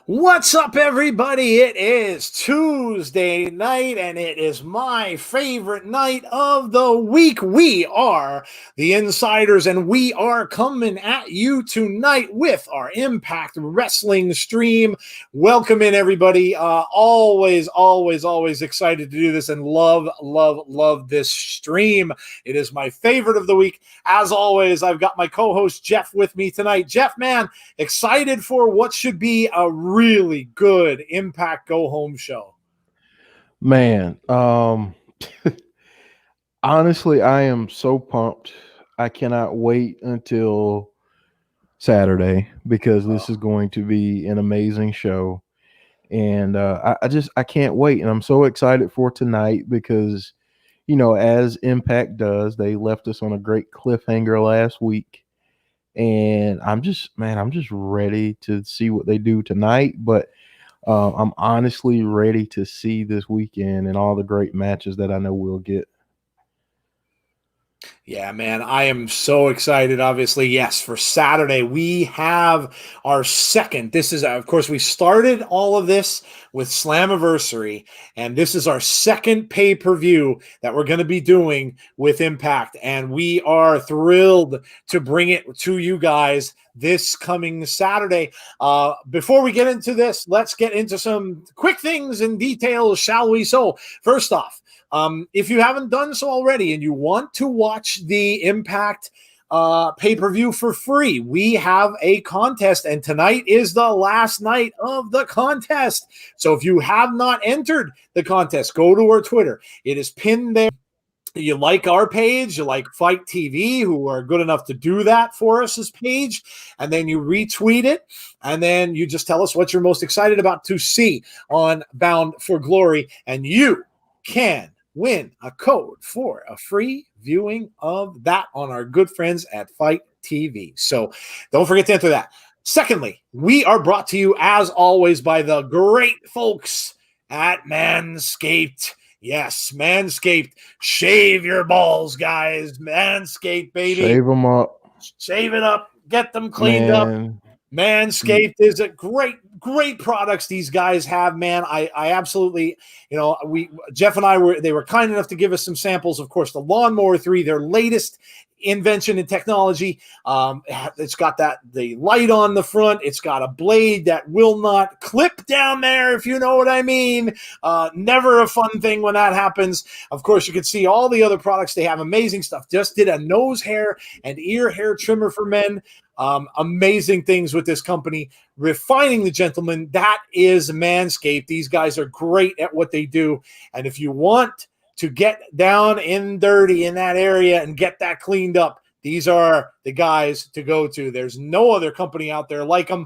What's up, everybody? It is Tuesday night, and it is my favorite night of the week. We are the Insiders, and we are coming at you tonight with our Impact Wrestling stream. Welcome in, everybody. Always excited to do this and love this stream. It is my favorite of the week. As always, I've got my co-host Jeff with me tonight. Jeff, man, excited for what should be a really good Impact Go Home show. Man, honestly, I am so pumped. I cannot wait until Saturday because this is going to be an amazing show. And I can't wait. And I'm so excited for tonight because, as Impact does, they left us on a great cliffhanger last week. And I'm just ready to see what they do tonight. But I'm honestly ready to see this weekend and all the great matches that I know we'll get. Yeah, man, I am so excited. Obviously, yes, for Saturday, we have our second. This is, of course, we started all of this with Slammiversary, and this is our second pay-per-view that we're going to be doing with Impact, and we are thrilled to bring it to you guys this coming Saturday. Before we get into this, let's get into some quick things and details, shall we? So, first off, if you haven't done so already and you want to watch the Impact pay-per-view for free, we have a contest, and tonight is the last night of the contest. So if you have not entered the contest, go to our Twitter. It is pinned there. You like our page, you like Fight TV, who are good enough to do that for us, this page, and then you retweet it, and then you just tell us what you're most excited about to see on Bound for Glory, and you can win a code for a free viewing of that on our good friends at Fight TV. So don't forget to enter that. Secondly, we are brought to you, as always, by the great folks at Manscaped. Yes, Manscaped. Shave your balls, guys. Manscaped, baby. Shave them up. Shave it up. Get them cleaned up. Manscaped is a great products these guys have, man. I absolutely, Jeff and I were kind enough to give us some samples. Of course, the Lawnmower 3, their latest invention and technology. It's got the light on the front. It's got a blade that will not clip down there, if you know what I mean. Never a fun thing when that happens. Of course, you can see all the other products. They have amazing stuff. Just did a nose hair and ear hair trimmer for men. Amazing things with this company. Refining the gentleman, that is Manscaped. These guys are great at what they do. And if you want to get down in dirty in that area and get that cleaned up, these are the guys to go to. There's no other company out there like them.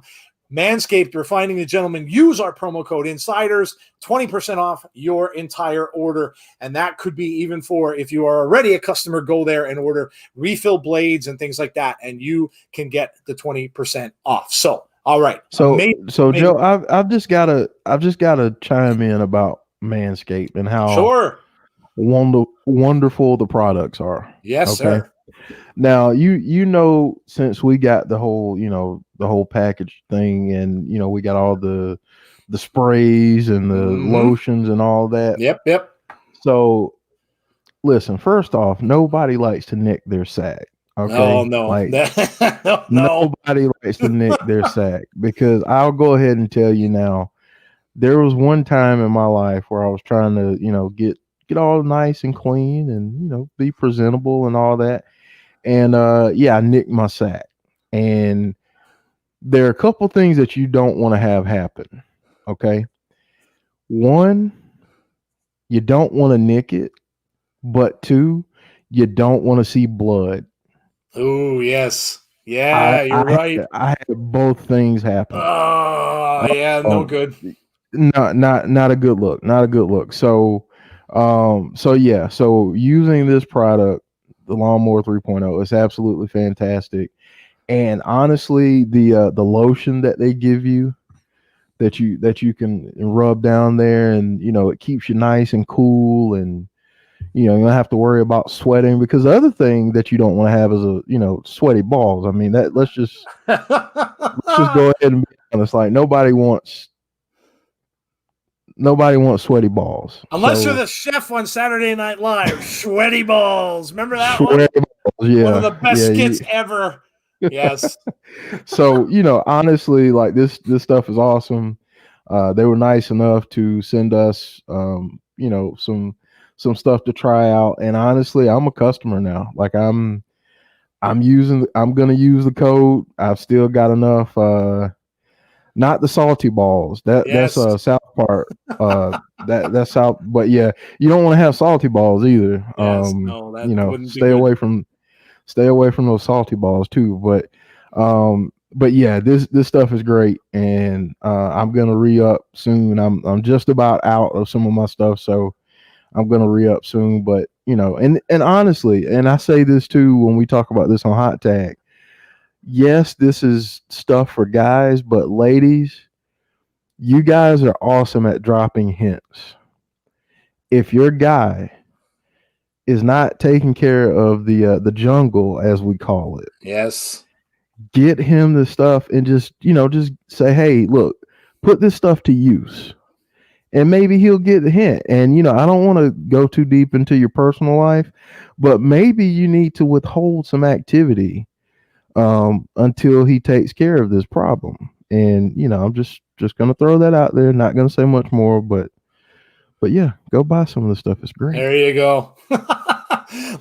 Manscaped, Refining the Gentleman. Use our promo code Insiders, 20% off your entire order. And that could be even for, if you are already a customer, go there and order refill blades and things like that, and you can get the 20% off. So, all right. So Joe, I've just gotta chime in about Manscaped and how wonderful the products are. Yes, sir. Now since we got the whole package thing, and we got all the sprays and the lotions and all that. Yep. So listen, first off, nobody likes to nick their sack. Okay. Oh no. No. Nobody likes to nick their sack, because I'll go ahead and tell you now, there was one time in my life where I was trying to, get all nice and clean and, be presentable and all that. And I nicked my sack. And there are a couple things that you don't want to have happen. Okay. One, you don't want to nick it, but two, you don't want to see blood. Oh, yes. Yeah, you're right. I had both things happen. Oh, yeah, no good. Not a good look. Not a good look. So using this product, the Lawnmower 3.0, is absolutely fantastic. And honestly, the lotion that they give you, that you can rub down there, and it keeps you nice and cool, and you don't have to worry about sweating, because the other thing that you don't want to have is sweaty balls. I mean, let's just go ahead and be honest. Like, nobody wants nobody wants sweaty balls. Unless you're So the chef on Saturday Night Live. Sweaty balls. Remember that one? sweaty balls, One of the yeah, best yeah. skits ever. Yes. So honestly, like this stuff is awesome. They were nice enough to send us, some stuff to try out, and honestly, I'm a customer now. Like I'm gonna use the code. I've still got enough. Not the salty balls. That's Yes. South part. That's South. But yeah, you don't want to have salty balls either. Yes. No, that wouldn't be Stay good. away from those salty balls too. But yeah, this stuff is great, and I'm gonna re-up soon. I'm just about out of some of my stuff, so I'm gonna re-up soon. But and honestly, and I say this too when we talk about this on Hot Tag. Yes, this is stuff for guys, but ladies, you guys are awesome at dropping hints. If your guy is not taking care of the jungle, as we call it, Yes. get him the stuff and just say, hey, look, put this stuff to use. And maybe he'll get the hint. And I don't want to go too deep into your personal life, but maybe you need to withhold some activity until he takes care of this problem. And I'm just gonna throw that out there. Not gonna say much more, but yeah, go buy some of the stuff. It's great. There you go.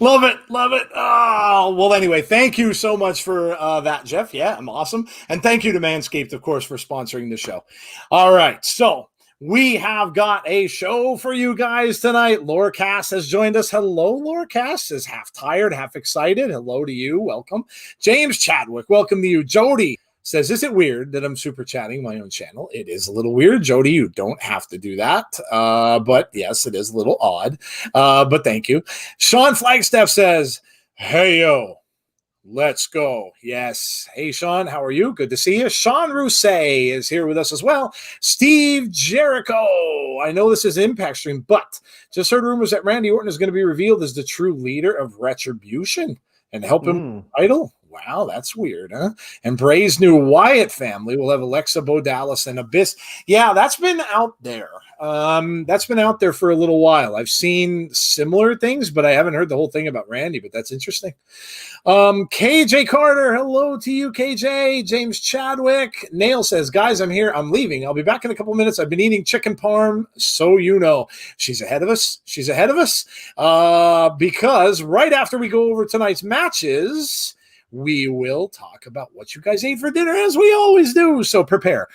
Love it. Love it. Oh, well, anyway, thank you so much for that, Jeff. Yeah, I'm awesome. And thank you to Manscaped, of course, for sponsoring the show. All right. So we have got a show for you guys tonight. Laura Cass has joined us. Hello, Laura Cass is half tired, half excited. Hello to you. Welcome. James Chadwick, welcome to you. Jody says, is it weird that I'm super chatting my own channel? It is a little weird. Jody, you don't have to do that. But yes, it is a little odd. But thank you. Sean Flagstaff says, hey, yo. Let's go. Yes. Hey, Sean, how are you? Good to see you. Sean Rousset is here with us as well. Steve Jericho. I know this is Impact Stream, but just heard rumors that Randy Orton is going to be revealed as the true leader of Retribution and help him title. Wow, that's weird, huh? And Bray's new Wyatt family will have Alexa Bodalis and Abyss. Yeah, that's been out there. That's been out there for a little while. I've seen similar things, but I haven't heard the whole thing about Randy, but that's interesting. KJ Carter, hello to you, KJ. James Chadwick. Nail says, guys, I'm here. I'm leaving. I'll be back in a couple minutes. I've been eating chicken parm, so she's ahead of us. She's ahead of us. Because right after we go over tonight's matches, we will talk about what you guys ate for dinner, as we always do. So prepare.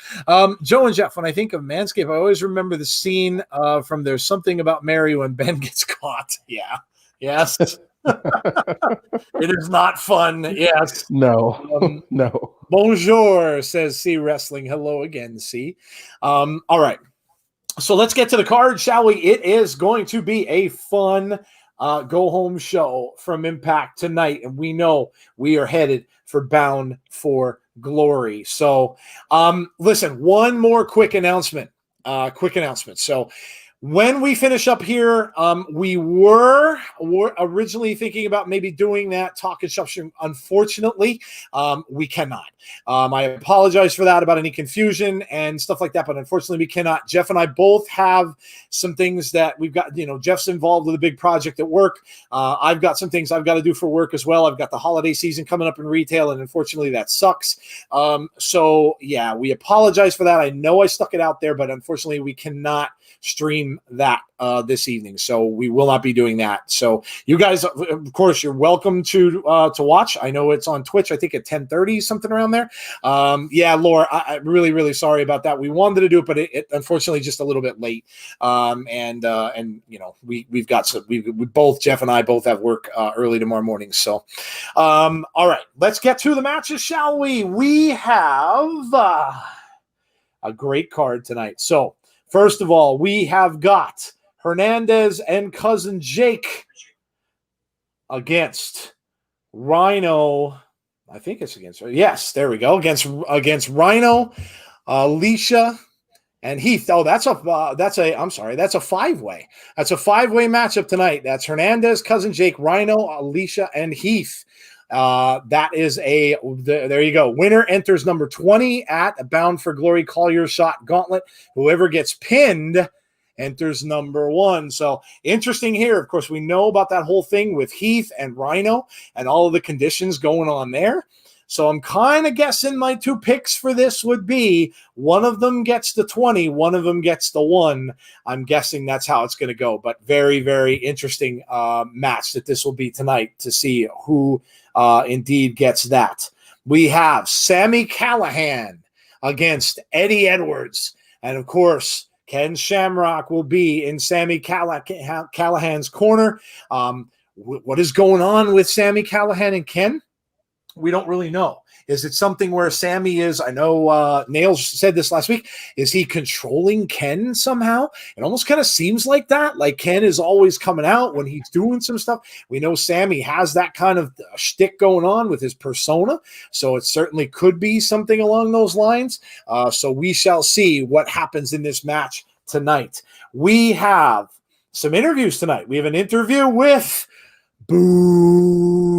Joe and Jeff, when I think of Manscaped, I always remember the scene from There's Something About Mary when Ben gets caught. Yeah. Yes. It is not fun. Yes. No. No. Bonjour, says C Wrestling. Hello again, C. All right. So let's get to the card, shall we? It is going to be a fun go home show from Impact tonight, and we know we are headed for Bound for Glory. So listen, one more quick announcement. So when we finish up here, we were originally thinking about maybe doing that talk and shop stream. Unfortunately, we cannot. I apologize for that, about any confusion and stuff like that, but unfortunately we cannot. Jeff and I both have some things that we've got, Jeff's involved with a big project at work. I've got some things I've got to do for work as well. I've got the holiday season coming up in retail, and unfortunately that sucks. So yeah, we apologize for that. I know I stuck it out there, but unfortunately we cannot stream that this evening, so we will not be doing that. So you guys, of course, you're welcome to watch. I know it's on Twitch, I think at 10:30, something around there. Yeah, Laura, I'm really, really sorry about that. We wanted to do it, but it unfortunately just a little bit late. And we've got some, we both, Jeff and I both have work early tomorrow morning. So all right, let's get to the matches, shall we? We have a great card tonight. So first of all, we have got Hernandez and Cousin Jake against Rhino. I think it's against. Yes, there we go. Against Rhino, Alicia, and Heath. Oh, that's a five-way. That's a five-way matchup tonight. That's Hernandez, Cousin Jake, Rhino, Alicia, and Heath. That is there you go. Winner enters number 20 at Bound for Glory Call Your Shot Gauntlet. Whoever gets pinned enters number 1. So interesting here. Of course, we know about that whole thing with Heath and Rhino and all of the conditions going on there. So I'm kind of guessing my 2 picks for this would be one of them gets the 20, one of them gets the 1. I'm guessing that's how it's going to go. But very, very interesting match that this will be tonight to see who indeed gets that. We have Sami Callihan against Eddie Edwards. And of course, Ken Shamrock will be in Sami Callihan's corner. What is going on with Sami Callihan and Ken? We don't really know. Is it something where Sami is, I know Nails said this last week, is he controlling Ken somehow? It almost kind of seems like that. Like Ken is always coming out when he's doing some stuff. We know Sami has that kind of shtick going on with his persona. So it certainly could be something along those lines. So we shall see what happens in this match tonight. We have some interviews tonight. We have an interview with Moose.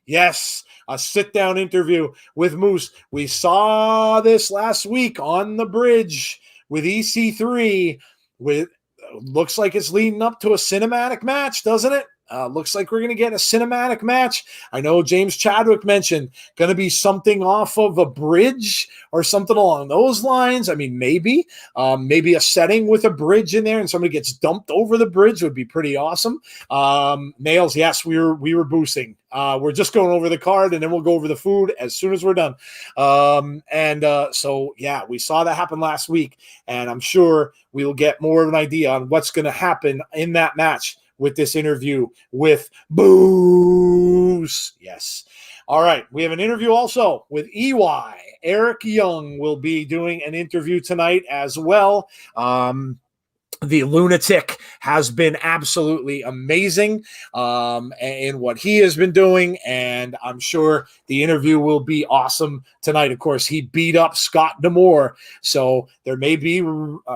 Yes, a sit-down interview with Moose. We saw this last week on the bridge with EC3. Looks like it's leading up to a cinematic match, doesn't it? Looks like we're going to get a cinematic match. I know James Chadwick mentioned going to be something off of a bridge or something along those lines. I mean, maybe a setting with a bridge in there and somebody gets dumped over the bridge would be pretty awesome. Nails, yes, we were boosting. We're just going over the card and then we'll go over the food as soon as we're done. So yeah, we saw that happen last week, and I'm sure we will get more of an idea on what's going to happen in that match with this interview with Booze. Yes. All right. We have an interview also with EY. Eric Young will be doing an interview tonight as well. The Lunatic has been absolutely amazing in what he has been doing, and I'm sure the interview will be awesome tonight. Of course, he beat up Scott D'Amore, so there may be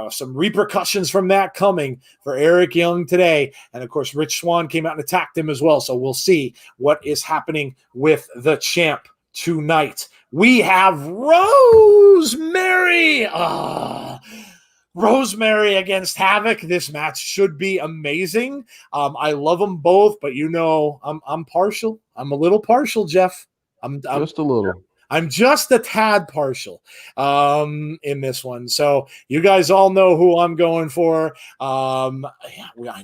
some repercussions from that coming for Eric Young today. And of course, Rich Swann came out and attacked him as well, so we'll see what is happening with the champ tonight. We have Rosemary. Rosemary against Havoc. This match should be amazing. I love them both, but you know, I'm partial. I'm a little partial, Jeff. I'm just a little. I'm just a tad partial in this one. So you guys all know who I'm going for. I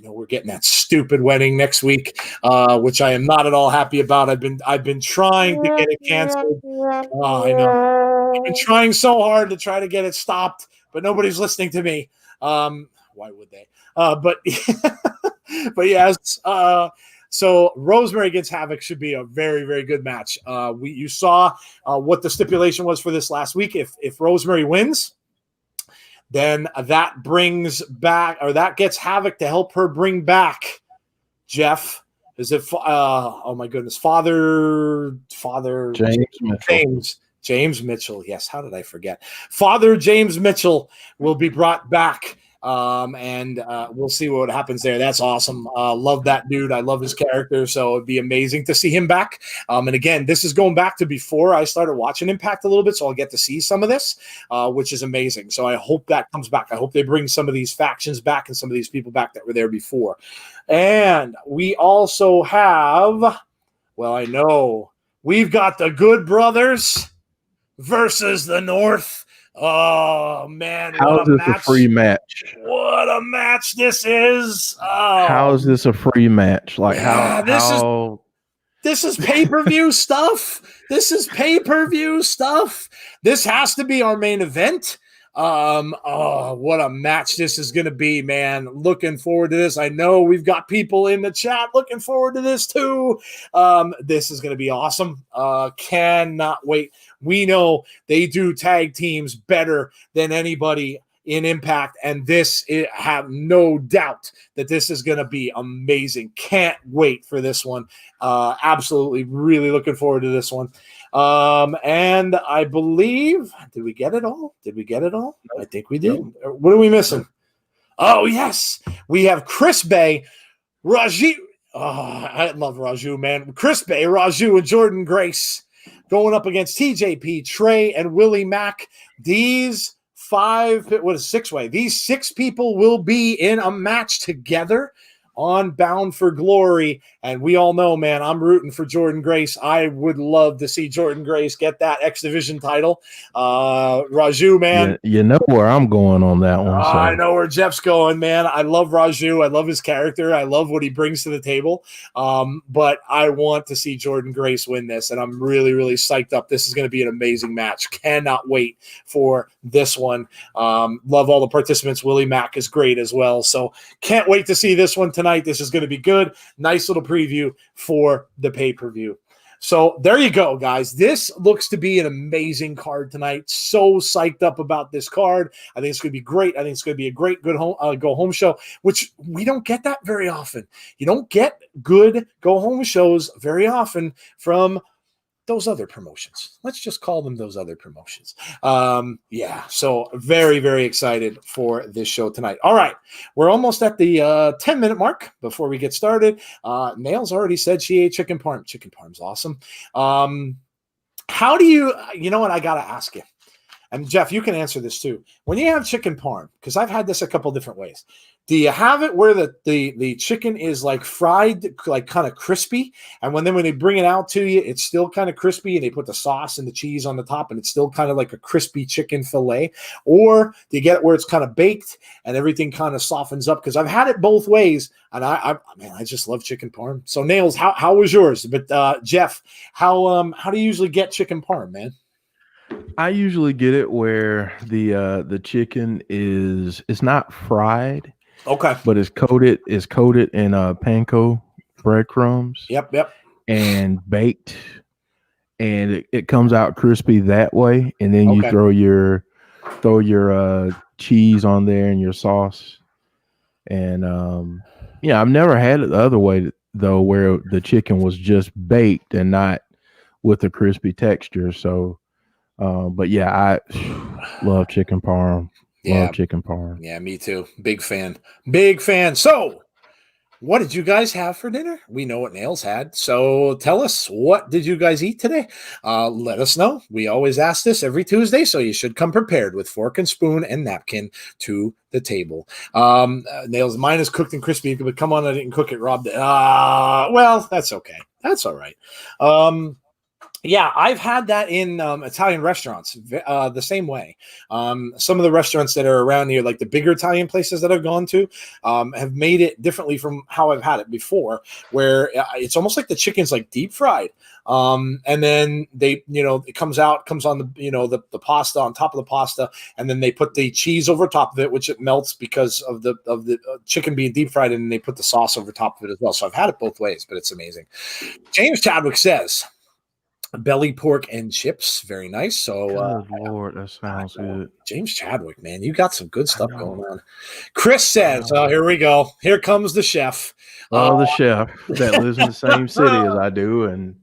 know we're getting that stupid wedding next week, which I am not at all happy about. I've been trying to get it canceled. I know. I've been trying so hard to try to get it stopped, but nobody's listening to me. Why would they? But yes. So Rosemary against Havoc should be a very, very good match. You saw what the stipulation was for this last week. If Rosemary wins, then that brings back, or that gets Havoc to help her bring back Jeff. Is it? Oh my goodness, Father James Mitchell. Yes. How did I forget? Father James Mitchell will be brought back. And we'll see what happens there. That's awesome. Love that dude. I love his character. So it'd be amazing to see him back. And again, this is going back to before I started watching Impact a little bit. So I'll get to see some of this, which is amazing. So I hope that comes back. I hope they bring some of these factions back and some of these people back that were there before. And we also have, well, I know we've got the Good Brothers versus the North. Oh man! How is this a free match? What a match this is! Oh. How is this a free match? Like how? This is pay-per-view stuff. This is pay-per-view stuff. This has to be our main event. What a match this is going to be, man. Looking forward to this. I know we've got people in the chat looking forward to this too. This is going to be awesome. Cannot wait. We know they do tag teams better than anybody in Impact, and have no doubt that this is going to be amazing. Can't wait for this one. Absolutely, really looking forward to this one. And I believe, did we get it all? I think we did. What are we missing? Oh, yes. We have Chris Bay, Raju. Oh, I love Raju, man. Chris Bay, Raju, and Jordan Grace going up against TJP, Trey, and Willie Mack. These six-way. These 6 people will be in a match together on Bound for Glory. And we all know, man, I'm rooting for Jordan Grace. I would love to see Jordan Grace get that X Division title. Raju, man. You know where I'm going on that one. So. I know where Jeff's going, man. I love Raju. I love his character. I love what he brings to the table. But I want to see Jordan Grace win this, and I'm really, really psyched up. This is going to be an amazing match. Cannot wait for this one. Love all the participants. Willie Mack is great as well. So can't wait to see this one tonight. This is going to be good. Nice little preview for the pay-per-view. So there you go, guys. This looks to be an amazing card tonight. So psyched up about this card. I think it's going to be great. I think it's going to be a great good go-home show, which we don't get that very often. You don't get good go-home shows very often from those other promotions. Let's just call them those other promotions. So very, very excited for this show tonight. All right, we're almost at the 10-minute mark before we get started. Nails already said she ate chicken parm. Chicken parm's awesome. How do you know what, I got to ask you, and Jeff, you can answer this too. When you have chicken parm, because I've had this a couple different ways, do you have it where the chicken is like fried, like kind of crispy, and when they bring it out to you, it's still kind of crispy, and they put the sauce and the cheese on the top, and it's still kind of like a crispy chicken fillet? Or do you get it where it's kind of baked and everything kind of softens up? Because I've had it both ways, and I just love chicken parm. So Nails, how was yours? But Jeff, how do you usually get chicken parm, man? I usually get it where the chicken is, it's not fried. Okay. But it's coated in panko breadcrumbs. Yep. And baked, and it comes out crispy that way. And then you throw your cheese on there and your sauce. And I've never had it the other way though, where the chicken was just baked and not with a crispy texture. So, but yeah, I love chicken parm. Love chicken parm. Yeah, me too. Big fan. So, what did you guys have for dinner? We know what Nails had. So tell us, what did you guys eat today? Let us know. We always ask this every Tuesday, so you should come prepared with fork and spoon and napkin to the table. Nails, mine is cooked and crispy, but come on, I didn't cook it, Rob. Well, that's okay. That's all right. Yeah, I've had that in Italian restaurants the same way. Some of the restaurants that are around here, like the bigger Italian places that I've gone to, have made it differently from how I've had it before, where it's almost like the chicken's like deep fried. And then they, it comes on the the pasta on top of the pasta, and then they put the cheese over top of it, which it melts because of the chicken being deep fried, and then they put the sauce over top of it as well. So I've had it both ways, but it's amazing. James Chadwick says, belly pork and chips, very nice. So, good Lord, that sounds good. James Chadwick, man, you got some good stuff going on. Chris says, here we go. Here comes the chef. The chef that lives in the same city as I do, and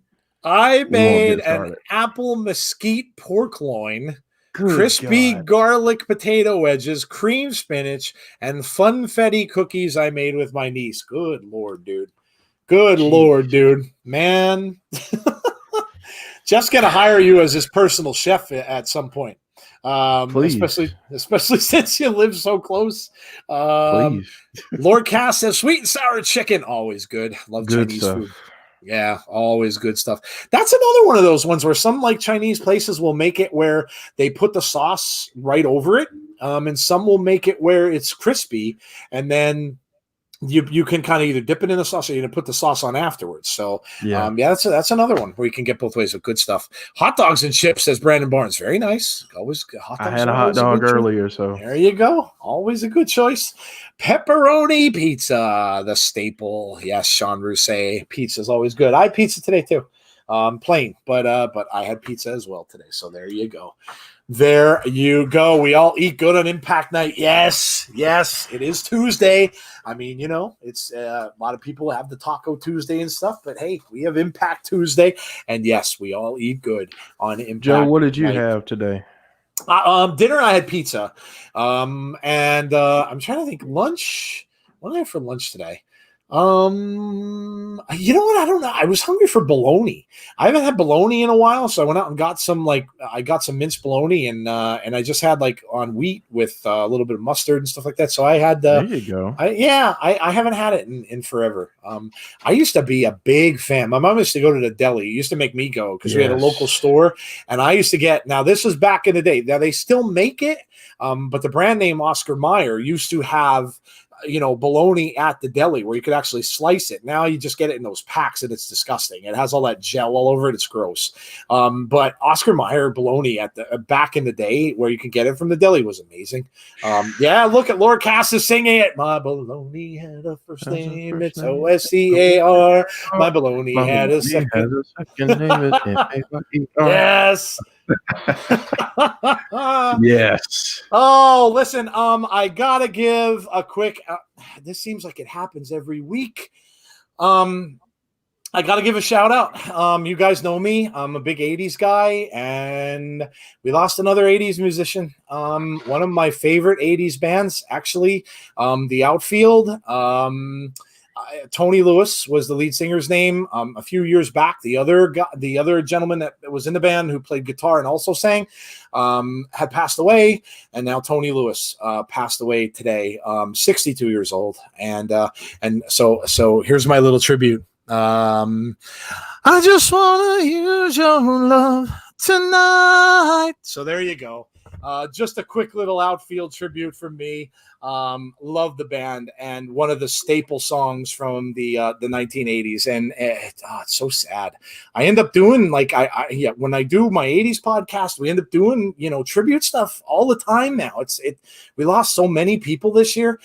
I made an apple mesquite pork loin, crispy garlic potato wedges, cream spinach, and funfetti cookies I made with my niece. Good Lord, dude. Lord, dude. Man. Jeff's gonna hire you as his personal chef at some point, especially since you live so close. Lord Cass says sweet and sour chicken, always good. Love good Chinese food. Yeah, always good stuff. That's another one of those ones where some like Chinese places will make it where they put the sauce right over it, and some will make it where it's crispy, and then you can kind of either dip it in the sauce or you can put the sauce on afterwards. So that's another one where you can get both ways of good stuff. Hot dogs and chips, says Brandon Barnes. Very nice. Always hot dogs. I had a hot dog earlier, so there you go. Always a good choice. Pepperoni pizza, the staple. Yes, Sean Rousset. Pizza is always good. I had pizza today too. Plain, but I had pizza as well today. So there you go. There you go. We all eat good on Impact Night. Yes, it is Tuesday. I mean, it's a lot of people have the Taco Tuesday and stuff, but hey, we have Impact Tuesday, and yes, we all eat good on Impact. Joe, what did you have today? Dinner, I had pizza, and I'm trying to think. Lunch. What did I have for lunch today? You know what? I don't know. I was hungry for bologna. I haven't had bologna in a while, so I went out and got some I got some minced bologna and I just had like on wheat with a little bit of mustard and stuff like that. So I had There you go. I haven't had it in forever. I used to be a big fan. My mom used to go to the deli. Used to make me go because we had a local store, and I used to get. Now this was back in the day. Now they still make it, but the brand name Oscar Mayer used to have bologna at the deli where you could actually slice it. Now you just get it in those packs and it's disgusting. It has all that gel all over it. It's gross. But Oscar Mayer bologna at the back in the day where you can get it from the deli was amazing. Yeah, look at Laura Cass is singing it. My bologna had a first name. It's Oscar. My bologna had a second name. Yes. Yes. Oh, listen, I gotta give a quick this seems like it happens every week. I gotta give a shout out. You guys know me. I'm a big 80s guy, and we lost another 80s musician. One of my favorite 80s bands, actually, the Outfield. Tony Lewis was the lead singer's name. A few years back, the other gentleman that was in the band who played guitar and also sang, had passed away, and now Tony Lewis passed away today, 62 years old. And so here's my little tribute. I just want to use your love tonight. So there you go. Just a quick little Outfield tribute from me. Love the band and one of the staple songs from the 1980s. And it's so sad. I end up doing when I do my 80s podcast, we end up doing tribute stuff all the time now. We lost so many people this year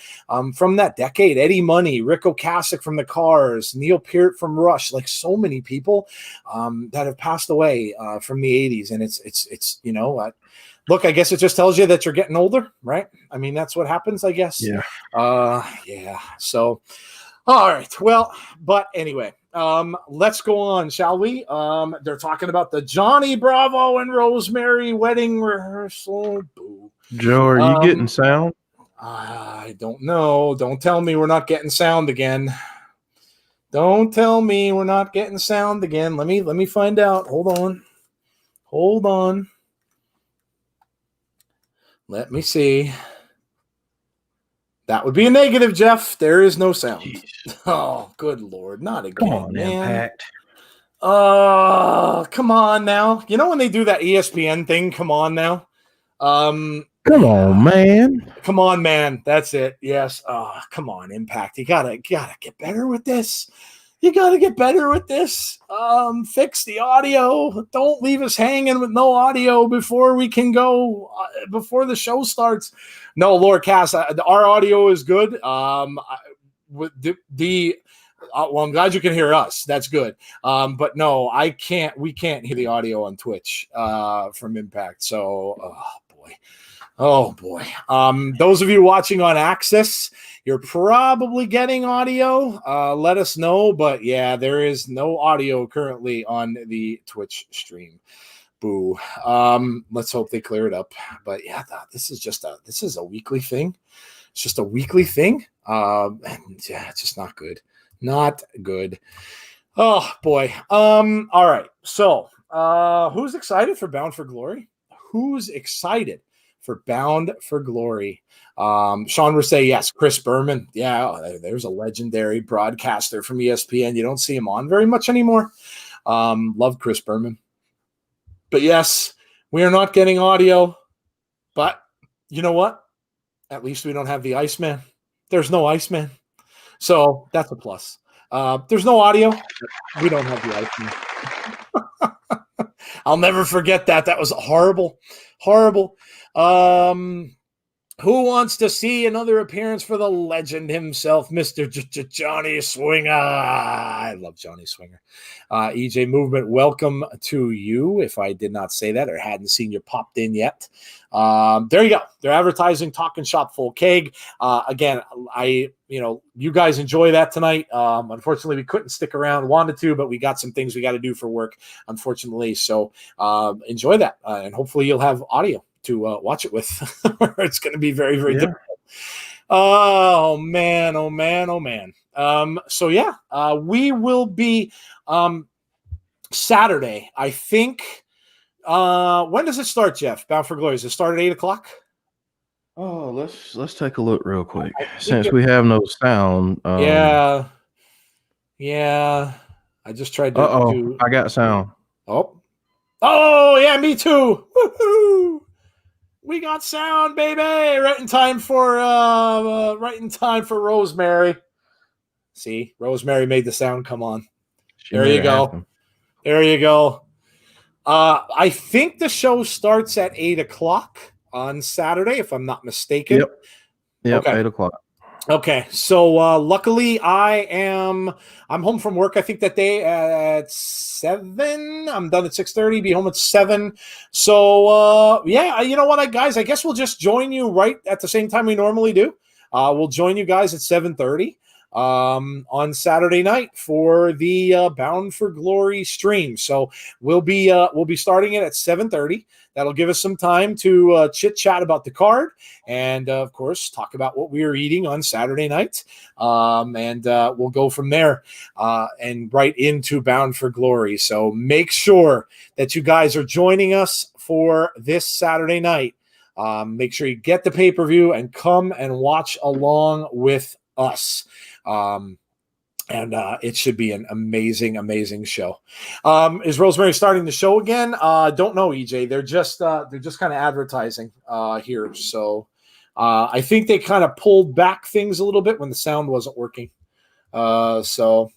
from that decade. Eddie Money, Rick Ocasek from the Cars, Neil Peart from Rush, like so many people that have passed away from the 80s. And it's look, I guess it just tells you that you're getting older, right? I mean, that's what happens, I guess. Yeah. Yeah. So, all right. Well, but anyway, let's go on, shall we? They're talking about the Johnny Bravo and Rosemary wedding rehearsal. Boo. Joe, are you getting sound? I don't know. Don't tell me we're not getting sound again. Don't tell me we're not getting sound again. Let me find out. Hold on. Let me see. That would be a negative, Jeff. There is no sound. Jeez. Oh, good Lord. Not again, come on, man. Impact. Oh, come on now. You know when they do that ESPN thing? Come on now. Come on, man. Come on, man. That's it. Yes. Oh, come on, Impact. You gotta get better with this. You got to get better with this. Fix the audio. Don't leave us hanging with no audio before we can go, before the show starts. No, Laura Cass, our audio is good. Well, I'm glad you can hear us. That's good. But no, we can't hear the audio on Twitch from Impact. So, oh boy. Those of you watching on Access, you're probably getting audio. Let us know. But yeah, there is no audio currently on the Twitch stream. Boo. Let's hope they clear it up. But yeah, this is a weekly thing. It's just a weekly thing. And yeah, it's just not good. Not good. Oh boy. All right. So who's excited for Bound for Glory? Who's excited for Bound for Glory? Sean would say yes. Chris Berman, yeah, there's a legendary broadcaster from ESPN. You don't see him on very much anymore. Love Chris Berman, but yes, we are not getting audio. But you know what? At least we don't have the Iceman. There's no Iceman, so that's a plus. There's no audio. We don't have the Iceman. I'll never forget that. That was horrible. Who wants to see another appearance for the legend himself, Mr. Johnny Swinger? I love Johnny Swinger. EJ Movement, welcome to you. If I did not say that or hadn't seen you popped in yet. There you go. They're advertising Talking Shop Full Keg. Again, you guys enjoy that tonight. Unfortunately, we couldn't stick around. Wanted to, but we got some things we got to do for work, unfortunately. So enjoy that. And hopefully you'll have audio to watch it with. It's going to be very, very difficult. Oh man, oh man, oh man. So yeah, we will be Saturday. I think. When does it start, Jeff? Bound for Glory. Does it start at 8 o'clock? Oh, let's take a look real quick. I think Since we have no sound, yeah, yeah. I just tried to uh-oh, do. I got sound. Oh, oh yeah, me too. Woohoo! We got sound, baby. Right in time for Rosemary. See, Rosemary made the sound come on. She There made you it go. happen. There you go. I think the show starts at 8 o'clock on Saturday, if I'm not mistaken. Yep, Okay. 8 o'clock. Okay, so luckily I'm home from work. I think that day at 7. I'm done at 6:30. Be home at 7. So yeah, you know what, guys? I guess we'll just join you right at the same time we normally do. We'll join you guys at 7:30 on Saturday night for the Bound for Glory stream. So we'll be starting it at 7:30. That'll give us some time to chit chat about the card and, of course, talk about what we are eating on Saturday night. And we'll go from there and right into Bound for Glory. So make sure that you guys are joining us for this Saturday night. Make sure you get the pay-per-view and come and watch along with us. And it should be an amazing, amazing show. Is Rosemary starting the show again? Don't know, EJ. They're just kind of advertising here. So I think they kind of pulled back things a little bit when the sound wasn't working. So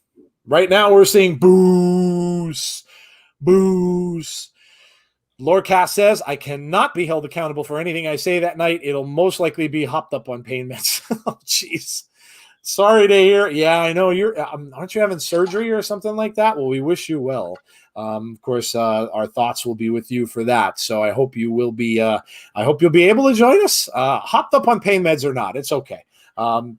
right now we're seeing boos. Lorecast says, I cannot be held accountable for anything I say that night. It'll most likely be hopped up on pain meds. Oh, jeez. Sorry to hear. Yeah, I know you're. Aren't you having surgery or something like that? Well, we wish you well. Of course, our thoughts will be with you for that. So I hope you will be. I hope you'll be able to join us. Hopped up on pain meds or not, it's okay.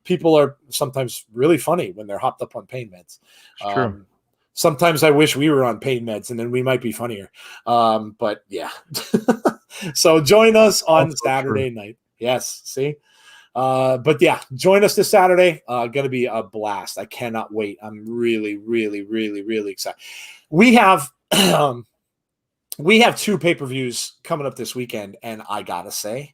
People are sometimes really funny when they're hopped up on pain meds. It's true. Sometimes I wish we were on pain meds, and then we might be funnier. But yeah. So join us on Also Saturday true. night. Yes. See. But yeah, join us this Saturday. Gonna be a blast. I cannot wait. I'm really, really, really, really excited. We have we have 2 pay-per-views coming up this weekend, and I gotta say,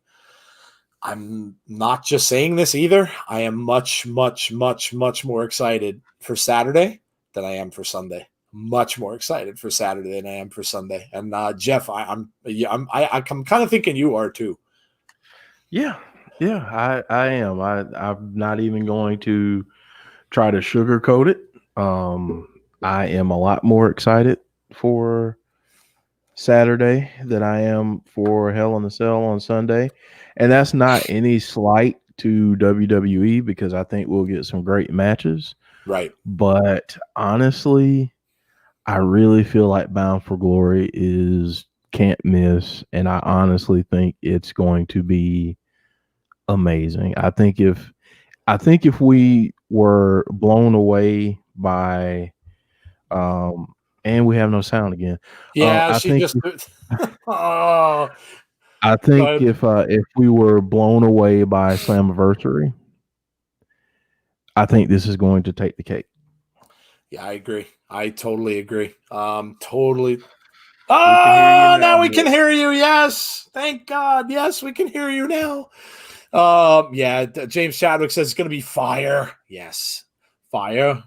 I'm not just saying this either. I am much, much, much, much more excited for Saturday than I am for Sunday. Much more excited for Saturday than I am for Sunday. And Jeff, I'm kind of thinking you are too. Yeah, I am. I'm not even going to try to sugarcoat it. I am a lot more excited for Saturday than I am for Hell in a Cell on Sunday. And that's not any slight to WWE because I think we'll get some great matches. Right. But honestly, I really feel like Bound for Glory is can't miss. And I honestly think it's going to be amazing. I think if we were blown away by and we have no sound again. Yeah, I she think just oh, I think if we were blown away by Slammiversary, I think this is going to take the cake. Yeah, I agree. I totally agree. Totally. Oh, now we can hear you. Yes. Thank God. Yes, we can hear you now. Yeah, James Chadwick says it's going to be fire. Yes. Fire.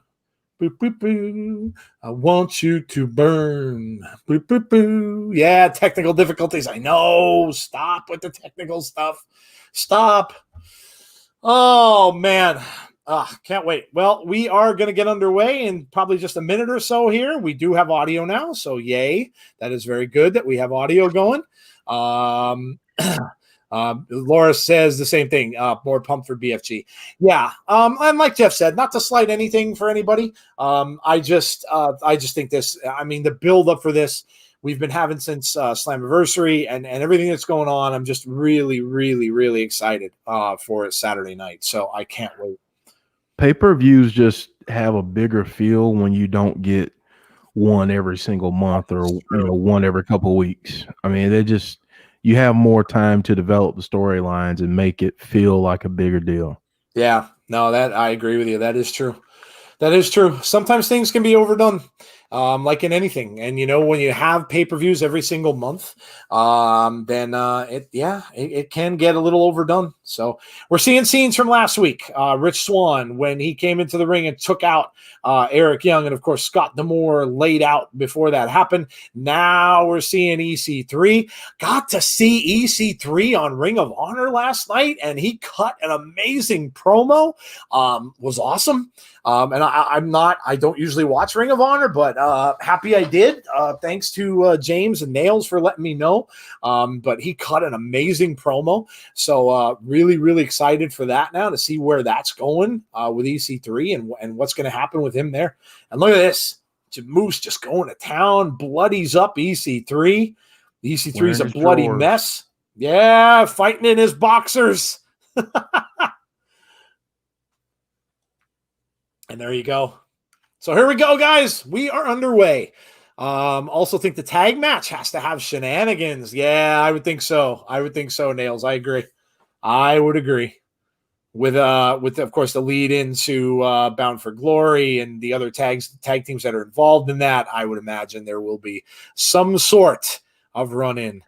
Boo, boo, boo. I want you to burn. Boo, boo, boo. Yeah, technical difficulties. I know. Stop with the technical stuff. Stop. Oh, man. Can't wait. Well, we are going to get underway in probably just a minute or so here. We do have audio now, so yay. That is very good that we have audio going. Laura says the same thing. More pumped for BFG. Yeah. And like Jeff said, not to slight anything for anybody. I just think this. I mean, the build up for this we've been having since Slammiversary and everything that's going on. I'm just really, really, really excited for it Saturday night. So I can't wait. Pay-per-views just have a bigger feel when you don't get one every single month or one every couple of weeks. I mean, you have more time to develop the storylines and make it feel like a bigger deal. Yeah, no, that I agree with you. That is true. That is true. Sometimes things can be overdone, like in anything. And when you have pay-per-views every single month, then it can get a little overdone. So we're seeing scenes from last week. Rich Swann, when he came into the ring and took out Eric Young, and of course Scott D'Amore laid out before that happened. Now we're seeing EC3. Got to see EC3 on Ring of Honor last night, and he cut an amazing promo. Was awesome. And I don't usually watch Ring of Honor, but happy I did. Thanks to James and Nails for letting me know. But he cut an amazing promo. So really, really excited for that now to see where that's going with EC3 and what's going to happen with him there. And look at this. Moose just going to town, bloodies up EC3. EC3 is a bloody mess. Yeah, fighting in his boxers. And there you go. So here we go, guys. We are underway. Also think the tag match has to have shenanigans. Yeah, I would think so. Nails. I agree. I would agree. With of course the lead into Bound for Glory and the other tag teams that are involved in that, I would imagine there will be some sort of run-in.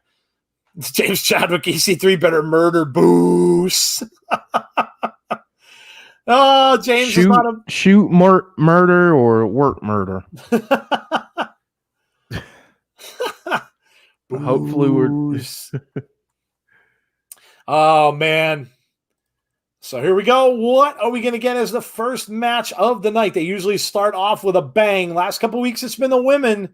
James Chadwick, EC3 better murder Boos. Oh, James shoot, is not a shoot murder or work murder. Hopefully we're. Oh man. So here we go. What are we going to get as the first match of the night? They usually start off with a bang. Last couple weeks it's been the women.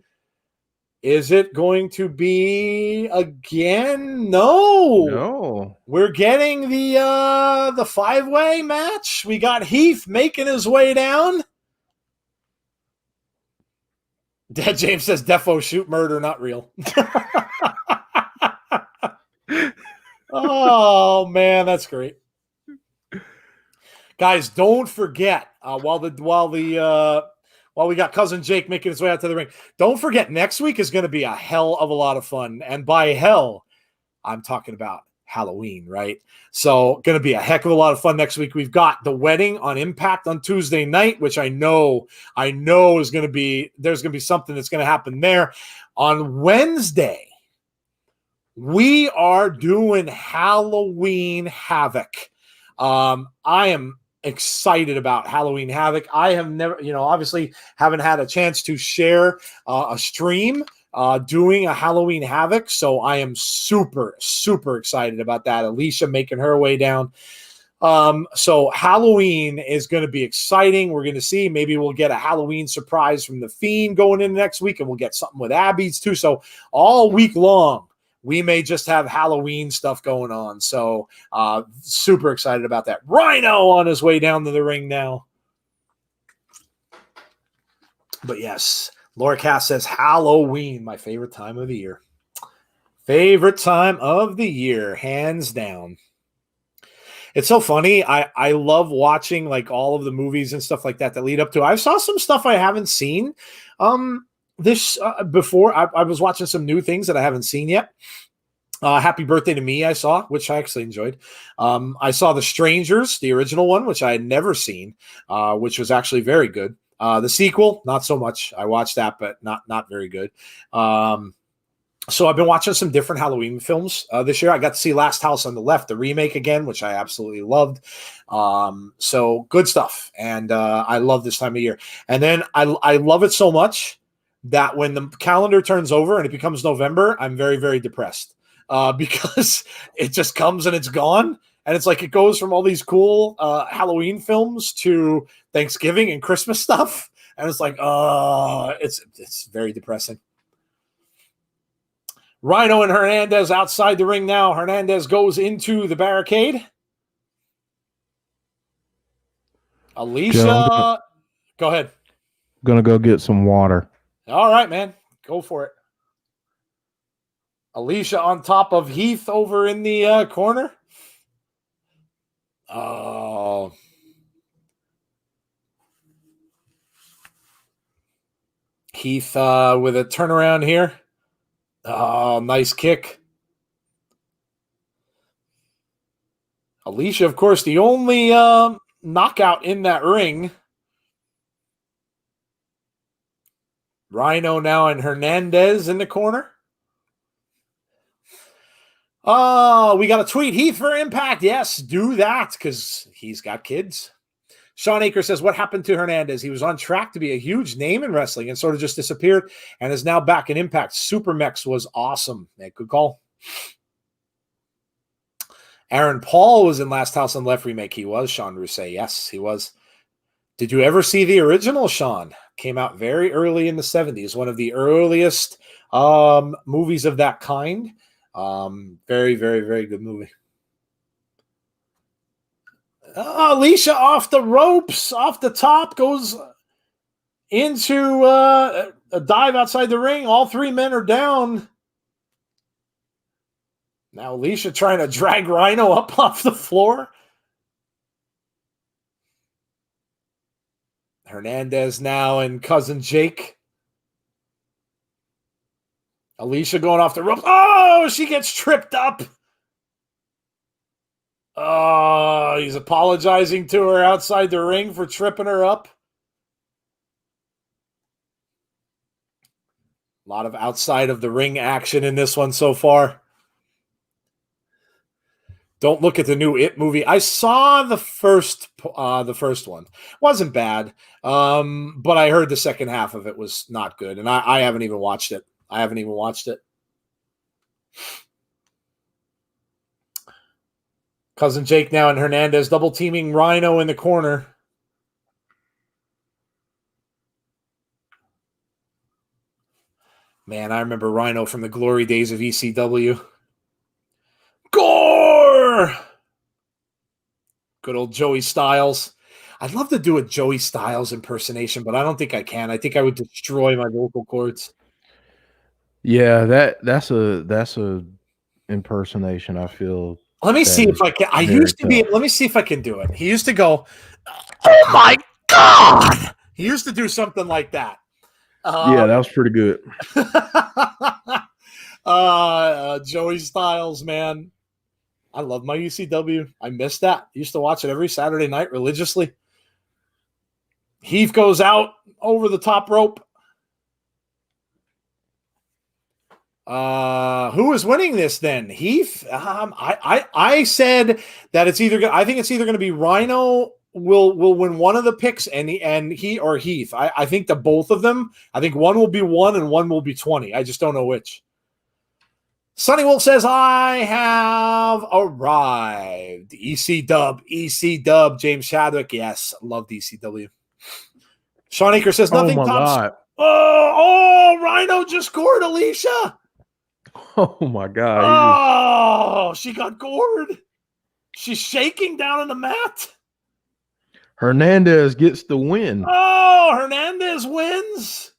Is it going to be again? No. We're getting the five-way match. We got Heath making his way down. Dad James says defo shoot murder, not real. Oh man, that's great. Guys, don't forget while we got cousin Jake making his way out to the ring, don't forget next week is going to be a hell of a lot of fun. And by hell, I'm talking about Halloween, right? So going to be a heck of a lot of fun next week. We've got the wedding on Impact on Tuesday night, which I know is going to be, there's going to be something that's going to happen there. On Wednesday, we are doing Halloween Havoc. I am excited about Halloween Havoc. I have never, obviously haven't had a chance to share a stream doing a Halloween Havoc. So I am super, super excited about that. Alicia making her way down. So Halloween is going to be exciting. We're going to see, maybe we'll get a Halloween surprise from the Fiend going in next week, and we'll get something with Abby's too. So all week long, we may just have Halloween stuff going on. So super excited about that. Rhino on his way down to the ring now. But yes, Laura Cass says Halloween, my favorite time of the year. Favorite time of the year, hands down. It's so funny. I love watching like all of the movies and stuff like that lead up to. I saw some stuff I haven't seen. Before I was watching some new things that I haven't seen yet. Happy Birthday to Me I saw, which I actually enjoyed. I saw The Strangers, the original one, which I had never seen, which was actually very good. The sequel, not so much. I watched that, but not very good. So I've been watching some different Halloween films this year. I got to see Last House on the Left, the remake again, which I absolutely loved. So good stuff. And I love this time of year. And then I love it so much that when the calendar turns over and it becomes November, I'm very, very depressed because it just comes and it's gone. And it's like it goes from all these cool Halloween films to Thanksgiving and Christmas stuff. And it's like, it's very depressing. Rhino and Hernandez outside the ring now. Hernandez goes into the barricade. Alicia, go ahead. Gonna go get some water. All right, man. Go for it. Alicia on top of Heath over in the corner. Oh. Heath with a turnaround here. Oh, nice kick. Alicia, of course, the only knockout in that ring. Rhino now and Hernandez in the corner. Oh, we got a tweet. Heath for Impact. Yes, do that because he's got kids. Sean Aker says, what happened to Hernandez? He was on track to be a huge name in wrestling and sort of just disappeared and is now back in Impact. Super Mex was awesome. Hey, good call. Aaron Paul was in Last House on Left remake. He was. Sean Rousset. Yes, he was. Did you ever see the original, Sean? Came out very early in the 70s. One of the earliest movies of that kind. Very, very, very good movie. Alicia off the ropes, off the top, goes into a dive outside the ring. All three men are down. Now Alicia trying to drag Rhino up off the floor. Hernandez now and Cousin Jake. Alicia going off the ropes. Oh, she gets tripped up. Oh, he's apologizing to her outside the ring for tripping her up. A lot of outside of the ring action in this one so far. Don't look at the new It movie. I saw the first one. Wasn't bad, but I heard the second half of it was not good, and I haven't even watched it. Cousin Jake now and Hernandez double teaming Rhino in the corner. Man, I remember Rhino from the glory days of ECW. Gore! Good old Joey Styles. I'd love to do a Joey Styles impersonation, but I don't think I can. I think I would destroy my vocal cords. Yeah, that's a impersonation. I feel. Let me see if I can. Let me see if I can do it. He used to go, "Oh my God!" He used to do something like that. Yeah, that was pretty good. Joey Styles, man. I love my ECW. I miss that. I used to watch it every Saturday night religiously. Heath goes out over the top rope. Who is winning this then? Heath? I said that it's either. I think it's either going to be Rhino will win one of the picks, and he or Heath. I think the both of them. I think one will be 1 and one will be 20. I just don't know which. Sonny Wolf says, I have arrived. EC Dub, James Chadwick. Yes, love ECW. Sean Aker says, nothing tops. God. Oh, Rhino just gored Alicia. Oh, my God. She got gored. She's shaking down on the mat. Hernandez gets the win. Oh, Hernandez wins.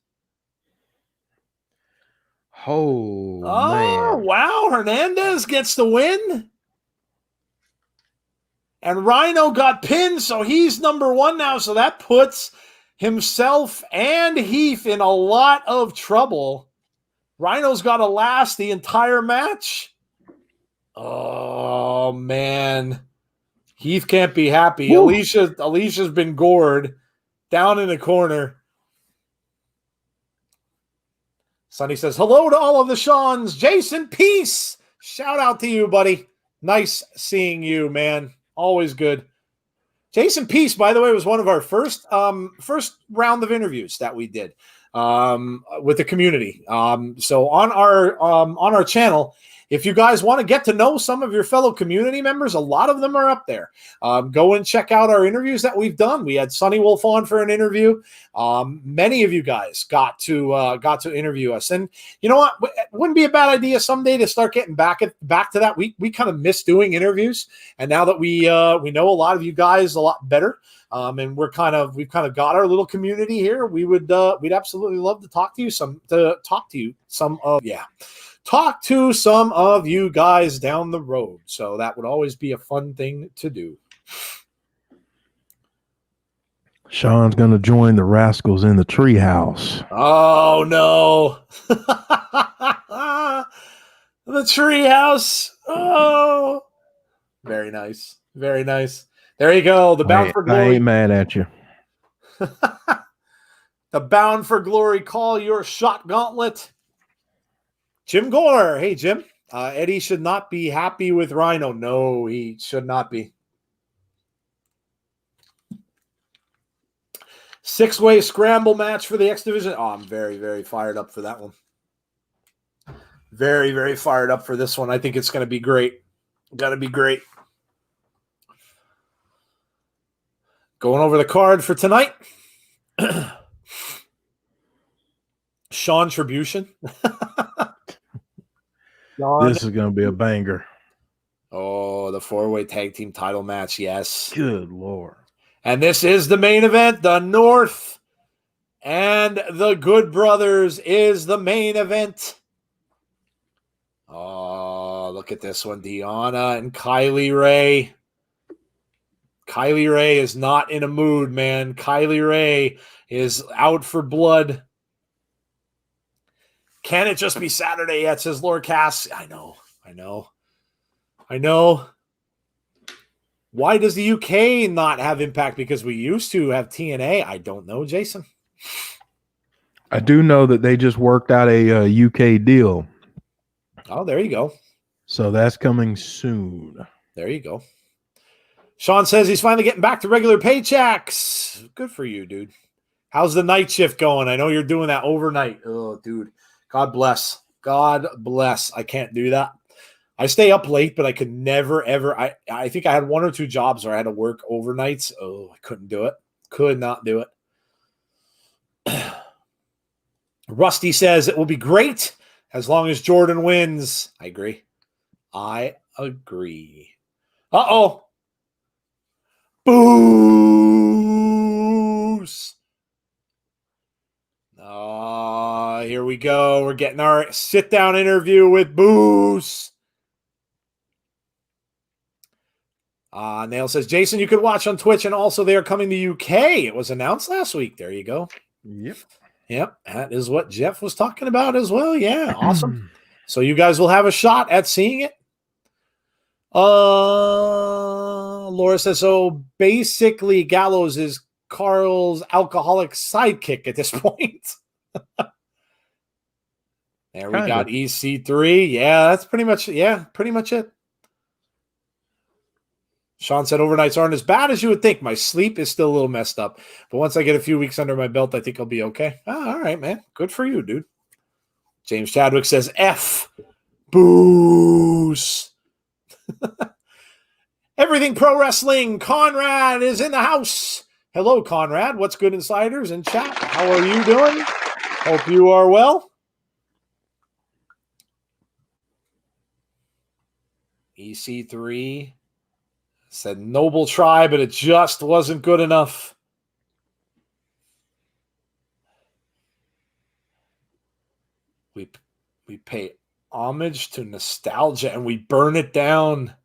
Oh, man. Wow. Hernandez gets the win. And Rhino got pinned, so he's number 1 now. So that puts himself and Heath in a lot of trouble. Rhino's got to last the entire match. Oh, man. Heath can't be happy. Woo. Alicia's been gored down in the corner. Sonny says, hello to all of the Seans. Jason, peace. Shout out to you, buddy. Nice seeing you, man. Always good. Jason Peace, by the way, was one of our first round of interviews that we did with the community. So on our channel, if you guys want to get to know some of your fellow community members, a lot of them are up there. Go and check out our interviews that we've done. We had Sonny Wolf on for an interview. Many of you guys got to interview us, and you know what? It wouldn't be a bad idea someday to start getting back to that. We kind of miss doing interviews, and now that we know a lot of you guys a lot better, and we've kind of got our little community here. We'd absolutely love to talk to some of you guys down the road. So that would always be a fun thing to do. Sean's going to join the Rascals in the treehouse. Oh, no. The treehouse. Oh. Very nice. Very nice. There you go. The Bound for I Glory. ain't mad at you. The Bound for Glory Call Your Shot Gauntlet. Jim Gore. Hey, Jim. Eddie should not be happy with Rhino. No, he should not be. 6-way scramble match for the X Division. Oh, I'm very, very fired up for that one. Very, very fired up for this one. I think it's going to be great. Got to be great. Going over the card for tonight. Sean Tribution. This is going to be a banger. Oh, the 4-way tag team title match. Yes. Good Lord. And this is the main event. The North and the Good Brothers is the main event. Oh, look at this one. Deanna and Kylie Ray. Kylie Ray is not in a mood, man. Kylie Ray is out for blood. Can it just be Saturday yet, says Laura Cass? I know. Why does the UK not have Impact? Because we used to have TNA. I don't know, Jason. I do know that they just worked out a UK deal. Oh, there you go. So that's coming soon. There you go. Sean says he's finally getting back to regular paychecks. Good for you, dude. How's the night shift going? I know you're doing that overnight. Oh, dude. God bless. God bless. I can't do that. I stay up late, but I could never, ever. I think I had 1 or 2 jobs where I had to work overnights. Oh, I couldn't do it. Could not do it. Rusty says it will be great as long as Jordan wins. I agree. Uh-oh. Boos. Here we go. We're getting our sit-down interview with Boos. Nail says, Jason, you could watch on Twitch, and also they are coming to UK. It was announced last week. There you go. Yep. That is what Jeff was talking about as well. Yeah, awesome. So you guys will have a shot at seeing it. Laura says, so basically Gallows is Carl's alcoholic sidekick at this point. There we got EC3. Yeah, that's pretty much it. Sean said overnights aren't as bad as you would think. My sleep is still a little messed up. But once I get a few weeks under my belt, I think I'll be okay. All right, man. Good for you, dude. James Chadwick says, F. Boos. Everything Pro Wrestling. Conrad is in the house. Hello, Conrad. What's good, insiders in chat? How are you doing? Hope you are well. EC3 said noble try, but it just wasn't good enough. We pay homage to nostalgia and we burn it down.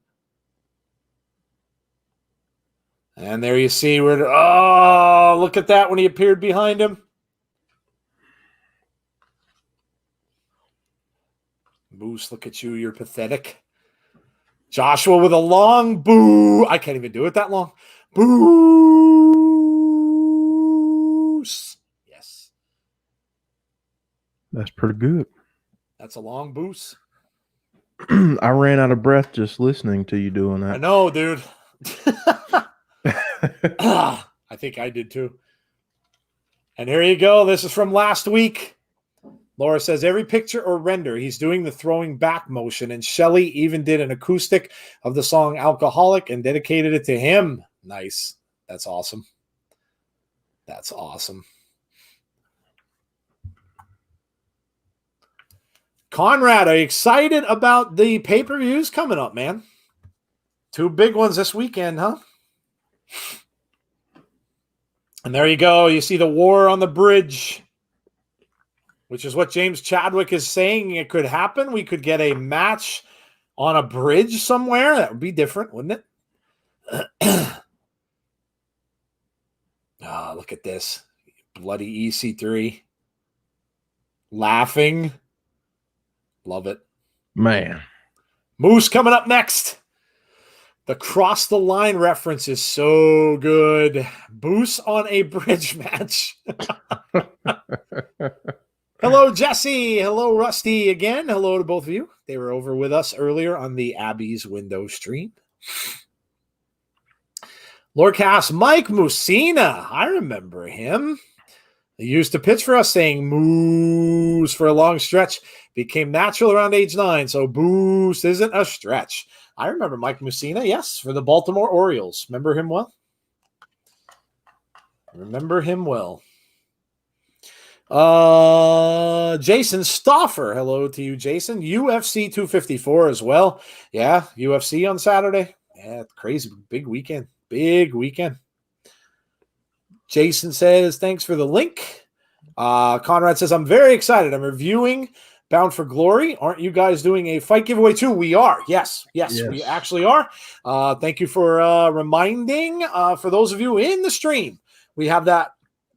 And there you see look at that when he appeared behind him. Moose, look at you. You're pathetic. Joshua with a long boo. I can't even do it that long. Boos. Yes. That's pretty good. That's a long boos. I ran out of breath just listening to you doing that. I know, dude. I think I did too. And here you go. This is from last week. Laura says, every picture or render, he's doing the throwing back motion. And Shelly even did an acoustic of the song Alcoholic and dedicated it to him. Nice. That's awesome. That's awesome. Conrad, are you excited about the pay-per-views coming up, man? 2 big ones this weekend, huh? And there you go. You see the war on the bridge, which is what James Chadwick is saying it could happen. We could get a match on a bridge somewhere. That would be different, wouldn't it? Look at this. Bloody EC3. Laughing. Love it. Man. Moose coming up next. The cross the line reference is so good. Boost on a bridge match. Hello, Jesse. Hello, Rusty again. Hello to both of you. They were over with us earlier on the Abby's window stream. Lordcast Mike Musina. I remember him. He used to pitch for us saying moose for a long stretch. Became natural around age 9, so boost isn't a stretch. I remember Mike Musina, yes, for the Baltimore Orioles. Remember him well? Jason Stoffer. Hello to you, Jason. UFC 254 as well. Yeah, UFC on Saturday. Yeah, crazy. Big weekend. Jason says, thanks for the link. Conrad says, I'm very excited. I'm reviewing Bound for Glory. Aren't you guys doing a fight giveaway too? We are. Yes, we actually are. Thank you for reminding. For those of you in the stream, we have that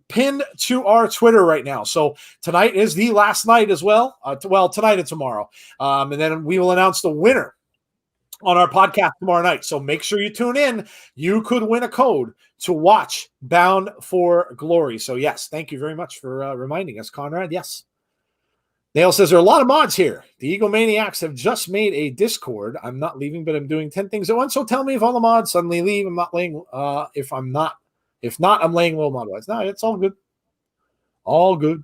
pinned to our Twitter right now. So tonight is the last night as well. Tonight and tomorrow. And then we will announce the winner on our podcast tomorrow night. So make sure you tune in. You could win a code to watch Bound for Glory. So yes, thank you very much for reminding us, Conrad. Yes. Nail says there are a lot of mods here. The Egomaniacs have just made a Discord. I'm not leaving, but I'm doing 10 things at once. So tell me if all the mods suddenly leave. I'm not laying. If not, I'm laying low mod-wise. No, it's all good. All good.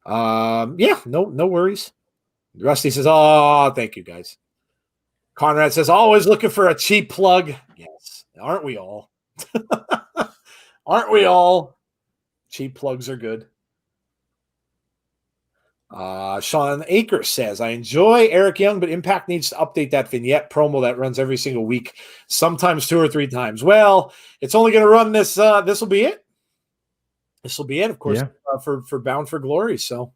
Yeah, no worries. Rusty says, oh, thank you guys. Conrad says, always looking for a cheap plug. Yes. Aren't we all? Aren't we all? Cheap plugs are good. Sean Akers says, I enjoy Eric Young, but Impact needs to update that vignette promo that runs every single week, sometimes 2 or 3 times. Well, it's only going to run this. This will be it. This will be it, of course, for Bound for Glory. So,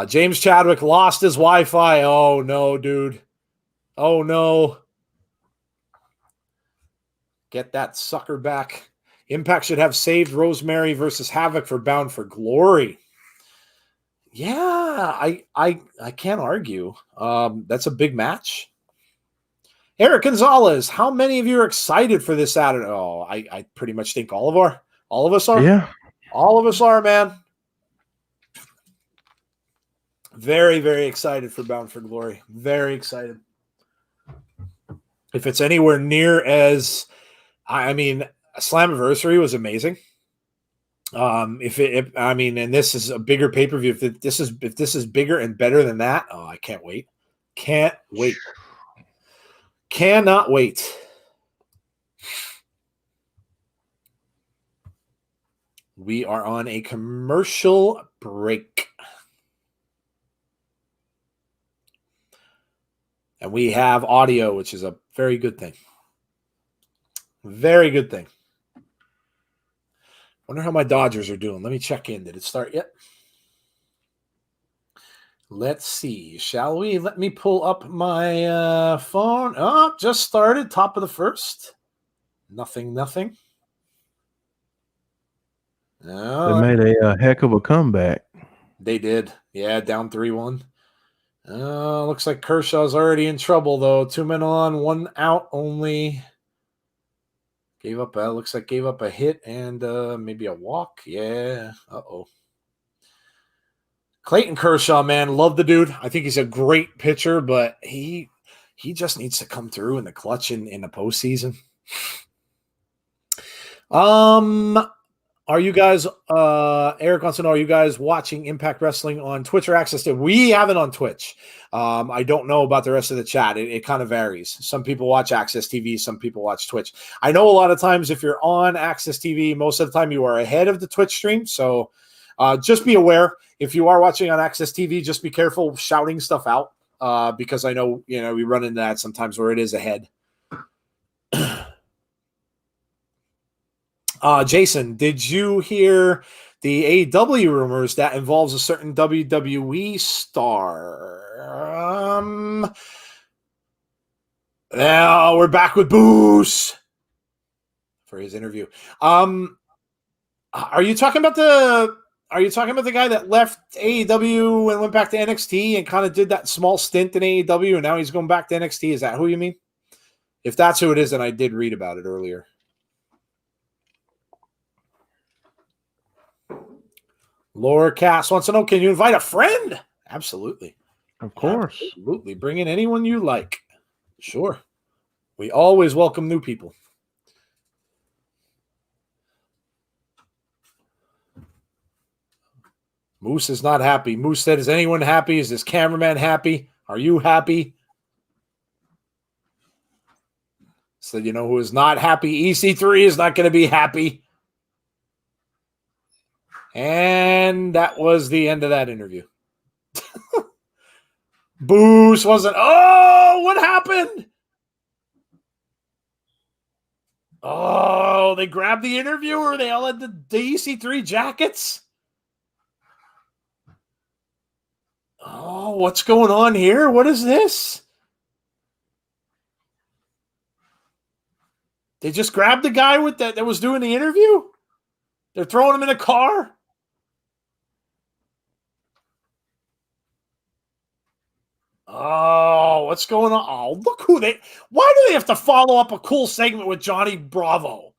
James Chadwick lost his Wi-Fi. Oh no, dude. Oh no. Get that sucker back. Impact should have saved Rosemary versus Havoc for Bound for Glory. Yeah, I can't argue. That's a big match. Eric Gonzalez, how many of you are excited for this Saturday? Oh, I pretty much think all of us are. Yeah. All of us are, man. Very, very excited for Bound for Glory. Very excited. If it's anywhere near as, Slammiversary was amazing. And this is a bigger pay-per-view. If this is bigger and better than that, oh, I can't wait. Can't wait. Cannot wait. We are on a commercial break. And we have audio, which is a very good thing. Very good thing. Wonder how my Dodgers are doing. Let me check in. Did it start yet? Let's see. Shall we? Let me pull up my phone. Oh, just started. Top of the first. Nothing. They made a heck of a comeback. They did. Yeah, down 3-1. Looks like Kershaw's already in trouble, though. 2 men on, 1 out only. Looks like gave up a hit and maybe a walk. Yeah. Uh-oh. Clayton Kershaw, man, love the dude. I think he's a great pitcher, but he just needs to come through in the clutch in the postseason. Are you guys, Eric wants to know, are you guys watching Impact Wrestling on Twitch or Access TV? We have it on Twitch. I don't know about the rest of the chat. It kind of varies. Some people watch Access TV. Some people watch Twitch. I know a lot of times if you're on Access TV, most of the time you are ahead of the Twitch stream. So just be aware. If you are watching on Access TV, just be careful shouting stuff out because I know, we run into that sometimes where it is ahead. Jason, did you hear the AEW rumors that involves a certain WWE star? Now we're back with Boos for his interview. Are you talking about Are you talking about the guy that left AEW and went back to NXT and kind of did that small stint in AEW and now he's going back to NXT? Is that who you mean? If that's who it is, then I did read about it earlier. Laura Cass wants to know, can you invite a friend? Absolutely. Of course. Absolutely. Bring in anyone you like. Sure. We always welcome new people. Moose is not happy. Moose said, is anyone happy? Is this cameraman happy? Are you happy? So you know who is not happy? EC3 is not going to be happy. And that was the end of that interview. Boost wasn't. Oh, what happened? Oh, they grabbed the interviewer. They all had the EC3 jackets. Oh, what's going on here? What is this? They just grabbed the guy with that was doing the interview? They're throwing him in a car? Oh, what's going on? Oh, look who they... Why do they have to follow up a cool segment with Johnny Bravo?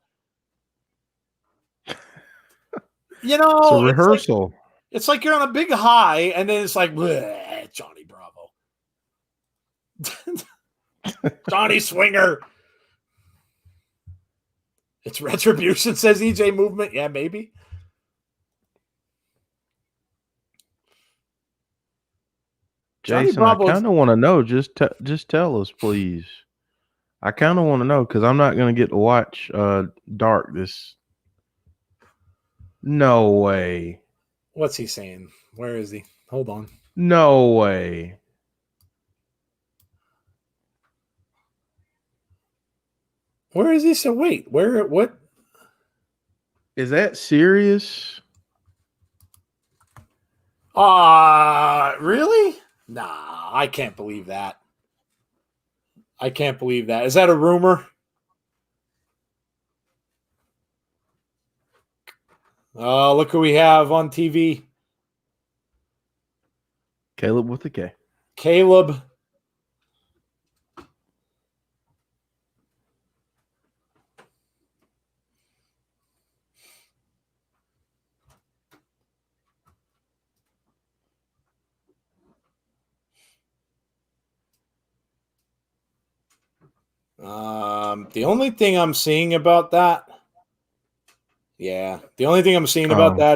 You know... It's a rehearsal. It's like you're on a big high, and then it's like, Johnny Bravo. Johnny Swinger. It's retribution, says EJ Movement. Yeah, maybe. Jason, I kind of want to know. Just tell us, please. I kind of want to know because I'm not going to get to watch Dark this. No way. What's he saying? Where is he? Hold on. No way. Where is he? So wait, what? Is that serious? Really? Nah, I can't believe that. I can't believe that. Is that a rumor? Look who we have on TV. Caleb with a K. Caleb. The only thing I'm seeing about that,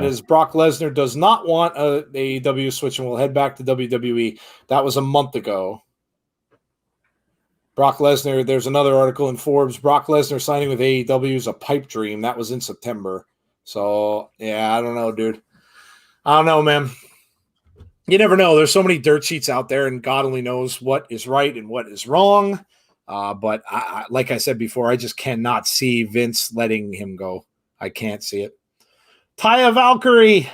is Brock Lesnar does not want a AEW switch and will head back to WWE. That was a month ago. Brock Lesnar, there's another article in Forbes. Brock Lesnar signing with AEW is a pipe dream. That was in September. So, yeah, I don't know, dude. I don't know, man. You never know. There's so many dirt sheets out there, and God only knows what is right and what is wrong. But I, like I said before, I just cannot see Vince letting him go. I can't see it. Taya Valkyrie.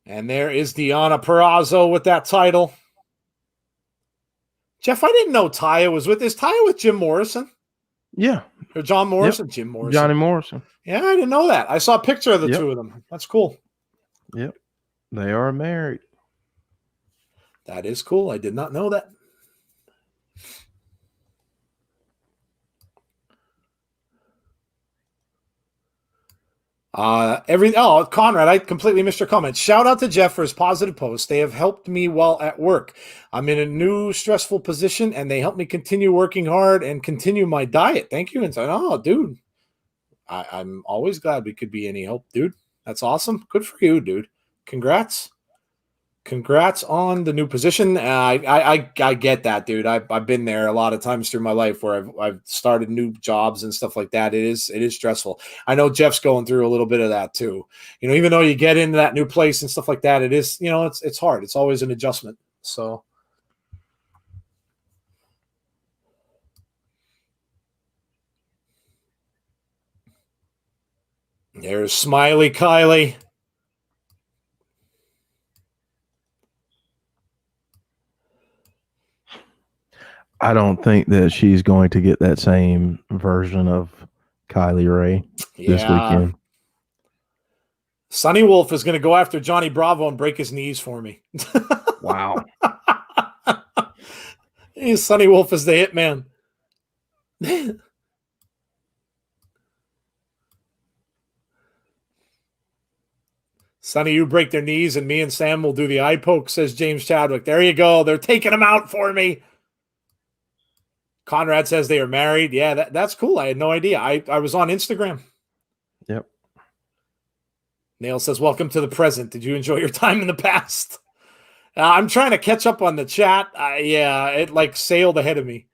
And there is Deonna Purrazzo with that title. Jeff, I didn't know Taya was with this. Taya with Jim Morrison? Yeah. Or John Morrison? Yep. Jim Morrison. Johnny Morrison. Yeah, I didn't know that. I saw a picture of the two of them. That's cool. Yep. They are married. That is cool. I did not know that. Conrad, I completely missed your comment. Shout out to Jeff for his positive posts. They have helped me while at work. I'm in a new stressful position, and they help me continue working hard and continue my diet. Thank you. And so, dude, I'm always glad we could be any help, dude. That's awesome. Good for you, dude. Congrats. Congrats on the new position. I get that, dude. I've been there a lot of times through my life where I've started new jobs and stuff like that. It is stressful. I know Jeff's going through a little bit of that too. You know, even though you get into that new place and stuff like that, it is, you know, it's hard. It's always an adjustment. So there's Smiley Kylie. I don't think that she's going to get that same version of Kylie Ray this Yeah. weekend. Sonny Wolf is going to go after Johnny Bravo and break his knees for me. Wow. Sonny Wolf is the hitman. Sonny, you break their knees and me and Sam will do the eye poke, says James Chadwick. There you go. They're taking him out for me. Conrad says they are married. Yeah, that's cool. I had no idea. I was on Instagram. Yep. Nail says, welcome to the present. Did you enjoy your time in the past? I'm trying to catch up on the chat. Yeah, it like sailed ahead of me.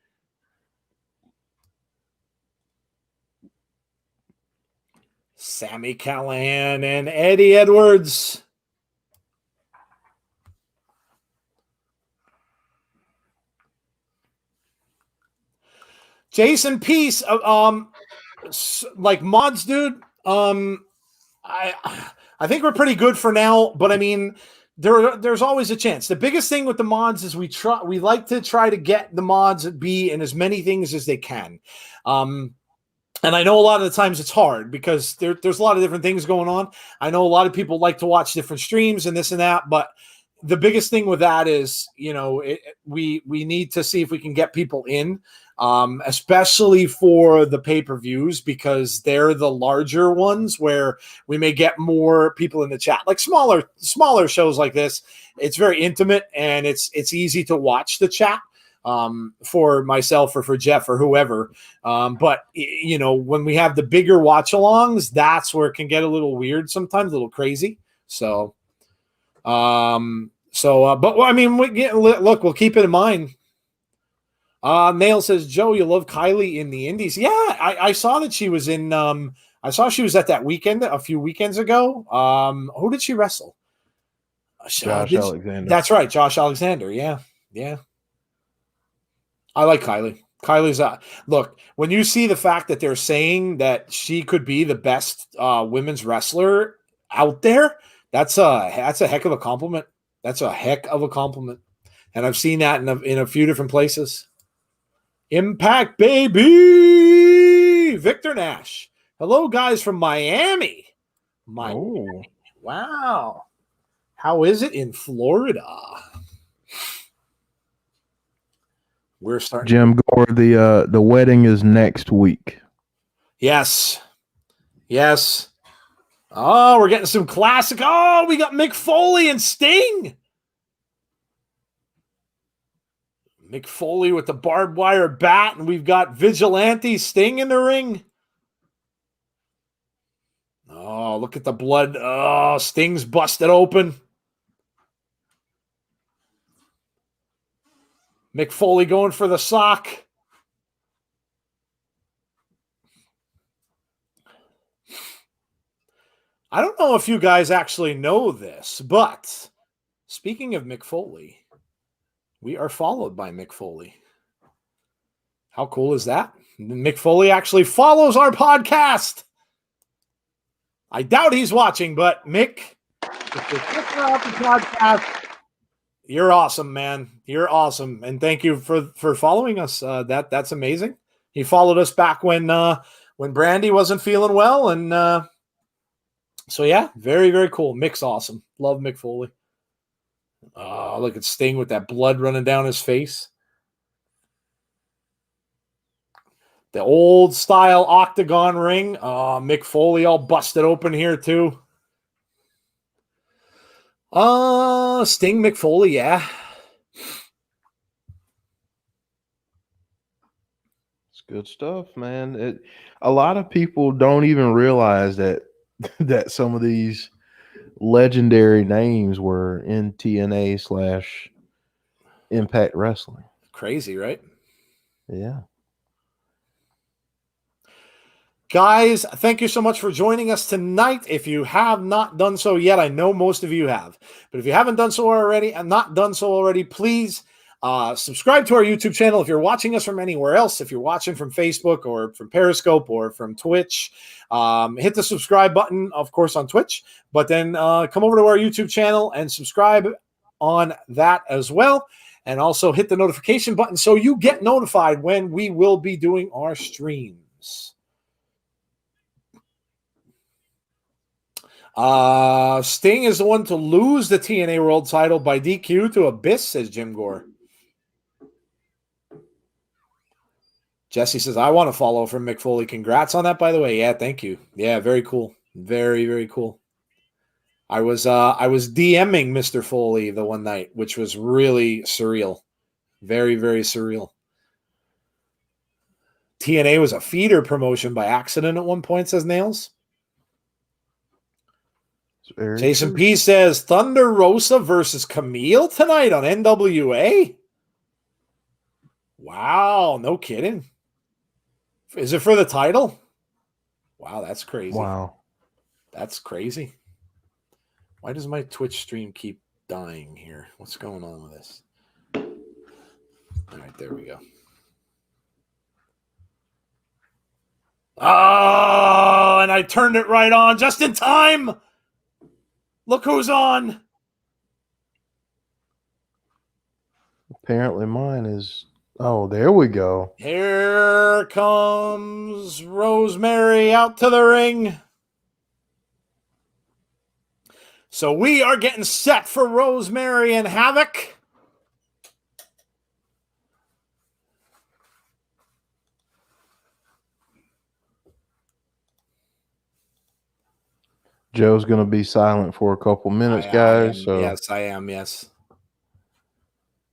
Sammy Callahan and Eddie Edwards. Jason Peace, like mods, dude. I think we're pretty good for now, but I mean, there's always a chance. The biggest thing with the mods is we like to try to get the mods be in as many things as they can. And I know a lot of the times it's hard because there's a lot of different things going on. I know a lot of people like to watch different streams and this and that, but the biggest thing with that is, we need to see if we can get people in, especially for the pay-per-views, because they're the larger ones where we may get more people in the chat. Like smaller shows like this, it's very intimate and it's easy to watch the chat for myself or for Jeff or whoever. But when we have the bigger watch-alongs, that's where it can get a little weird sometimes, a little crazy. So, but I mean, look, we'll keep it in mind. Nail says, Joe, you love Kylie in the Indies. Yeah, I saw that she was in. I saw she was at that weekend a few weekends ago. Who did she wrestle? Josh Alexander. That's right, Josh Alexander. Yeah. I like Kylie. Kylie's look, when you see the fact that they're saying that she could be the best women's wrestler out there, that's a heck of a compliment. That's a heck of a compliment. And I've seen that in a few different places. Impact, baby! Victor Nash. Hello, guys from Miami. Oh. Wow. How is it in Florida? We're starting. Jim Gore, the wedding is next week. Yes. Oh, we're getting some classic. Oh, we got Mick Foley and Sting. Mick Foley with the barbed wire bat, and we've got Vigilante Sting in the ring. Oh, look at the blood. Oh, Sting's busted open. Mick Foley going for the sock. I don't know if you guys actually know this, but speaking of Mick Foley, we are followed by Mick Foley. How cool is that? Mick Foley actually follows our podcast. I doubt he's watching, but Mick, if you're checking out the podcast, you're awesome, man. You're awesome. And thank you for following us. That's amazing. He followed us back when Brandy wasn't feeling well. And so, yeah, very, very cool. Mick's awesome. Love Mick Foley. Look at Sting with that blood running down his face. The old style octagon ring. Mick Foley all busted open here too. Sting, Mick Foley, yeah. It's good stuff, man. A lot of people don't even realize that some of these legendary names were in TNA / Impact Wrestling. Crazy, right? Yeah. Guys, thank you so much for joining us tonight. If you have not done so yet, I know most of you have, but if you haven't done so already and not done so already, please subscribe to our YouTube channel. If you're watching us from anywhere else, if you're watching from Facebook or from Periscope or from Twitch, hit the subscribe button, of course, on Twitch, but then come over to our YouTube channel and subscribe on that as well. And also hit the notification button so you get notified when we will be doing our streams. Sting is the one to lose the TNA World title by DQ to Abyss, says Jim Gore. Jesse says, I want to follow from Mick Foley. Congrats on that, by the way. Yeah, thank you. Yeah, very cool. Very, very cool. I was DMing Mr. Foley the one night, which was really surreal. Very, very surreal. TNA was a feeder promotion by accident at one point, says Nails. Jason True. P says Thunder Rosa versus Camille tonight on NWA. Wow, no kidding. Is it for the title? Wow, that's crazy. Wow. That's crazy. Why does my Twitch stream keep dying here? What's going on with this? All right, there we go. Oh, and I turned it right on just in time. Look who's on. Apparently mine is... Oh, there we go. Here comes Rosemary out to the ring. So we are getting set for Rosemary and Havoc. Joe's going to be silent for a couple minutes, guys. Yes, I am. Yes.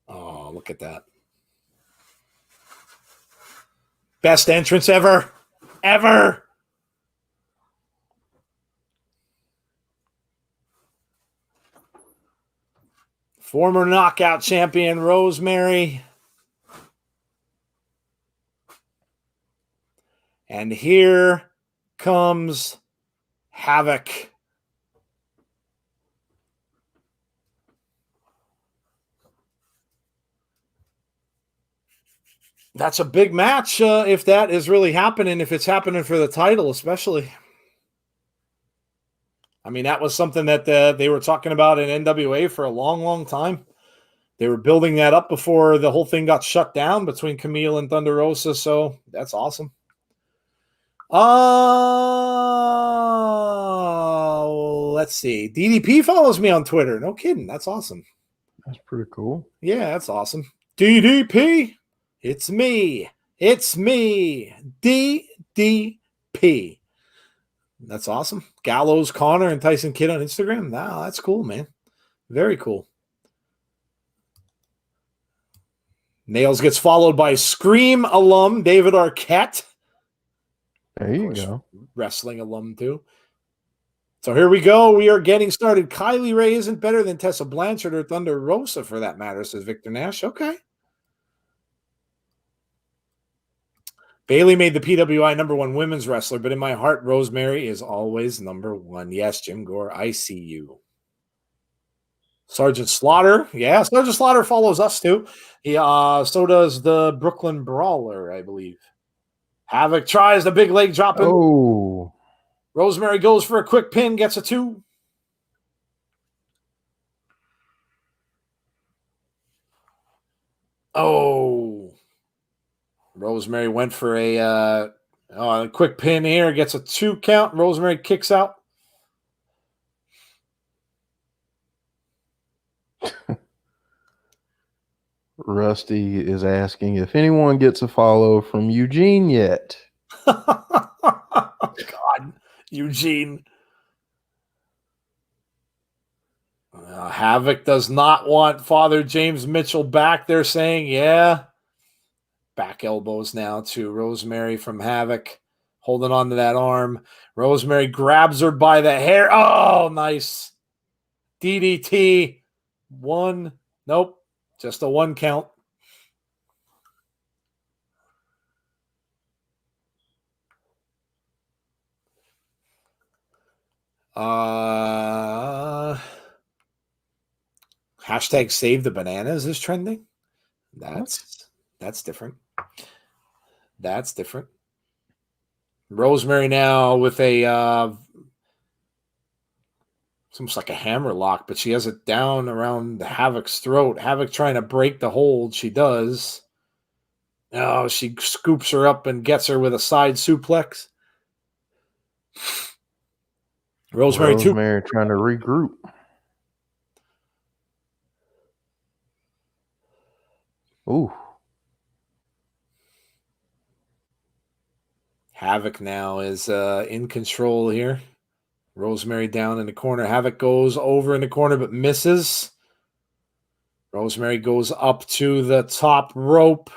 Oh, look at that. Best entrance ever. Ever. Former knockout champion Rosemary. And here comes Havoc. That's a big match if that is really happening, if it's happening for the title especially. I mean, that was something that they were talking about in NWA for a long, long time. They were building that up before the whole thing got shut down between Camille and Thunder Rosa, so that's awesome. Let's see. DDP follows me on Twitter. No kidding. That's awesome. That's pretty cool. Yeah, that's awesome. DDP. It's me. It's me. DDP. That's awesome. Gallows, Connor, and Tyson Kidd on Instagram. Wow, that's cool, man. Very cool. Nails gets followed by Scream alum David Arquette. There you go. Wrestling alum, too. So here we go. We are getting started. Kylie Ray isn't better than Tessa Blanchard or Thunder Rosa, for that matter, says Victor Nash. Okay. Bailey made the PWI #1 women's wrestler, but in my heart, Rosemary is always #1. Yes, Jim Gore, I see you. Sergeant Slaughter. Yeah, Sergeant Slaughter follows us, too. So does the Brooklyn Brawler, I believe. Havoc tries the big leg drop. Oh. Rosemary goes for a quick pin, gets a 2. Oh. Rosemary went for a quick pin here, gets a 2 count. Rosemary kicks out. Rusty is asking if anyone gets a follow from Eugene yet. God, Eugene. Havoc does not want Father James Mitchell back. They're saying, yeah. Back elbows now to Rosemary from Havoc, holding on to that arm. Rosemary grabs her by the hair. Oh, nice. DDT. 1. Nope. Just a 1 count. Hashtag save the bananas is trending. That's different. That's different. Rosemary now with a it's almost like a hammer lock, but she has it down around the Havoc's throat. Havoc trying to break the hold. She does. Oh, she scoops her up and gets her with a side suplex. Rosemary too. Rosemary trying to regroup. Ooh. Havoc now is in control here. Rosemary down in the corner. Havoc goes over in the corner but misses. Rosemary goes up to the top rope.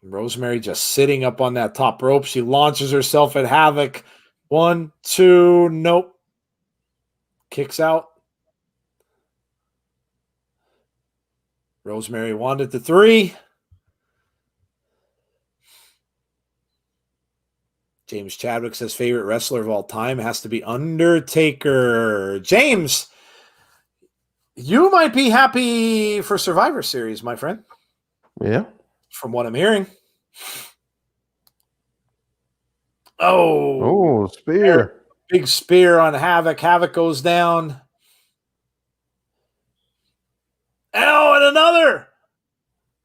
Rosemary just sitting up on that top rope. She launches herself at Havoc. 1, 2, nope. Kicks out. Rosemary wanted the 3. James Chadwick says favorite wrestler of all time has to be Undertaker. James, you might be happy for Survivor Series, my friend. Yeah. From what I'm hearing. Oh, spear. Big spear on Havoc. Havoc goes down. Oh, and another.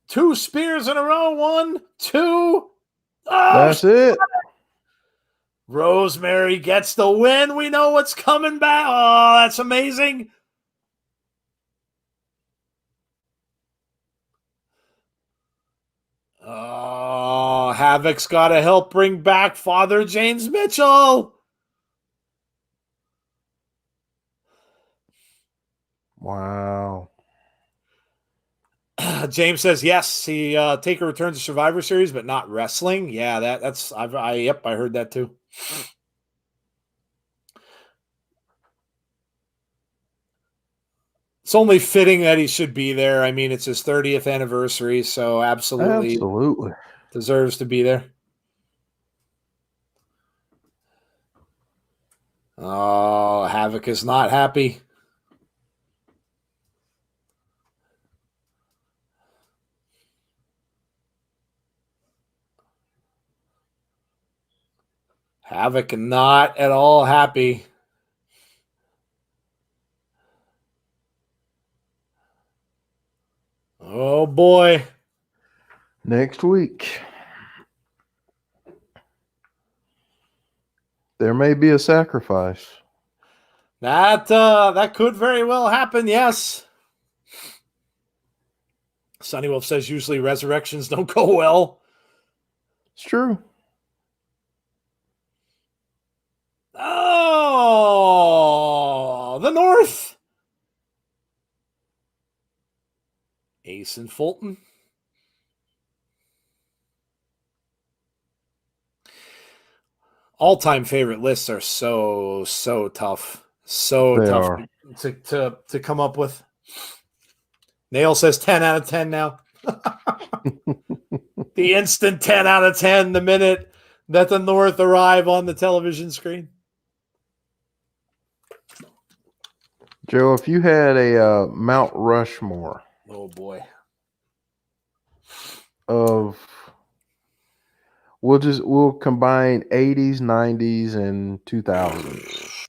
2 spears in a row. 1, 2. Oh, that's it. Rosemary gets the win. We know what's coming back. Oh, that's amazing. Oh, Havoc's got to help bring back Father James Mitchell. Wow. James says yes. He Taker returns to Survivor Series, but not wrestling. Yeah, that's I heard that too. It's only fitting that he should be there. I mean, it's his 30th anniversary, so absolutely deserves to be there. Oh, Havoc is not happy. Havoc not at all happy. Oh, boy. Next week. There may be a sacrifice. That could very well happen, yes. Sunny Wolf says usually resurrections don't go well. It's true. Oh, the North. Ace and Fulton. All-time favorite lists are so tough. So They tough are. to come up with. Nail says 10 out of 10 now. The instant 10 out of 10 the minute that the North arrive on the television screen. Joe, if you had a Mount Rushmore. Oh, boy. We'll combine 80s, 90s, and 2000s.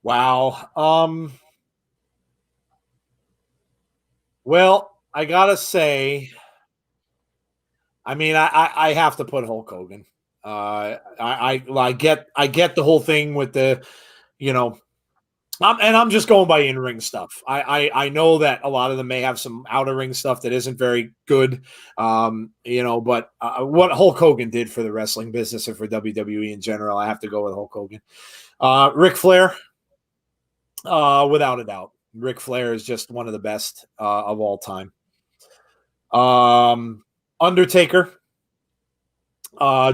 Wow. Well, I gotta say, I mean, I have to put Hulk Hogan. I get the whole thing with the, I'm just going by in-ring stuff. I know that a lot of them may have some outer ring stuff that isn't very good, but what Hulk Hogan did for the wrestling business and for WWE in general, I have to go with Hulk Hogan. Ric Flair, without a doubt. Ric Flair is just one of the best of all time. Undertaker,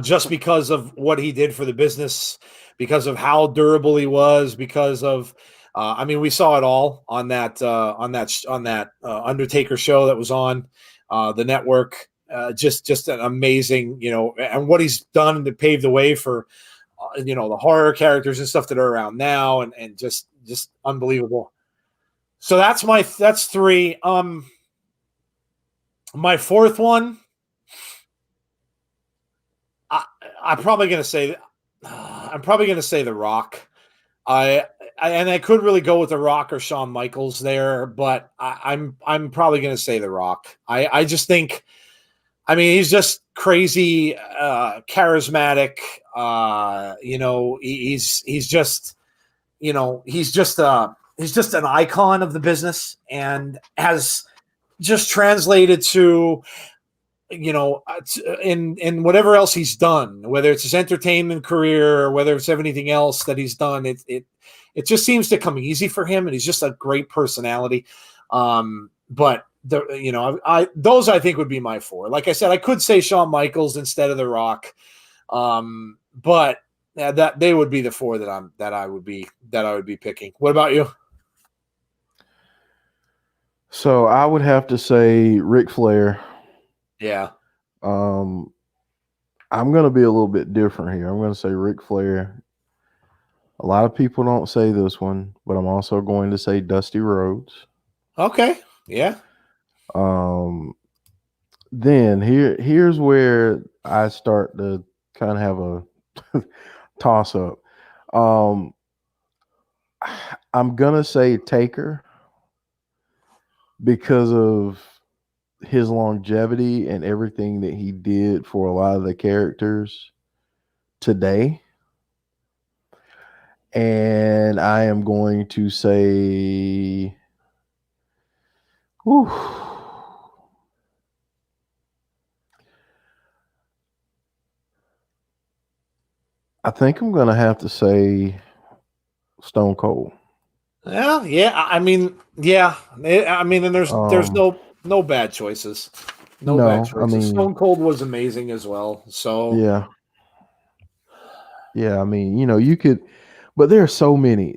just because of what he did for the business, because of how durable he was, because of we saw it all on that Undertaker show that was on the network. Just an amazing, and what he's done to pave the way for the horror characters and stuff that are around now, and just unbelievable. So that's 3. My 4th one, I'm probably going to say The Rock. I could really go with The Rock or Shawn Michaels there, but I'm probably going to say The Rock. I just think I mean, he's just crazy, charismatic. He's just, he's just an icon of the business, and has just translated to, in whatever else he's done, whether it's his entertainment career or whether it's anything else that he's done. It just seems to come easy for him, and he's just a great personality. But those I think would be my four. Like I said, I could say Shawn Michaels instead of The Rock, but that they would be the four that I would be picking. What about you? So I would have to say Ric Flair. Yeah. I'm going to be a little bit different here. I'm going to say Ric Flair. A lot of people don't say this one, but I'm also going to say Dusty Rhodes. Okay. Yeah. Then here's where I start to kind of have a toss up. I'm gonna say Taker because of his longevity and everything that he did for a lot of the characters today. And I am going to say, whew, I think I'm going to have to say Stone Cold. Well, yeah. I mean, yeah. And there's no bad choices. No bad choices. I mean, Stone Cold was amazing as well. So yeah. I mean, you could, but there's so many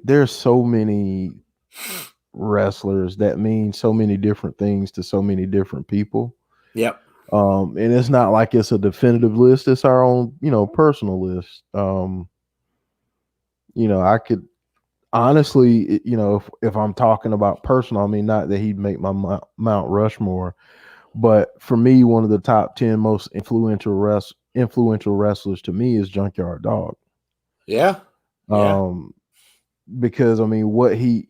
wrestlers that mean so many different things to so many different people. Yep. And it's not like it's a definitive list. It's our own, personal list. I could honestly, if I'm talking about personal, I mean, not that he'd make my Mount Rushmore, but for me, one of the top 10 most influential wrestlers to me is Junkyard Dog. Yeah. Yeah. Because I mean, what he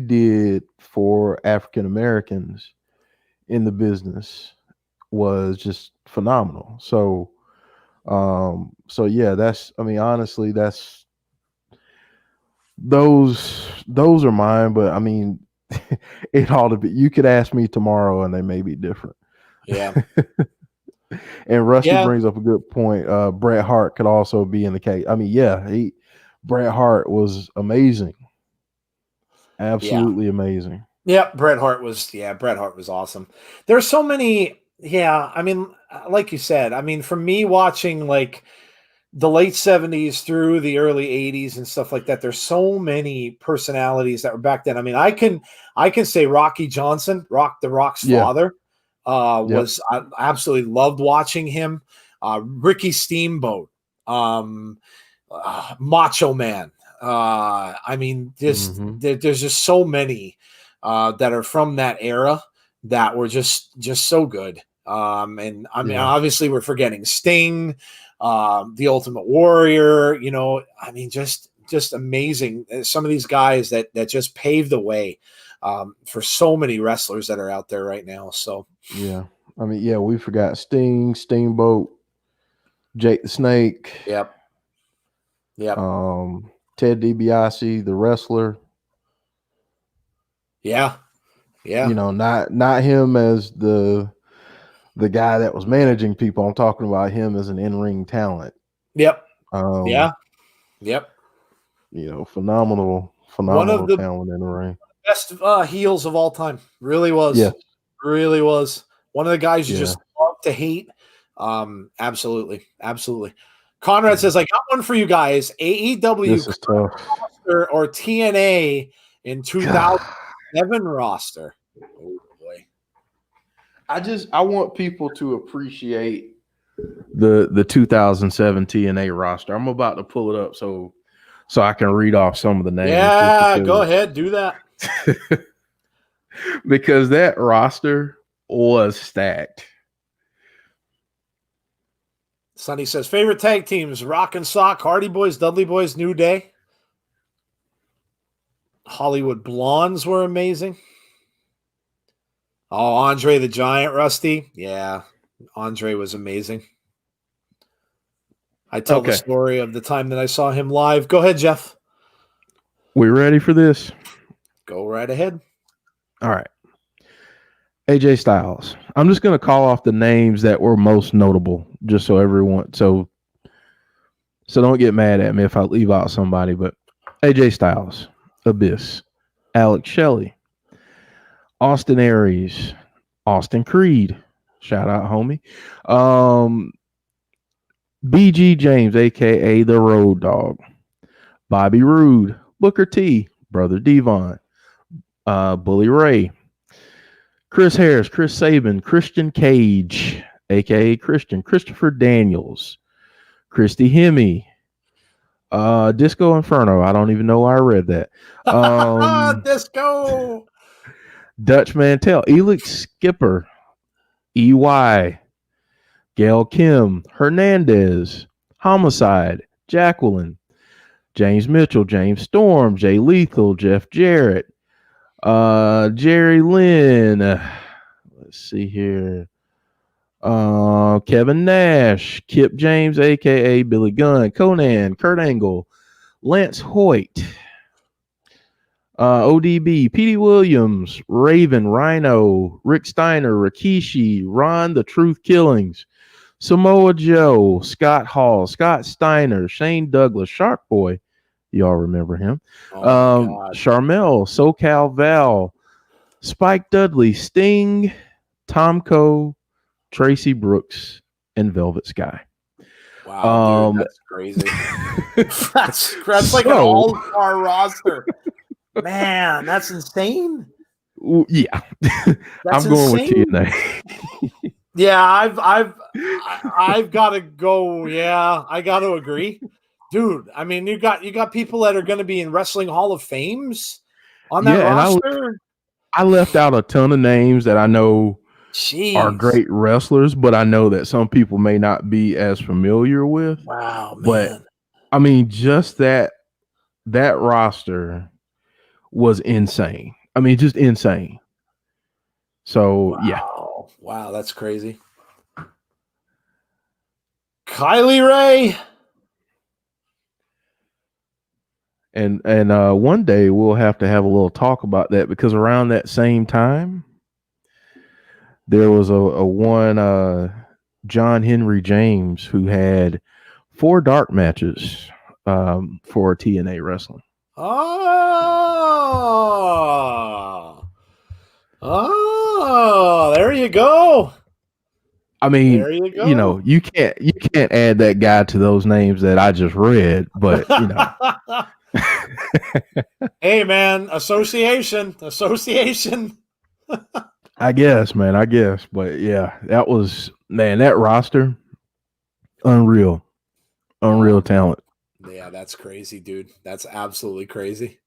did for African Americans in the business was just phenomenal. So yeah, honestly, those are mine, but I mean, it ought to be. You could ask me tomorrow, and they may be different. Yeah. And Rusty brings up a good point. Bret Hart could also be in the case. I mean, Bret Hart was amazing, absolutely amazing. Yeah, Bret Hart was awesome. There's so many. Yeah, I mean, like you said, I mean, for me watching like the late 70s through the early 80s and stuff like that, there's so many personalities that were back then. I mean, I can say Rocky Johnson, the Rock's father, was, I absolutely loved watching him. Ricky Steamboat, Macho Man. I mean, there's just so many that are from that era that were just so good. And I mean, obviously we're forgetting Sting, the Ultimate Warrior, I mean, just amazing. Some of these guys that just paved the way for so many wrestlers that are out there right now. So, yeah, I mean, we forgot Sting, Steamboat, Jake the Snake. Yep. Ted DiBiase, the wrestler. Yeah. Not him as the guy that was managing people. I'm talking about him as an in-ring talent. Yep. Yep. Phenomenal One of the talent in the ring. Best heels of all time. Really was. Yeah. Really was. One of the guys you just love to hate. Absolutely. Conrad says, I got one for you guys. AEW this is tough. Roster or TNA in 2007 roster. Oh boy. I want people to appreciate the 2007 TNA roster. I'm about to pull it up so I can read off some of the names. Yeah, go ahead, do that. Because that roster was stacked. Sonny says, favorite tag teams, Rock and Sock, Hardy Boys, Dudley Boys, New Day. Hollywood Blondes were amazing. Oh, Andre the Giant, Rusty. Yeah. Andre was amazing. I tell the Okay. story of the time that I saw him live. Go ahead, Jeff. We ready for this? Go right ahead. All right. AJ Styles. I'm just going to call off the names that were most notable, just so everyone. So don't get mad at me if I leave out somebody. But AJ Styles, Abyss, Alex Shelley, Austin Aries, Austin Creed. Shout out, homie. BG James, aka the Road Dogg, Bobby Roode, Booker T, Brother Devon, Bully Ray, Chris Harris, Chris Sabin, Christian Cage, aka Christian, Christopher Daniels, Christy Hemme, Disco Inferno. I don't even know why I read that. Disco. Dutch Mantel, Elix Skipper, EY, Gail Kim, Hernandez, Homicide, Jacqueline, James Mitchell, James Storm, Jay Lethal, Jeff Jarrett, Jerry Lynn. Let's see here. Kevin Nash, Kip James, aka Billy Gunn, Conan, Kurt Angle, Lance Hoyt, ODB, Petey Williams, Raven, Rhino, Rick Steiner, Rikishi, Ron the Truth Killings, Samoa Joe, Scott Hall, Scott Steiner, Shane Douglas, Shark Boy. Y'all remember him. Oh my God. Charmel, SoCal Val, Spike Dudley, Sting, Tom Coe, Tracy Brooks, and Velvet Sky. Wow, dude, that's crazy. that's like an all-star roster. Man, that's insane. Yeah. That's I'm going insane. with TNA. Yeah, I've got to go. Yeah, I got to agree, dude. I mean, you got people that are going to be in Wrestling Hall of Fames on that roster. I left out a ton of names that I know are Jeez. great wrestlers, but I know that some people may not be as familiar with. Wow, man. But I mean, just that roster was insane. I mean, just insane. So yeah. Wow, that's crazy. Kylie Ray. And one day we'll have to have a little talk about that, because around that same time there was a one John Henry James who had 4 dark matches for TNA wrestling. Oh, there you go. I mean, you can't add that guy to those names that I just read, but Hey man, association. I guess, but yeah, that roster, unreal talent. Yeah, that's crazy, dude. That's absolutely crazy.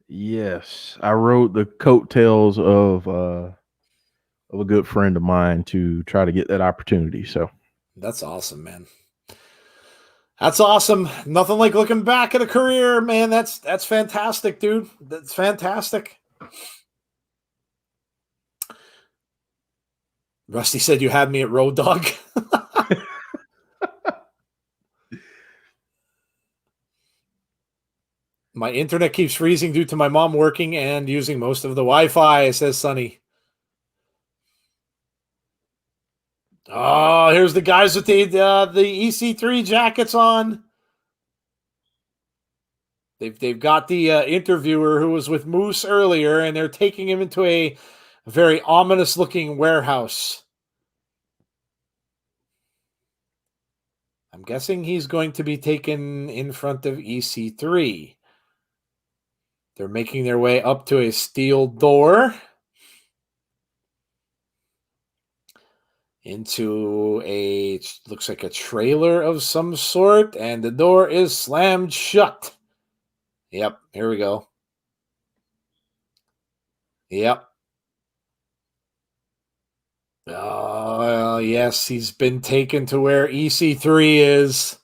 Yes, I rode the coattails of a good friend of mine to try to get that opportunity. So that's awesome, man. That's awesome. Nothing like looking back at a career, man. That's fantastic, dude. That's fantastic. Rusty said you had me at Road Dogg. My internet keeps freezing due to my mom working and using most of the Wi-Fi, says Sonny. Oh, here's the guys with the EC3 jackets on. They've got the interviewer who was with Moose earlier, and they're taking him into a very ominous-looking warehouse. I'm guessing he's going to be taken in front of EC3. They're making their way up to a steel door into looks like a trailer of some sort, and the door is slammed shut. Yep, here we go. Yep. Oh, yes, he's been taken to where EC3 is.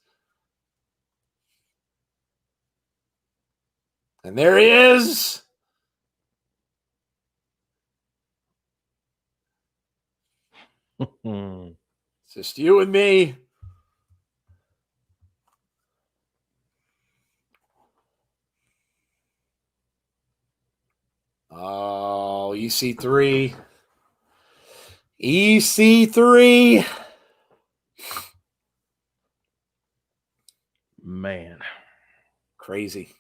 And there he is. It's just you and me. Oh, EC3. EC3. Man. Crazy.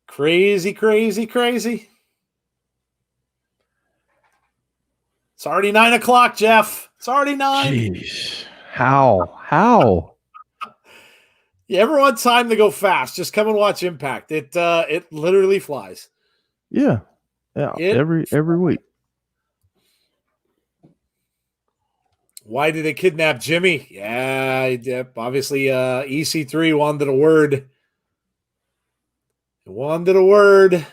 Crazy, crazy, crazy. It's already 9 o'clock, Jeff. It's already 9. Jeez. How? You ever want time to go fast? Just come and watch Impact. It literally flies. Yeah. Every week. Why did they kidnap Jimmy? Yeah, obviously EC3 wanted a word. Wanted a word.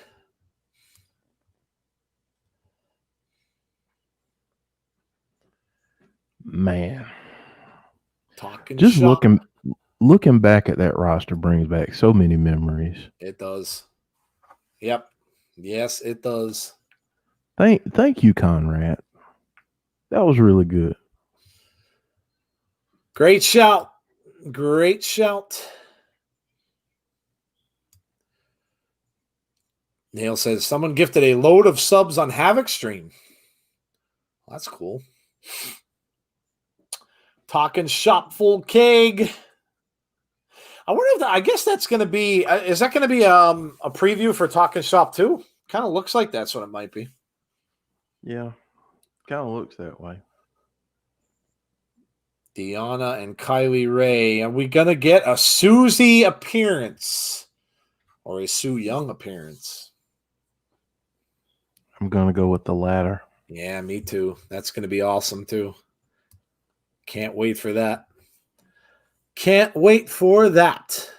Man. Talking Just shop. looking back at that roster brings back so many memories. It does. Yep. Yes, it does. Thank you, Conrad. That was really good. Great shout. Great shout. Neil says, someone gifted a load of subs on Havoc stream. That's cool. Talking shop full keg. I wonder if I guess that's going to be, is that going to be a preview for Talking Shop too? Kind of looks like that's what it might be. Yeah. Kind of looks that way. Deanna and Kylie Ray. Are we going to get a Susie appearance or a Sue Young appearance? I'm going to go with the latter. Yeah, me too. That's going to be awesome too. Can't wait for that. Can't wait for that.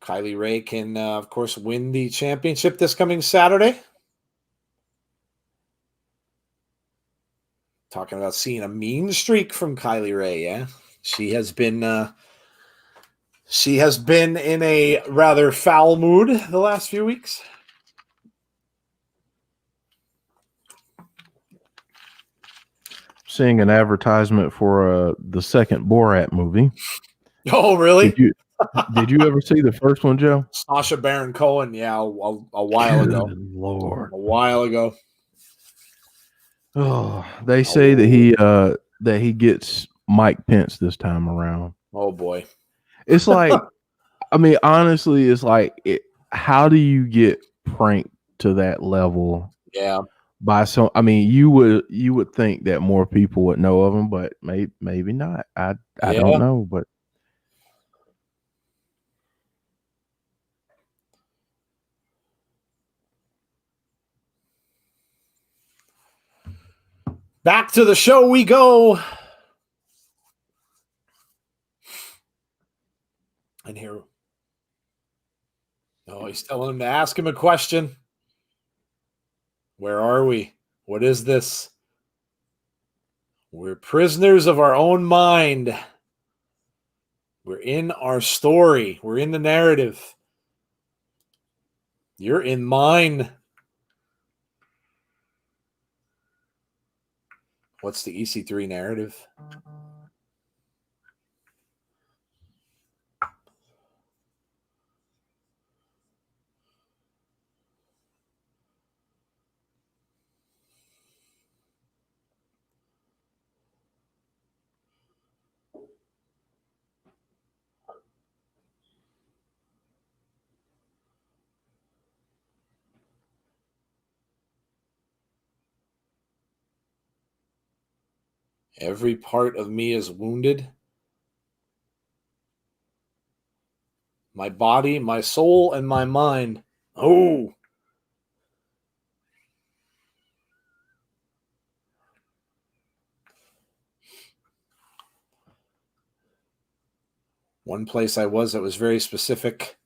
Kylie Ray can, of course, win the championship this coming Saturday. Talking about seeing a mean streak from Kylie Ray, yeah. She has been in a rather foul mood the last few weeks. Seeing an advertisement for the second Borat movie. Oh, really? Did you ever see the first one, Joe? Sacha Baron Cohen, yeah, a while ago. Good Lord. A while ago. Oh, they say that he gets Mike Pence this time around. Oh boy. It's like, I mean, honestly, it's like, how do you get pranked to that level? Yeah. By some, I mean, you would think that more people would know of him, but maybe not. I don't know, but back to the show we go. And here, he's telling him to ask him a question. Where are we? What is this? We're prisoners of our own mind. We're in our story. We're in the narrative. You're in mine. What's the EC3 narrative? Every part of me is wounded. My body, my soul, and my mind. Oh. One place I was that was very specific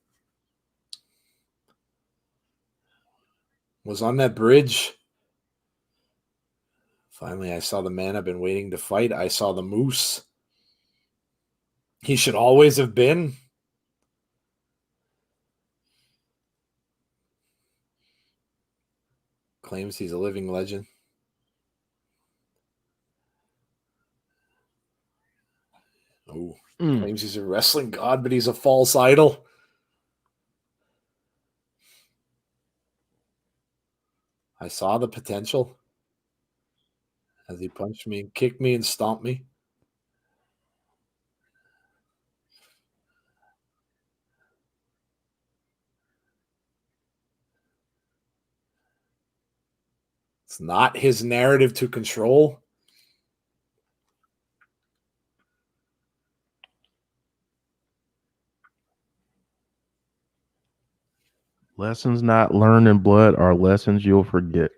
was on that bridge. Finally, I saw the man I've been waiting to fight. I saw the moose. He should always have been. claims he's a living legend. Oh, claims he's a wrestling god, but he's a false idol. I saw the potential as he punched me and kicked me and stomped me. It's not his narrative to control. Lessons not learned in blood are lessons you'll forget.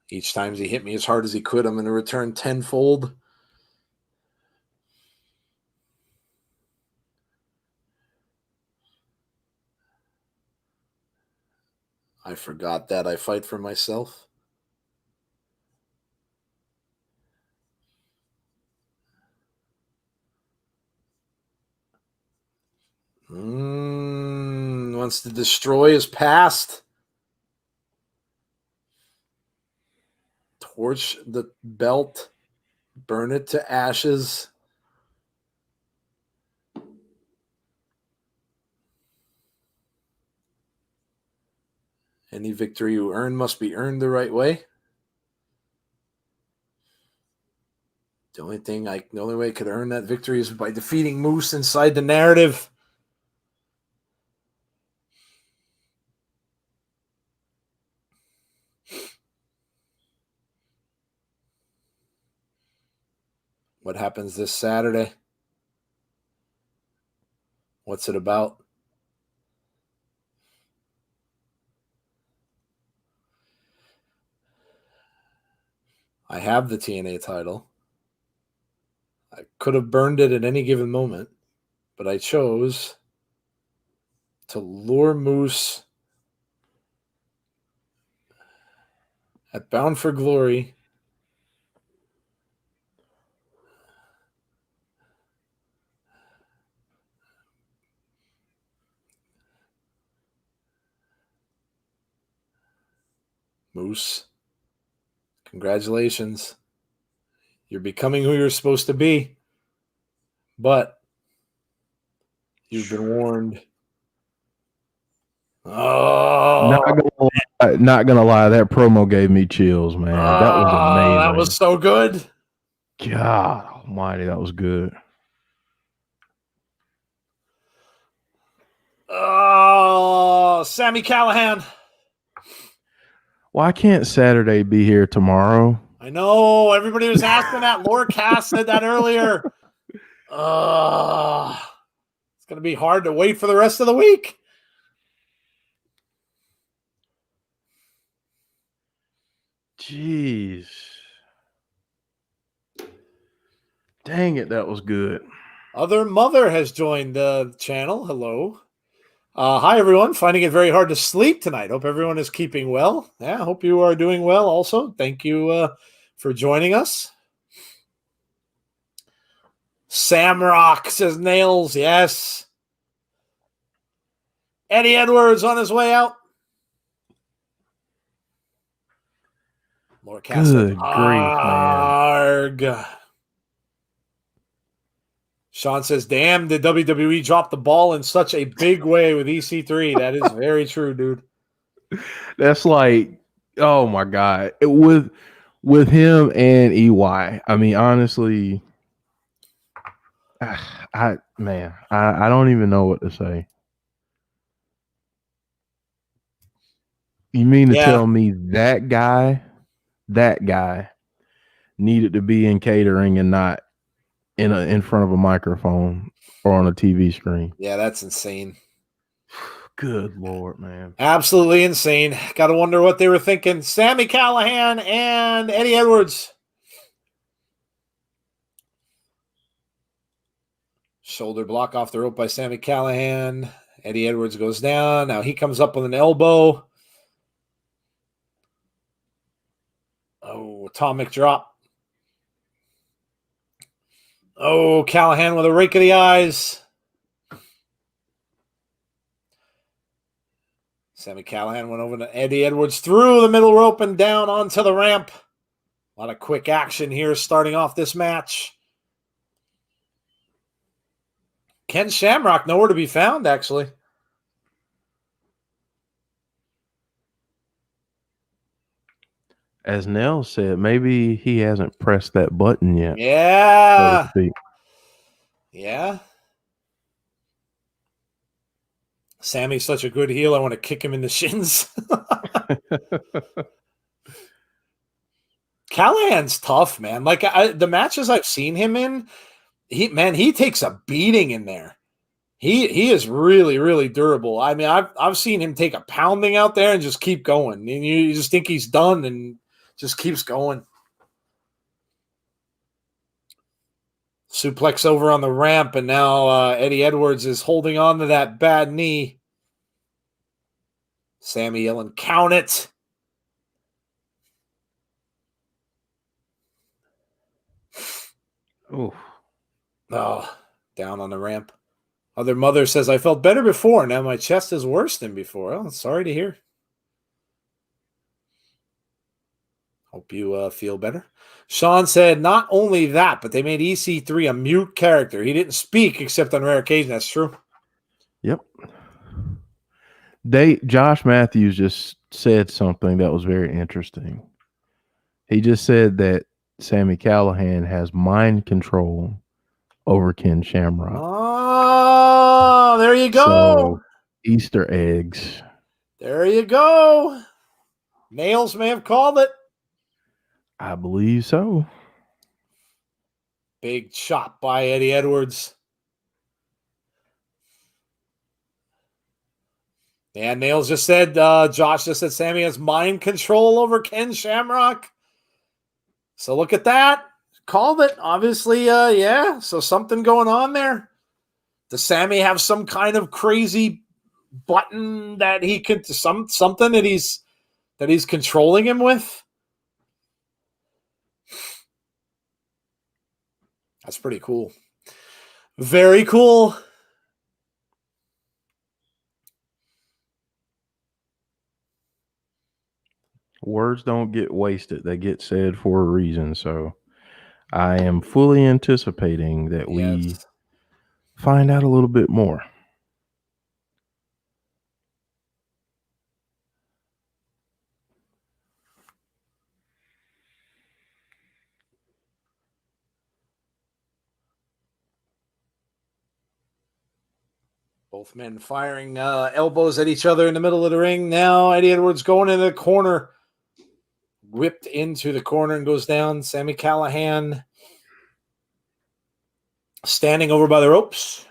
Each time he hit me as hard as he could, I'm going to return tenfold. I forgot that I fight for myself. Wants to destroy his past. Torch the belt. Burn it to ashes. Any victory you earn must be earned the right way. The only way I could earn that victory is by defeating Moose inside the narrative. What happens this Saturday? What's it about? I have the TNA title. I could have burned it at any given moment, but I chose to lure Moose at Bound for Glory. Moose, congratulations. You're becoming who you're supposed to be, but you've been warned. Oh, Not gonna lie, that promo gave me chills, man. That was amazing. That was so good. God almighty, that was good. Oh, Sami Callihan. Why can't Saturday be here tomorrow? I know everybody was asking that. Laura Cass said that earlier. It's going to be hard to wait for the rest of the week. Jeez. Dang it, that was good. Other Mother has joined the channel. Hello. Hi, everyone. Finding it very hard to sleep tonight. Hope everyone is keeping well. Yeah, hope you are doing well also. Thank you for joining us. Samrock says Nails. Yes. Eddie Edwards on his way out. Laura Cass said, Arg. Man. Sean says, damn, did WWE drop the ball in such a big way with EC3? That is very true, dude. That's like, oh my God. With him and EY. I mean, honestly, I don't even know what to say. You mean to tell me that guy needed to be in catering and not in front of a microphone or on a TV screen? Yeah, that's insane. Good Lord, man. Absolutely insane. Got to wonder what they were thinking. Sami Callihan and Eddie Edwards. Shoulder block off the rope by Sami Callihan. Eddie Edwards goes down. Now he comes up with an elbow. Oh, atomic drop. Oh, Callahan with a rake of the eyes. Sami Callahan went over to Eddie Edwards through the middle rope and down onto the ramp. A lot of quick action here starting off this match. Ken Shamrock nowhere to be found, actually. As Nell said, maybe he hasn't pressed that button yet. Yeah. So to speak. Yeah. Sammy's such a good heel. I want to kick him in the shins. Callahan's tough, man. Like the matches I've seen him in, he takes a beating in there. He is really, really durable. I mean, I've seen him take a pounding out there and just keep going. And you just think he's done and just keeps going. Suplex over on the ramp, and now Eddie Edwards is holding on to that bad knee. Sammy yelling, "Count it!" Oof. Oh, down on the ramp. Other mother says, "I felt better before. Now my chest is worse than before." Oh, sorry to hear. Hope you feel better. Sean said, not only that, but they made EC3 a mute character. He didn't speak except on rare occasion. That's true. Yep. Josh Matthews just said something that was very interesting. He just said that Sami Callahan has mind control over Ken Shamrock. Oh, there you go. So, Easter eggs. There you go. Nails may have called it. I believe so. Big chop by Eddie Edwards. Yeah, Nails just said, Josh just said Sammy has mind control over Ken Shamrock. So look at that. Called it. Obviously, yeah. So something going on there. Does Sammy have some kind of crazy button that he could something that he's controlling him with? That's pretty cool. Very cool. Words don't get wasted. They get said for a reason. So I am fully anticipating that we find out a little bit more. Both men firing elbows at each other in the middle of the ring. Now Eddie Edwards going into the corner. Whipped into the corner and goes down. Sami Callahan standing over by the ropes.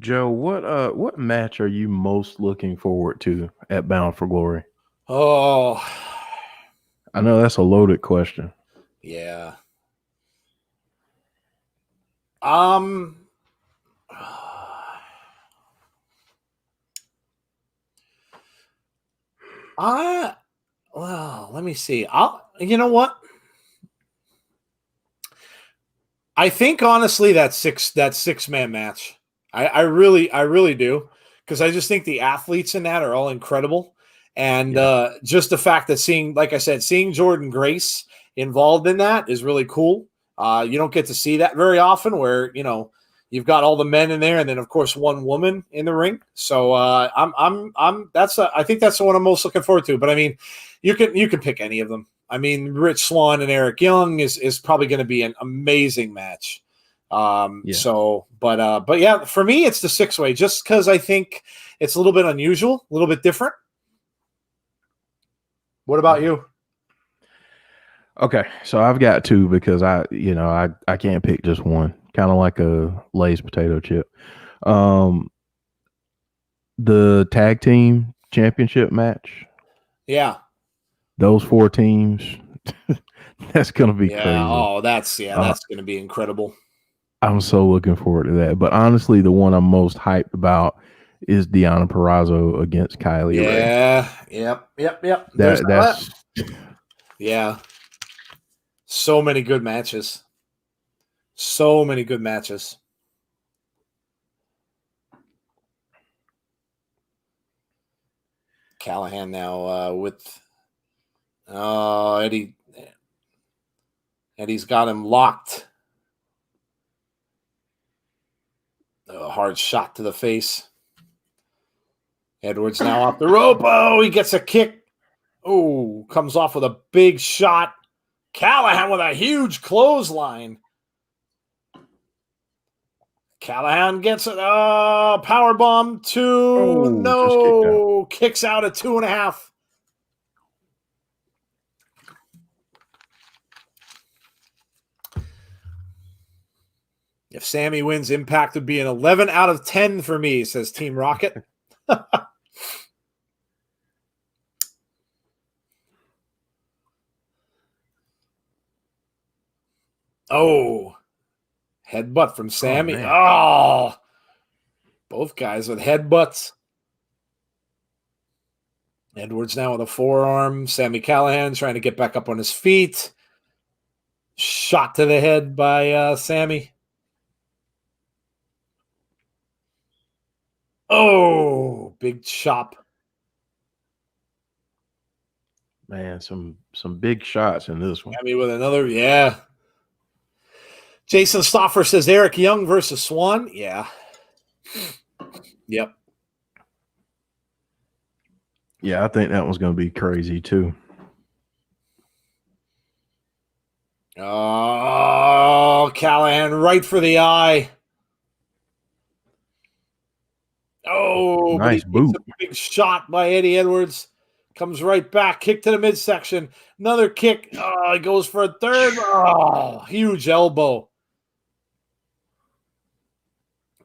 Joe, what match are you most looking forward to at Bound for Glory? Oh, I know that's a loaded question. yeah. Well, let me see. You know what? I think honestly that six-man match. I really do, because I just think the athletes in that are all incredible, and just the fact that seeing Jordan Grace involved in that is really cool. You don't get to see that very often, where you've got all the men in there, and then of course one woman in the ring. So I think that's the one I'm most looking forward to. But I mean, you can pick any of them. I mean, Rich Swann and Eric Young is probably going to be an amazing match. So, but yeah, for me, it's the 6-way, just because I think it's a little bit unusual, a little bit different. What about you? Okay, so I've got two, because I can't pick just one. Kind of like a Lay's potato chip. The tag team championship match. Yeah. Those 4 teams, That's gonna be Yeah. crazy. Oh, that's going to be incredible. I'm so looking forward to that. But honestly, the one I'm most hyped about is Deonna Purrazzo against Kylie Ray. Yeah. Yep. There's That's yeah. So many good matches. So many good matches. Callahan now with Eddie. Eddie's got him locked. A hard shot to the face. Edwards now off the rope. Oh, he gets a kick. Oh, comes off with a big shot. Callahan with a huge clothesline. Callahan gets it. Oh, powerbomb 2. just kicked out. No. Kicks out at 2.5. If Sammy wins, Impact would be an 11 out of 10 for me, says Team Rocket. Oh, headbutt from Sammy. Oh, both guys with headbutts. Edwards now with a forearm. Sammy Callahan trying to get back up on his feet. Shot to the head by Sammy. Oh, big chop. Man, some big shots in this one. Sammy with another, yeah. Jason Stoffer says Eric Young versus Swan. Yeah. Yep. Yeah, I think that one's going to be crazy too. Oh, Callahan right for the eye. Oh, nice but boot. A big shot by Eddie Edwards. Comes right back. Kick to the midsection. Another kick. Oh, he goes for a third. Oh, huge elbow.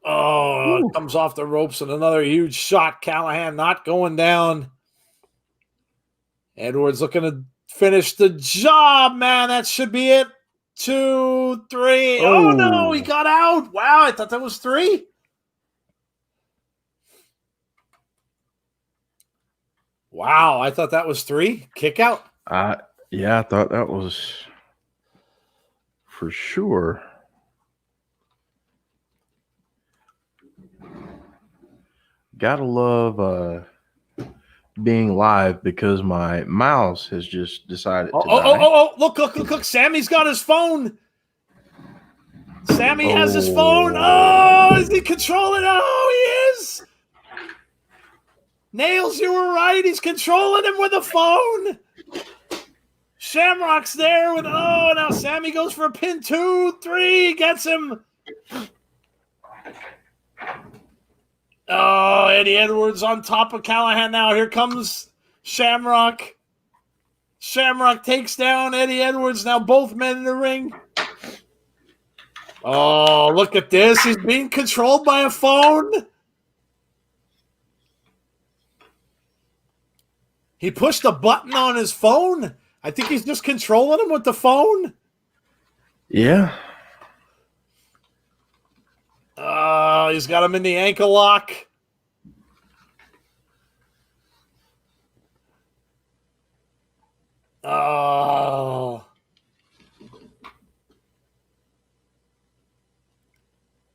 Oh, comes off the ropes and another huge shot. Callahan not going down. Edwards looking to finish the job, man. That should be it. 2, 3. Oh, no, he got out. Wow, I thought that was 3. Wow, I thought that was 3. Kick out. Yeah, I thought that was for sure. Gotta love being live because my mouse has just decided to die. Oh, look. Sammy's got his phone. Sammy has his phone. Oh, is he controlling? Oh, he is. Nails, you were right. He's controlling him with a phone. Shamrock's there with, now Sammy goes for a pin. 2, 3, gets him. Oh, Eddie Edwards on top of Callahan now. Here comes Shamrock. Shamrock takes down Eddie Edwards. Now both men in the ring. Oh, look at this. He's being controlled by a phone. He pushed a button on his phone. I think he's just controlling him with the phone. Yeah. He's got him in the ankle lock.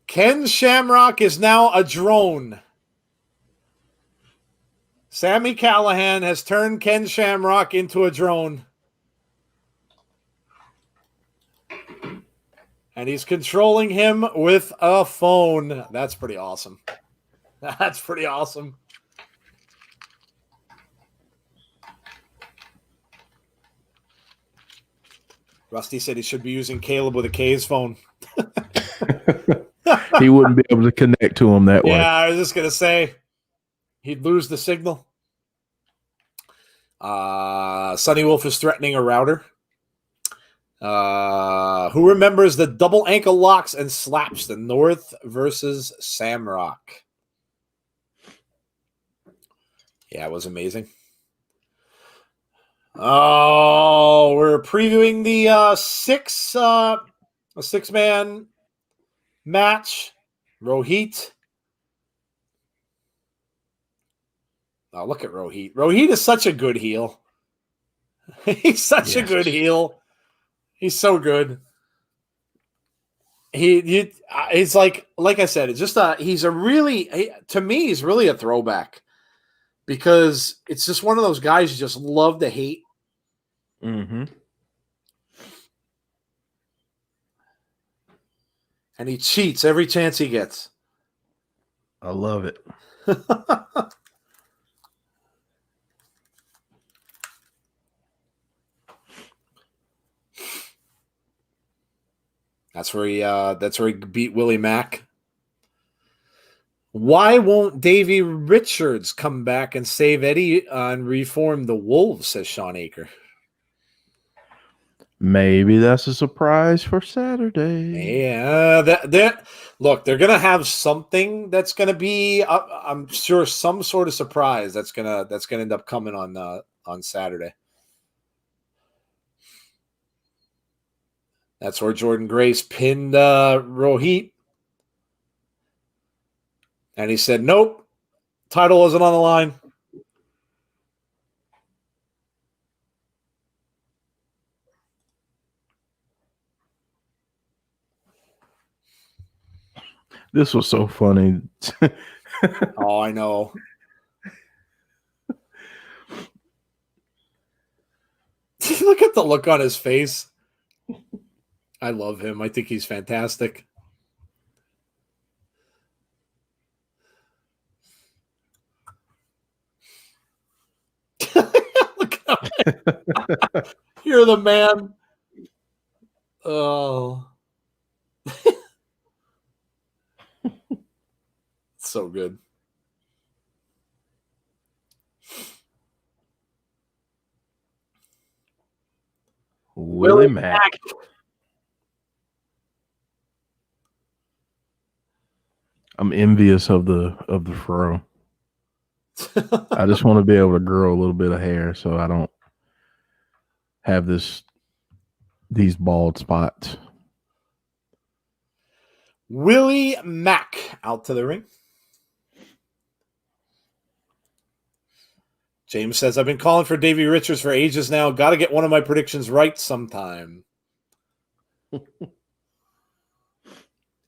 Ken Shamrock is now a drone. Sammy Callahan has turned Ken Shamrock into a drone. And he's controlling him with a phone. That's pretty awesome. That's pretty awesome. Rusty said he should be using Caleb with a K's phone. He wouldn't be able to connect to him that way. Yeah, I was just going to say he'd lose the signal. Sonny Wolf is threatening a router. Who remembers the double ankle locks and slaps? The North versus Shamrock. Yeah, it was amazing. Oh, we're previewing the six-man match. Rohit. Oh, look at Rohit. Rohit is such a good heel. He's such a good heel. He's so good. He's like I said, it's just to me, he's really a throwback because it's just one of those guys you just love to hate. Mm-hmm. And he cheats every chance he gets. I love it. That's where he beat Willie Mack. Why won't Davey Richards come back and save Eddie and reform the Wolves, says Sean Aker. Maybe that's a surprise for Saturday. Yeah, look, they're gonna have something that's gonna be, I'm sure, some sort of surprise that's gonna end up coming on Saturday. That's where Jordan Grace pinned Rohit, and he said, "Nope, title wasn't on the line." This was so funny. Oh, I know. Look at the look on his face. I love him. I think he's fantastic. Look at You're the man. Oh. So good. Willie Mack. I'm envious of the fro. I just want to be able to grow a little bit of hair so I don't have these bald spots. Willie Mack out to the ring. James says, I've been calling for Davey Richards for ages now. Got to get one of my predictions right sometime.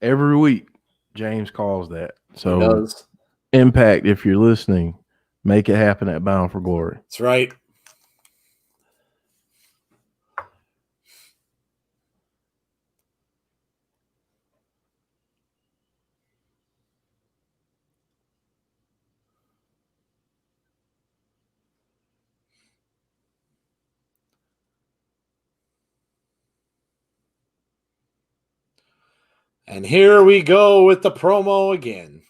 Every week, James calls that. So, he does. Impact, if you're listening, make it happen at Bound for Glory. That's right. And here we go with the promo again.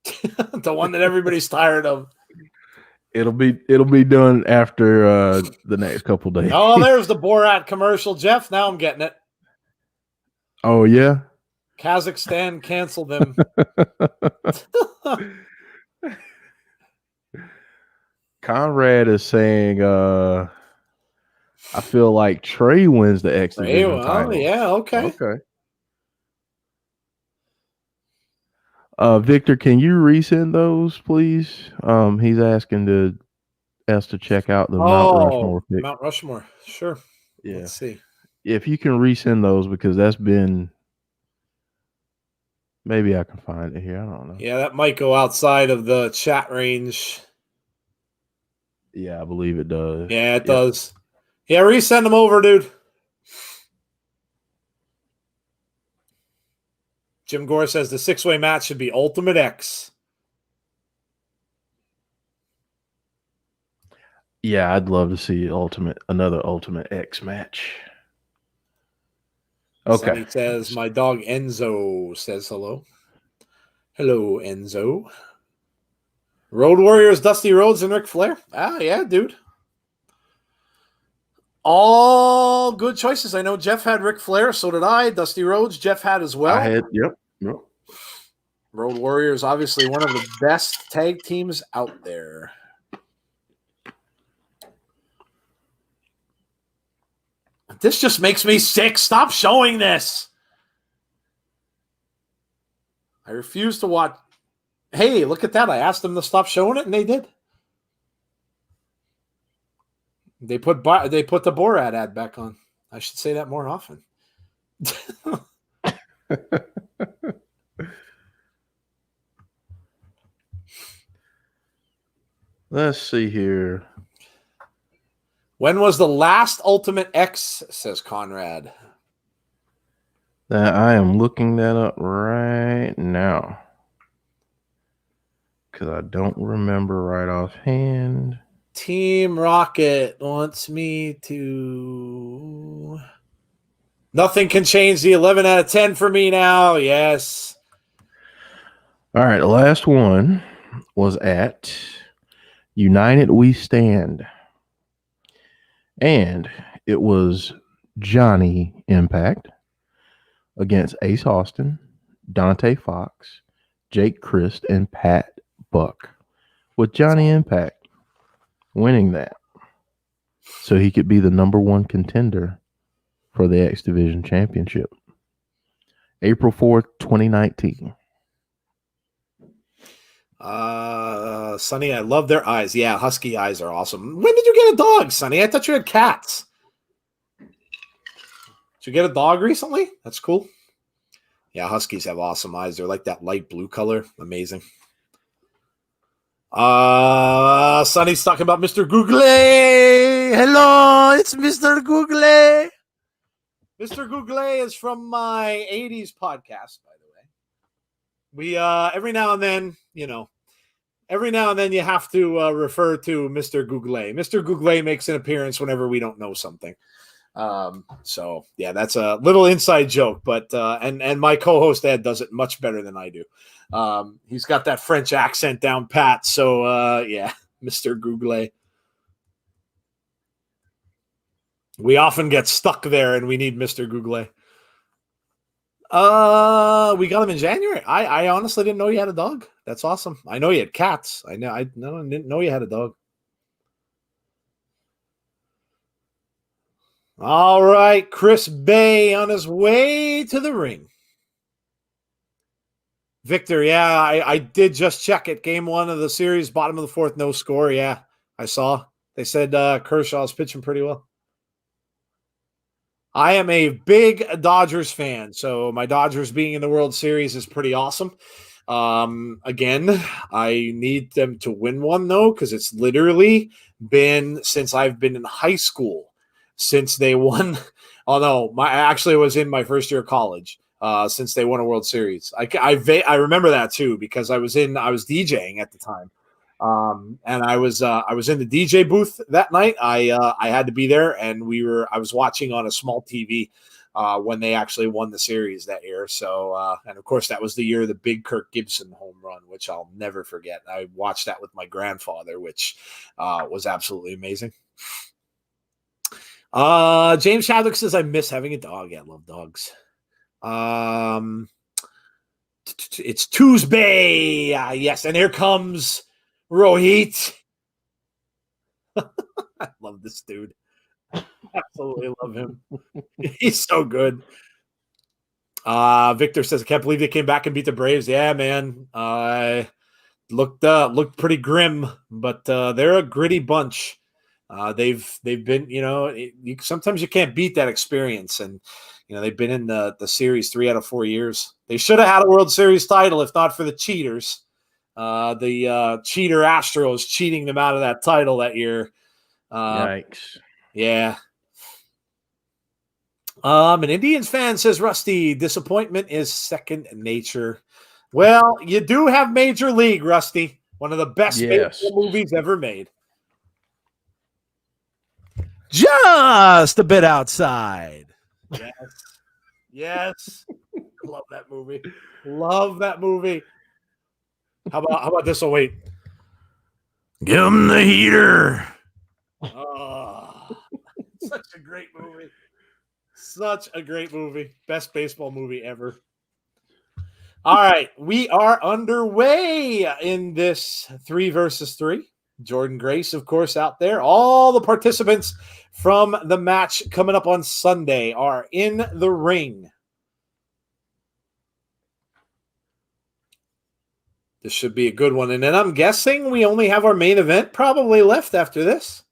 The one that everybody's tired of. It'll be done after the next couple days. Oh, there's the Borat commercial, Jeff. Now I'm getting it. Oh, yeah? Kazakhstan canceled them. Conrad is saying, I feel like Trey wins the X Division title. Yeah, okay. Okay. Victor, can you resend those, please? He's asking us to check out the Mount Rushmore pick. Mount Rushmore, sure. Yeah. Let's see. If you can resend those, because that's been, maybe I can find it here. I don't know. Yeah, that might go outside of the chat range. Yeah, I believe it does. Yeah, it does. Yeah, resend them over, dude. Jim Gore says the 6-way match should be Ultimate X. Yeah, I'd love to see another Ultimate X match. Okay. Sonny says my dog Enzo says hello. Hello, Enzo. Road Warriors, Dusty Rhodes and Ric Flair. Ah, yeah, dude. All good choices. I know Jeff had Ric Flair, so did I. Dusty Rhodes, Jeff had as well. I had, yep. Road Warriors, obviously one of the best tag teams out there. This just makes me sick. Stop showing this. I refuse to watch. Hey, look at that. I asked them to stop showing it, and they did. They put the Borat ad back on. I should say that more often. Let's see here. When was the last Ultimate X, says Conrad? I am looking that up right now because I don't remember right offhand. Team Rocket wants me to... Nothing can change the 11 out of 10 for me now. Yes. All right, the last one was at United We Stand. And it was Johnny Impact against Ace Austin, Dante Fox, Jake Christ, and Pat Buck, with Johnny Impact winning that. So he could be the number one contender for the X Division Championship. April 4th, 2019. Sonny, I love their eyes. Yeah, husky eyes are awesome. When did you get a dog, Sonny? I thought you had cats. Did you get a dog recently? That's cool. Yeah, huskies have awesome eyes. They're like that light blue color. Amazing. Sonny's talking about Mr. Google. Hello, it's Mr. Google. Mr. Google is from my 80s podcast, by the way. We every now and then, you have to refer to Mr. Google. Mr. Google makes an appearance whenever we don't know something. So yeah, that's a little inside joke, but and my co-host Ed does it much better than I do. He's got that French accent down pat. So yeah, Mr. Google. We often get stuck there, and we need Mr. Google. We got him in January. I honestly didn't know you had a dog. That's awesome. I know you had cats. I didn't know you had a dog. All right, Chris Bay on his way to the ring. Victor, yeah, I did just check it. Game 1 of the series, bottom of the 4th, no score. Yeah, I saw. They said Kershaw's pitching pretty well. I am a big Dodgers fan, so my Dodgers being in the World Series is pretty awesome. Again, I need them to win one, though, because it's literally been since I've been in high school since they won. Oh, no, it was in my first year of college since they won a World Series. I remember that, too, because I was DJing at the time. And I was in the DJ booth that night. I had to be there, and I was watching on a small TV when they actually won the series that year. So, and of course that was the year of the big Kirk Gibson home run, which I'll never forget. I watched that with my grandfather, which was absolutely amazing. James Chadwick says, I miss having a dog. Yeah, I love dogs. It's Tuesday. Yes. And here comes Rohit. I love this dude. Absolutely love him. He's so good. Victor says, I can't believe they came back and beat the Braves. Yeah, man. Looked pretty grim, but they're a gritty bunch. They've been, sometimes you can't beat that experience, and they've been in the series 3 out of 4 years. They should have had a World Series title if not for the cheaters. The cheater Astros cheating them out of that title that year. Yikes. Yeah. An Indians fan says, Rusty, disappointment is second nature. Well, you do have Major League, Rusty. One of the best baseball movies ever made. Just a bit outside. Yes. Love that movie. How about this? Oh, wait. Give him the heater. Oh, such a great movie. Such a great movie. Best baseball movie ever. All right. We are underway in this 3 versus 3. Jordan Grace, of course, out there. All the participants from the match coming up on Sunday are in the ring. This should be a good one. And then I'm guessing we only have our main event probably left after this.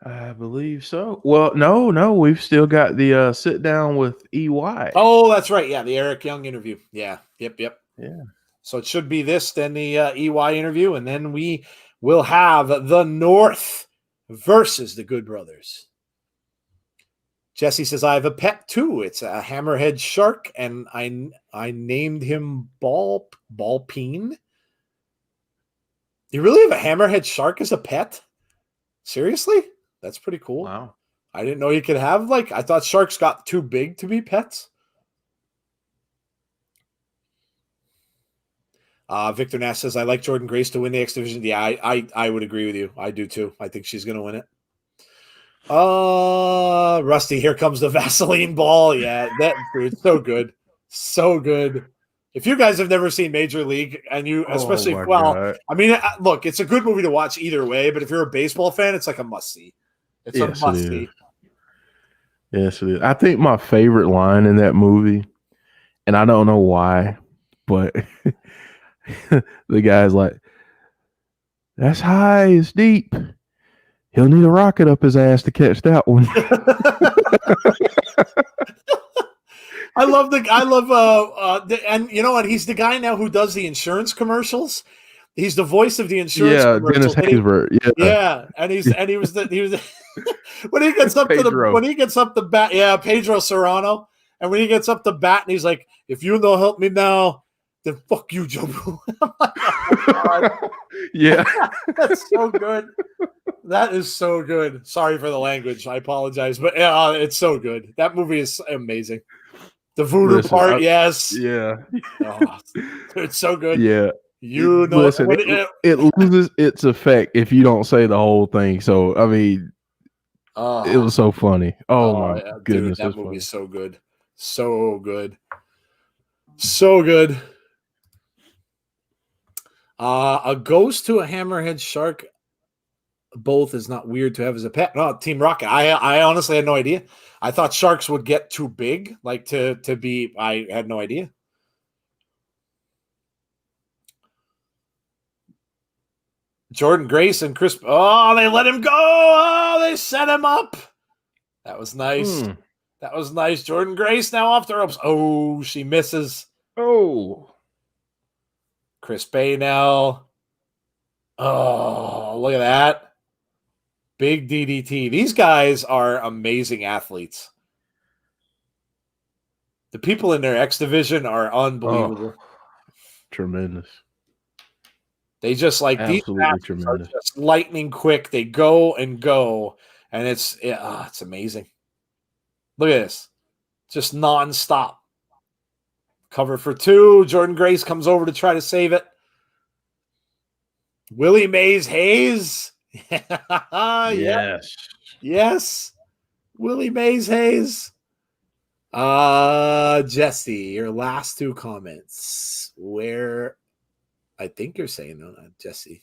I believe so. Well, no, we've still got the sit down with EY. Oh, that's right. Yeah, the Eric Young interview. Yeah. Yep. Yeah. So it should be this, then the EY interview, and then we will have the North versus the Good Brothers. Jesse says, I have a pet too. It's a hammerhead shark, and I named him Ballpeen. You really have a hammerhead shark as a pet? Seriously? That's pretty cool. Wow. I didn't know you could have, I thought sharks got too big to be pets. Victor Nash says, I like Jordan Grace to win the X Division. Yeah, I would agree with you. I do too. I think she's going to win it. Rusty, here comes the Vaseline ball. Yeah, that dude, so good. So good. If you guys have never seen Major League, and you, especially, God. I mean, look, it's a good movie to watch either way, but if you're a baseball fan, it's like a must-see. It's a must-see. Yes, it is. I think my favorite line in that movie, and I don't know why, but the guy's like, that's high, it's deep. He'll need a rocket up his ass to catch that one. And you know what? He's the guy now who does the insurance commercials. He's the voice of the insurance commercials. Dennis Haysbert. Yeah, and he was when he gets up to bat. Yeah, Pedro Serrano. And when he gets up to bat, and he's like, "If you don't help me now, then fuck you, Joe." I'm like, oh, yeah, that's so good. That is so good. Sorry for the language. I apologize, but it's so good. That movie is amazing. The voodoo part, yes. Yeah. Oh, it's so good. Yeah. You know, listen, it loses its effect if you don't say the whole thing. So, I mean, it was so funny. Oh my goodness. Dude, that movie is so good. So good. So good. A ghost to a hammerhead shark both is not weird to have as a pet. No, Team Rocket. I honestly had no idea. I thought sharks would get too big, to be. I had no idea. Jordan Grace and Chris. Oh, they let him go. Oh, they set him up. That was nice. That was nice. Jordan Grace now off the ropes. Oh, she misses. Oh. Chris Bay now. Oh, look at that. Big DDT. These guys are amazing athletes. The people in their X division are unbelievable. Oh, tremendous. They just these matches are just lightning quick. They go and go, and it's amazing. Look at this. Just nonstop. Cover for two. Jordan Grace comes over to try to save it. Willie Mays Hayes. Yes. Yes. Willie Mays Hayes. Jesse, your last two comments. Where I think you're saying Jesse.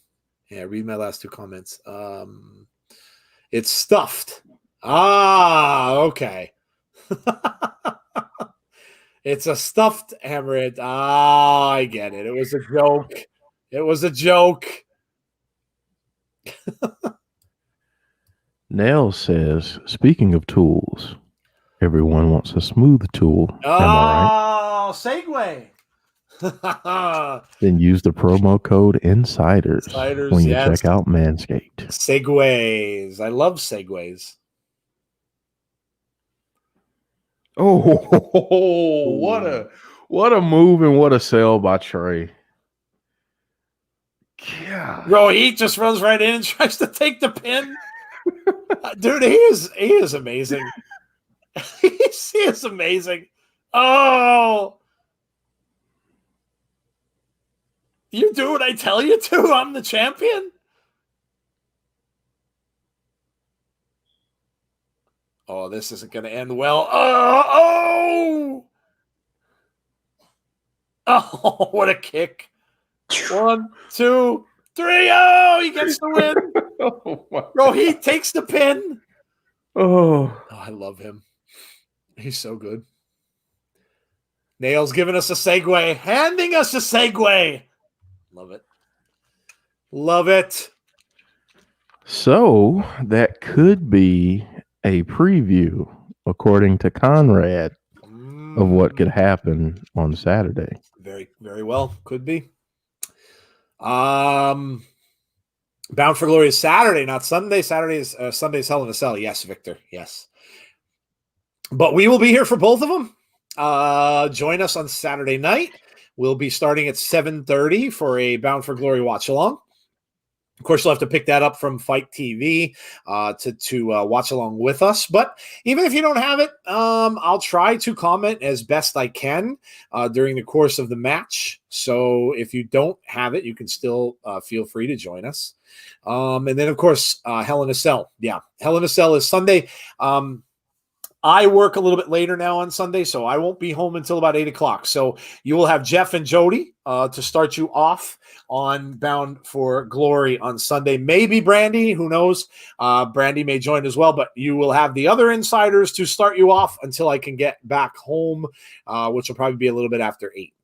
Yeah, read my last two comments. It's stuffed. Okay. It's a stuffed hammerhead. I get it. It was a joke. It was a joke. Nell says, speaking of tools, everyone wants a smooth tool. Am I right? Segue. Then use the promo code Insiders when you check out Manscaped. Segways. I love segways. Oh, what a move and what a sell by Trey. God. Bro, he just runs right in and tries to take the pin. Dude, he is amazing. he is amazing. Oh. You do what I tell you to. I'm the champion. Oh, this isn't going to end well. Oh, what a kick. 1, 2, 3. Oh, he gets the win. Bro, he takes the pin. Oh, I love him. He's so good. Nail's giving us a segue, handing us a segue. Love it. Love it. so that could be a preview, according to Conrad, of what could happen on Saturday. Very, very well. Could be. Bound for Glory is Saturday, not Sunday. Sunday's Hell in a Cell. Yes, Victor. Yes. But we will be here for both of them. Join us on Saturday night. We'll be starting at 7:30 for a Bound for Glory watch along. Of course, you'll have to pick that up from Fight TV to watch along with us. But even if you don't have it, I'll try to comment as best I can during the course of the match. So if you don't have it, you can still feel free to join us. And then, of course, Hell in a Cell. Yeah, Hell in a Cell is Sunday. I work a little bit later now on Sunday, so I won't be home until about 8 o'clock. So you will have Jeff and Jody to start you off on Bound for Glory on Sunday. Maybe Brandy, who knows? Brandy may join as well, but you will have the other insiders to start you off until I can get back home, which will probably be a little bit after 8.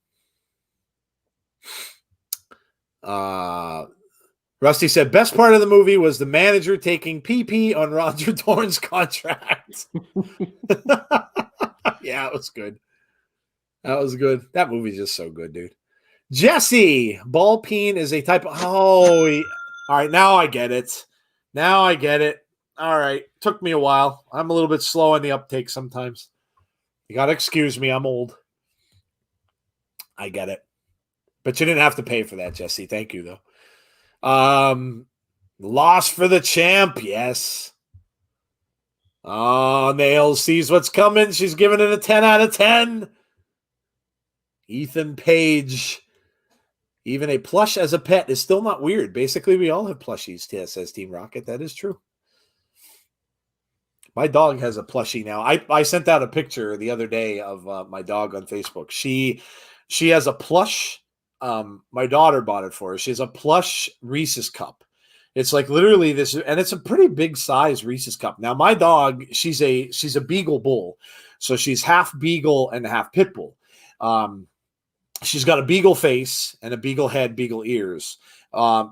Rusty said, best part of the movie was the manager taking PP on Roger Dorn's contract. Yeah, it was good. That was good. That movie's just so good, dude. Jesse, ball peen is a type of... all right, now I get it. All right, took me a while. I'm a little bit slow on the uptake sometimes. You got to excuse me. I'm old. I get it. But you didn't have to pay for that, Jesse. Thank you, though. Loss for the champ, yes. Oh, Nails sees what's coming. She's giving it a 10 out of 10. Ethan Page. Even a plush as a pet is still not weird. Basically, we all have plushies, says Team Rocket. That is true. My dog has a plushie now. I sent out a picture the other day of my dog on Facebook. She has a plush. My daughter bought it for her. She has a plush Reese's cup. It's like literally this, and it's a pretty big size Reese's cup. Now, my dog, she's a Beagle Bull, so she's half Beagle and half Pit Bull. She's got a Beagle face and a Beagle head, Beagle ears.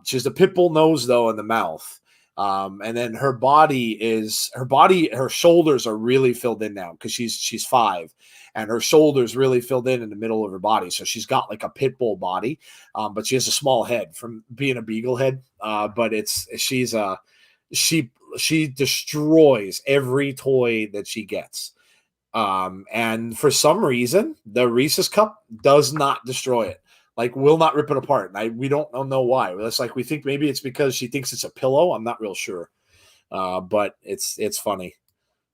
She has the Pit Bull nose though, and the mouth. And then her shoulders are really filled in now because she's 5. And her shoulders really filled in the middle of her body. So she's got like a pit bull body, but she has a small head from being a beagle head. But she destroys every toy that she gets. And for some reason, the Reese's cup does not destroy it. Like, will not rip it apart. And we don't know why. It's like we think maybe it's because she thinks it's a pillow. I'm not real sure. But it's funny.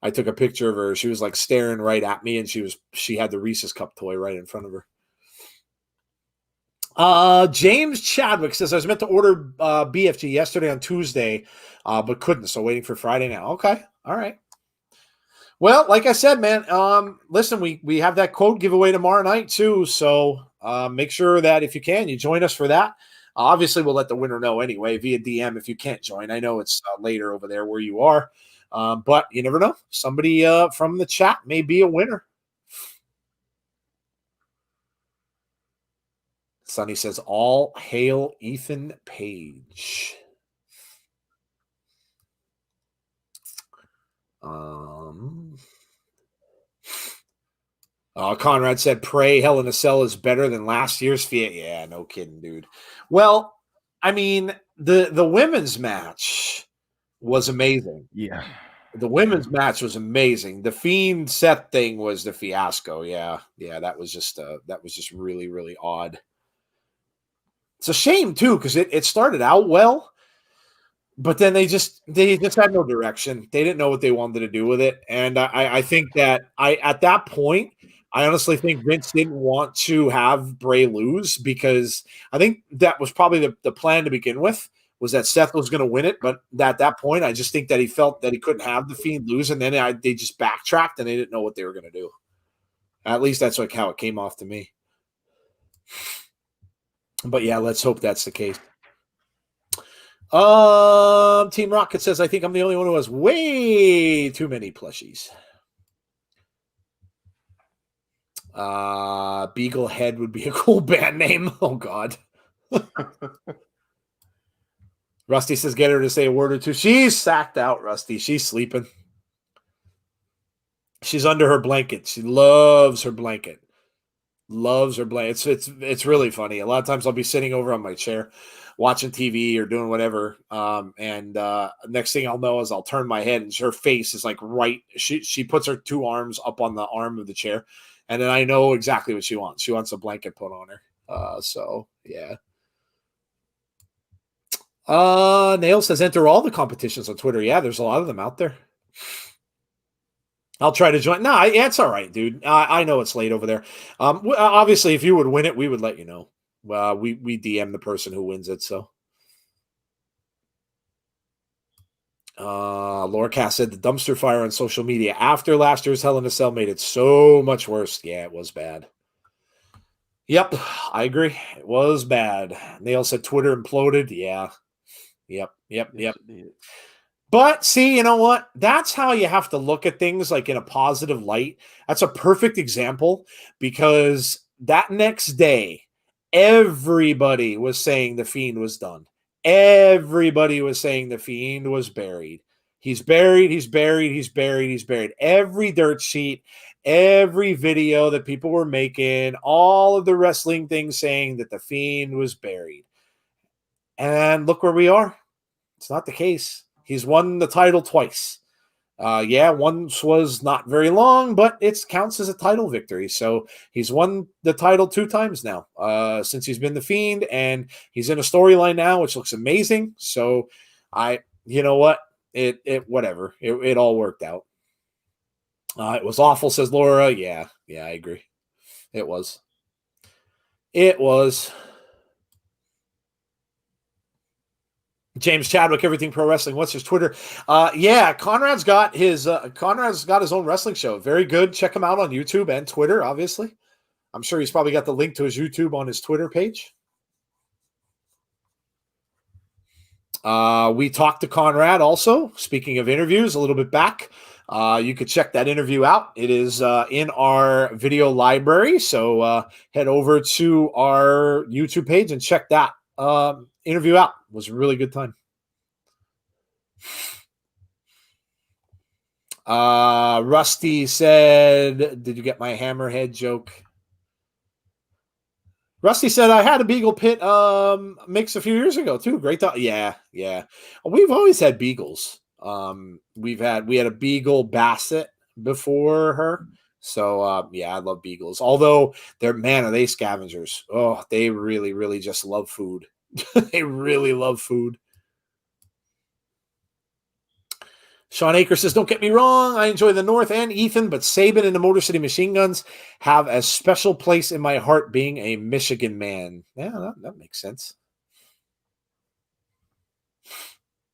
I took a picture of her. She was like staring right at me, and she had the Reese's cup toy right in front of her. James Chadwick says, I was meant to order BFG yesterday on Tuesday, but couldn't. So waiting for Friday now. Okay. All right. Well, like I said, man, listen, we have that quote giveaway tomorrow night too. So make sure that if you can, you join us for that. Obviously, we'll let the winner know anyway via DM if you can't join. I know it's later over there where you are. But you never know. Somebody from the chat may be a winner. Sonny says, all hail Ethan Page. Conrad said, pray Hell in a Cell is better than last year's Fiat. Yeah, no kidding, dude. Well, I mean, the women's match was amazing. Yeah. The women's match was amazing. The Fiend Seth thing was the fiasco. Yeah, that was just really, really odd. It's a shame too because it started out well, but then they just had no direction. They didn't know what they wanted to do with it, and I think that at that point, I honestly think Vince didn't want to have Bray lose because I think that was probably the plan to begin with. Was that Seth was going to win it, but at that point, I just think that he felt that he couldn't have the Fiend lose, and then they just backtracked and they didn't know what they were going to do. At least that's like how it came off to me. But yeah, let's hope that's the case. Team Rocket says, I think I'm the only one who has way too many plushies. Beagle Head would be a cool band name. Oh, God. Rusty says, get her to say a word or two. She's sacked out, Rusty. She's sleeping. She's under her blanket. She loves her blanket. Loves her blanket. It's really funny. A lot of times I'll be sitting over on my chair watching TV or doing whatever. And next thing I'll know is I'll turn my head and her face is like right. She puts her two arms up on the arm of the chair. And then I know exactly what she wants. She wants a blanket put on her. So yeah. Nail says enter all the competitions on Twitter. Yeah, there's a lot of them out there. I'll try to join. No, it's all right, dude. I know it's late over there. Obviously, if you would win it, we would let you know. We DM the person who wins it. So, Laura Cass said the dumpster fire on social media after last year's Hell in a Cell made it so much worse. Yeah, it was bad. Yep, I agree. It was bad. Nail said Twitter imploded. Yeah. Yep. Yes, But see, you know what? That's how you have to look at things, like in a positive light. That's a perfect example because that next day, everybody was saying the Fiend was done. Everybody was saying the Fiend was buried. He's buried. Every dirt sheet, every video that people were making, all of the wrestling things saying that the Fiend was buried. And look where we are. It's not the case. He's won the title twice. Once was not very long, but it counts as a title victory. So he's won the title 2 times now since he's been the Fiend, and he's in a storyline now, which looks amazing. So you know what? Whatever. It all worked out. It was awful, says Laura. Yeah, I agree. It was. James Chadwick, Everything Pro Wrestling. What's his Twitter? Conrad's got his own wrestling show. Very good. Check him out on YouTube and Twitter, obviously. I'm sure he's probably got the link to his YouTube on his Twitter page. We talked to Conrad also, speaking of interviews, a little bit back. You could check that interview out. It is in our video library. So head over to our YouTube page and check that interview out. It was a really good time. Rusty said, did you get my hammerhead joke? Rusty said, I had a Beagle Pit mix a few years ago too. Great thought. Yeah. We've always had Beagles. We had a Beagle Basset before her. So I love Beagles. Although are they scavengers? Oh, they really, really just love food. They really love food. Sean Aker says, don't get me wrong, I enjoy the North and Ethan, but Sabin and the Motor City Machine Guns have a special place in my heart being a Michigan man. Yeah, that makes sense.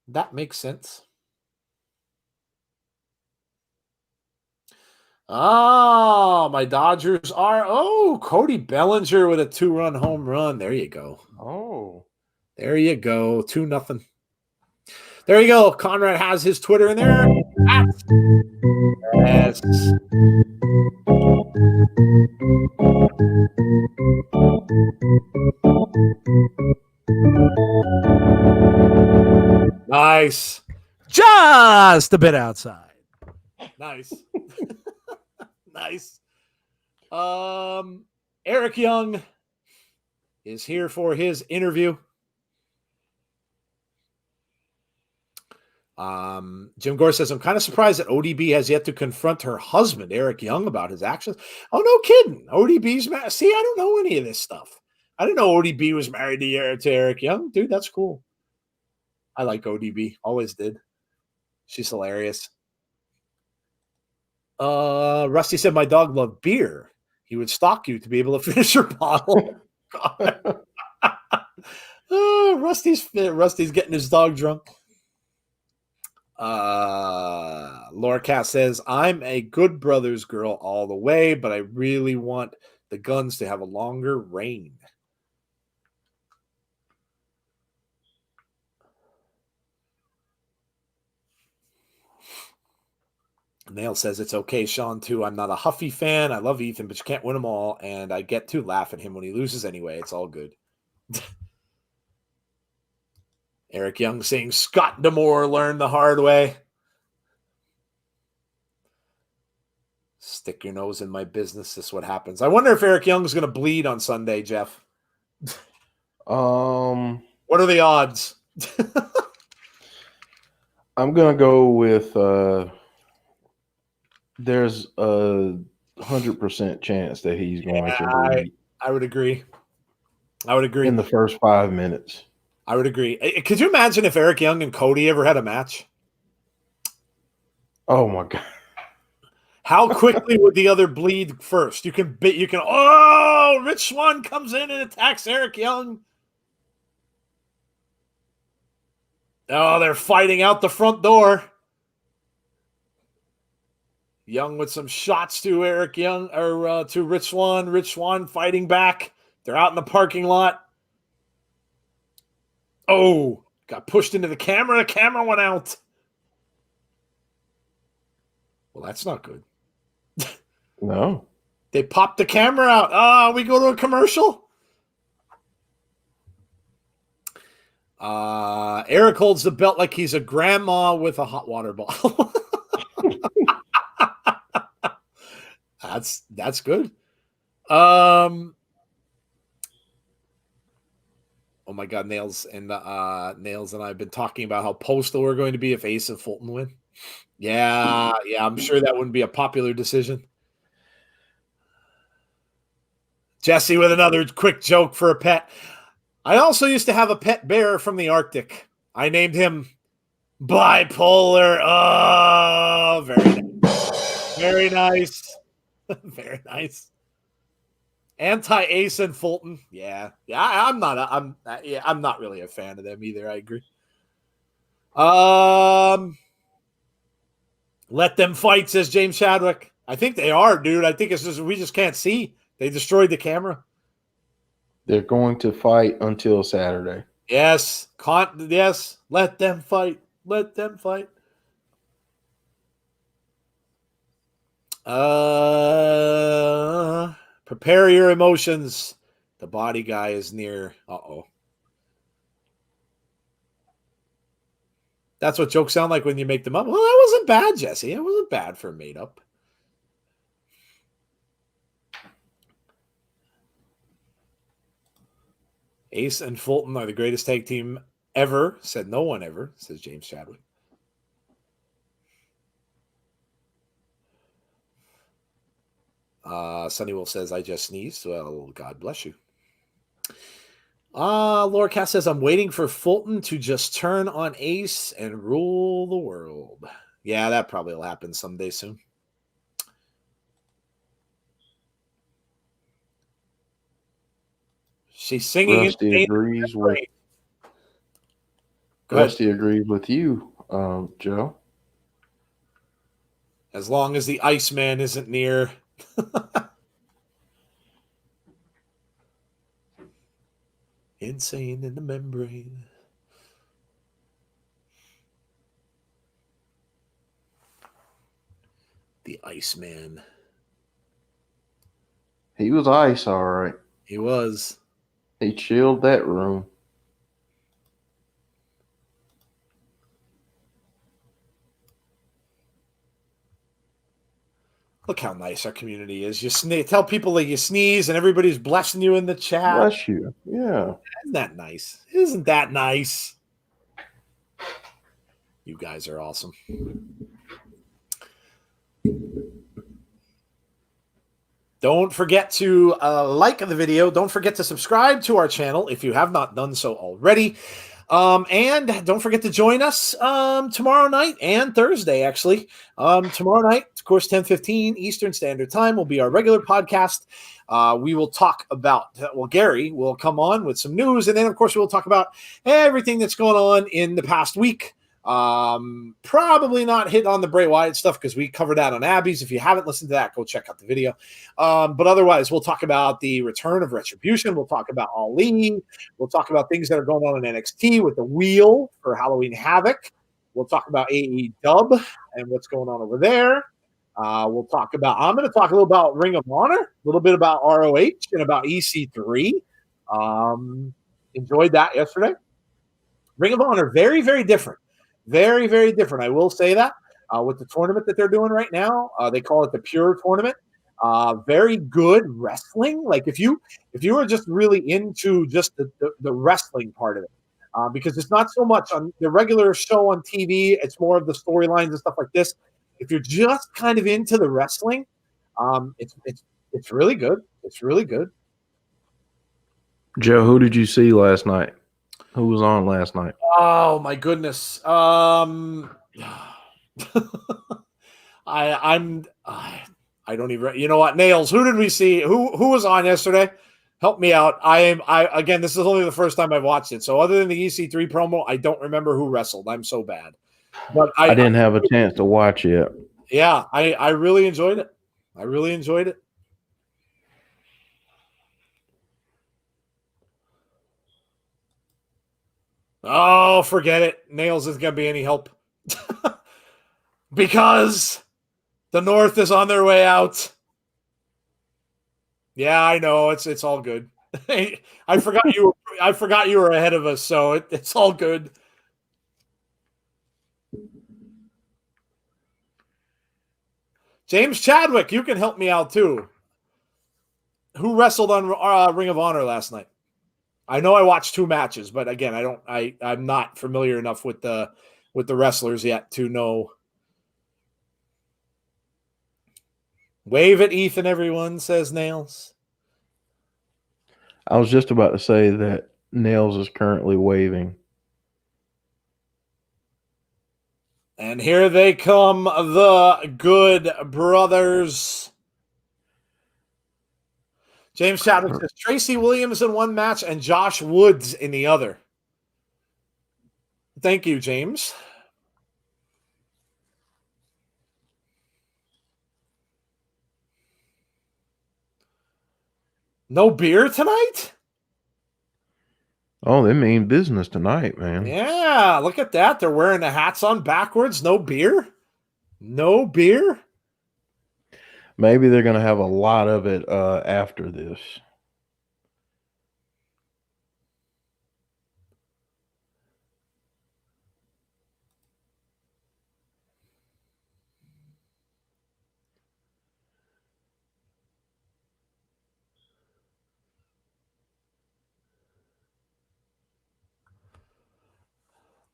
That makes sense. Oh, my Dodgers are. Oh, Cody Bellinger with a 2-run home run. There you go. Oh. There you go. 2-0. There you go. Conrad has his Twitter in there. Yes. Nice. Just a bit outside. Nice. Nice. Eric Young is here for his interview. Jim Gore says, I'm kind of surprised that ODB has yet to confront her husband, Eric Young, about his actions. Oh, no kidding. ODB's married. See, I don't know any of this stuff. I didn't know ODB was married to Eric Young. Dude, that's cool. I like ODB. Always did. She's hilarious. Rusty said, my dog loved beer. He would stalk you to be able to finish your bottle. Rusty's getting his dog drunk. Laura Cass says, I'm a Good Brothers girl all the way, but I really want the Guns to have a longer reign. Nail says it's okay, Sean, too. I'm not a Huffy fan. I love Ethan, but you can't win them all. And I get to laugh at him when he loses anyway. It's all good. Eric Young saying Scott D'Amore learned the hard way. Stick your nose in my business. This is what happens. I wonder if Eric Young's going to bleed on Sunday, Jeff. What are the odds? I'm going to go with there's a 100% chance that he's going to bleed. I would agree. I would agree. In the first 5 minutes. I would agree. Could you imagine if Eric Young and Cody ever had a match? Oh my God. How quickly would the other bleed first? You can oh, Rich Swann comes in and attacks Eric Young. Oh, they're fighting out the front door. Young with some shots to Eric Young or to Rich Swann. Rich Swann fighting back. They're out in the parking lot. Oh, got pushed into the camera. The camera went out. Well, that's not good. No. They popped the camera out. We go to a commercial. Eric holds the belt like he's a grandma with a hot water bottle. That's good. Oh my God, Nails and I have been talking about how postal we're going to be if Ace and Fulton win. Yeah, I'm sure that wouldn't be a popular decision. Jesse with another quick joke for a pet. I also used to have a pet bear from the Arctic. I named him Bipolar. Oh, very nice. Very nice. Very nice. Anti-Ace and Fulton. Yeah. I'm not really a fan of them either. I agree. Let them fight, says James Chadwick. I think they are, dude. I think it's just we just can't see. They destroyed the camera. They're going to fight until Saturday. Yes. Yes. Let them fight. Let them fight. Prepare your emotions. The body guy is near. Uh-oh. That's what jokes sound like when you make them up. Well, that wasn't bad, Jesse. It wasn't bad for a made up. Ace and Fulton are the greatest tag team ever, said no one ever, says James Chadwick. Sunny Wolf says, I just sneezed. Well, God bless you. Laura Cass says, I'm waiting for Fulton to just turn on Ace and rule the world. Yeah, that probably will happen someday soon. She's singing. Rusty agrees with. Rusty agrees with you, Joe. As long as the Iceman isn't near. Insane in the membrane. The Iceman. He was ice, all right. He was. He chilled that room. Look how nice our community is. You tell people that you sneeze and everybody's blessing you in the chat. Bless you. Yeah. Isn't that nice? Isn't that nice? You guys are awesome. Don't forget to like the video. Don't forget to subscribe to our channel if you have not done so already. And don't forget to join us tomorrow night and Thursday, actually. Tomorrow night, of course, 10:15 Eastern Standard Time will be our regular podcast. We will talk about, Gary will come on with some news. And then, of course, we'll talk about everything that's going on in the past week. Probably not hit on the Bray Wyatt stuff because we covered that on Abby's. If you haven't listened to that, go check out the video. But otherwise, we'll talk about the return of Retribution. We'll talk about Ali. We'll talk about things that are going on in NXT with the wheel for Halloween Havoc. We'll talk about AE Dub and what's going on over there. I'm going to talk a little about Ring of Honor, a little bit about ROH, and about EC3. Enjoyed that yesterday. Ring of Honor, very, very different. Very, very different. I will say that with the tournament that they're doing right now. They call it the Pure Tournament. Very good wrestling. Like if you were just really into just the wrestling part of it, because it's not so much on the regular show on TV. It's more of the storylines and stuff like this. If you're just kind of into the wrestling, it's really good. It's really good. Joe, who did you see last night? Who was on last night? Oh my goodness. I don't even. You know what, Nails? Who did we see? Who was on yesterday? Help me out. Again, this is only the first time I've watched it. So other than the EC3 promo, I don't remember who wrestled. I'm so bad. But I didn't have a chance to watch it. Yeah, I really enjoyed it. I really enjoyed it. Oh, forget it. Nails isn't going to be any help. Because the North is on their way out. Yeah, I know. It's all good. I forgot you were ahead of us, so it's all good. James Chadwick, you can help me out too. Who wrestled on Ring of Honor last night? I know I watched 2 matches, but again, I'm not familiar enough with the wrestlers yet to know. Wave at Ethan, everyone, says Nails. I was just about to say that Nails is currently waving. And here they come, the Good Brothers. James Chadwick says Tracy Williams in one match and Josh Woods in the other. Thank you, James. No beer tonight? Oh, they mean business tonight, man. Yeah, look at that. They're wearing the hats on backwards. No beer? No beer? Maybe they're going to have a lot of it after this.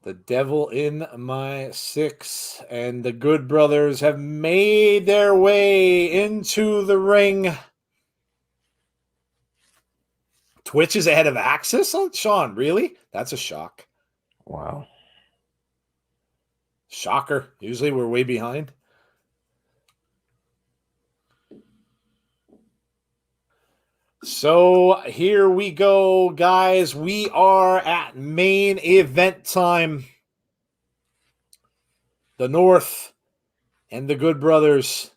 The devil in my 6 and the Good Brothers have made their way into the ring. Twitch is ahead of Axis on Sean. Really? That's a shock. Wow. Shocker. Usually we're way behind. So here we go, guys. We are at main event time. The North and the Good Brothers.